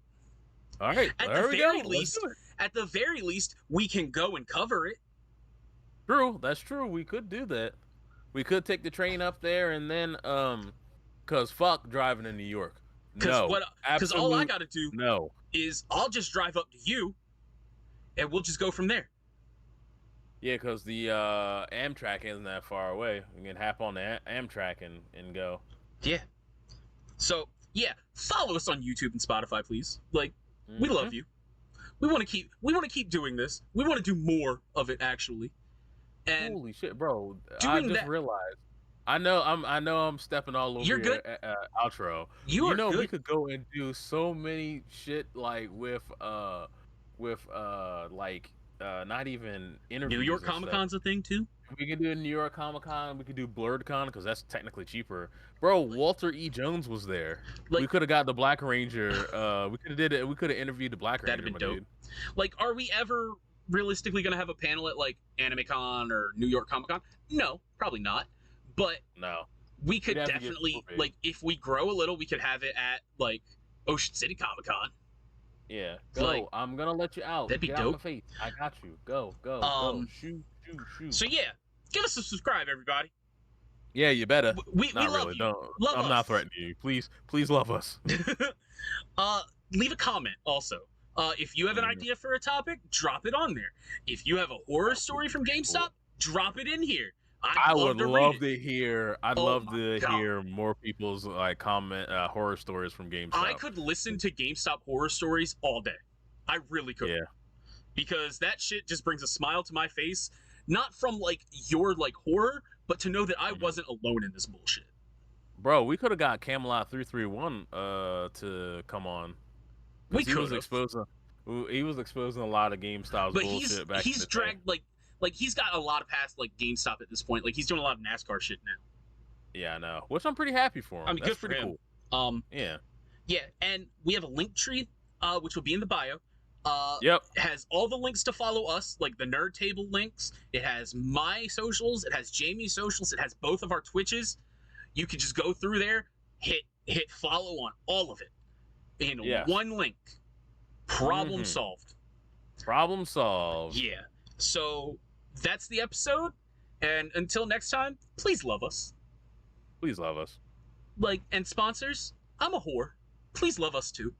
All right, At there the we very go. least, at the very least, we can go and cover it. True, that's true. We could do that. We could take the train up there and then, cause fuck driving in New York. No, Because all I absolute gotta do no. is I'll just drive up to you, and we'll just go from there. Yeah, cause the Amtrak isn't that far away. We can hop on the Amtrak and go. Yeah. So yeah, follow us on YouTube and Spotify, please. Like, we love you. We want to keep doing this. We want to do more of it, actually. And Holy shit, bro! I doing just that- realized. I know I'm stepping all over You're your good. outro. You are know good. we could go and do so many shit like with like not even interviews. New York and stuff. Comic Con's a thing too. We can do a New York Comic Con. We could do Blurred Con because that's technically cheaper. Bro, Walter E. Jones was there. Like- we could have got the Black Ranger. We could have did it. We could have interviewed the Black Ranger. That'd have my been dude. Like, are we ever realistically gonna have a panel at like AnimeCon or New York Comic Con? No, probably not. But No. we could We'd have to get definitely, super big. like, if we grow a little, we could have it at like Ocean City Comic Con. Yeah. Go. Like, I'm gonna let you out. that'd be Get out my dope. face. I got you. Go. Go. Shoot. So yeah, give us a subscribe, everybody. Yeah, you better. We Not love really. you. Don't. Love I'm us. not threatening you. Please love us. Leave a comment also. If you have an idea for a topic, drop it on there. If you have a horror story from GameStop, drop it in here. I would to love read it. to hear. I'd Oh love my to God. hear more people's like comment horror stories from GameStop. I could listen to GameStop horror stories all day. I really could. Yeah. Because that shit just brings a smile to my face. Not from like your like horror, but to know that I Mhm. wasn't alone in this bullshit. Bro, we could have got Camelot 331 to come on. 'Cause We he was could've. exposing. He was exposing a lot of GameStop's But bullshit back in he's the day. dragged like he's got a lot of past like GameStop at this point. Like he's doing a lot of NASCAR shit now. Yeah, I know. Which I'm pretty happy for him. I mean, That's good for pretty him. cool. Yeah. Yeah, and we have a link tree, which will be in the bio. Yep. It has all the links to follow us, like the Nerd Table links. It has my socials. It has Jamie's socials. It has both of our Twitches. You can just go through there, hit follow on all of it in Yes. one link. Problem Mhm. solved. Problem solved. Yeah. So that's the episode. And until next time, please love us. Please love us. Like, and sponsors, I'm a whore. Please love us too.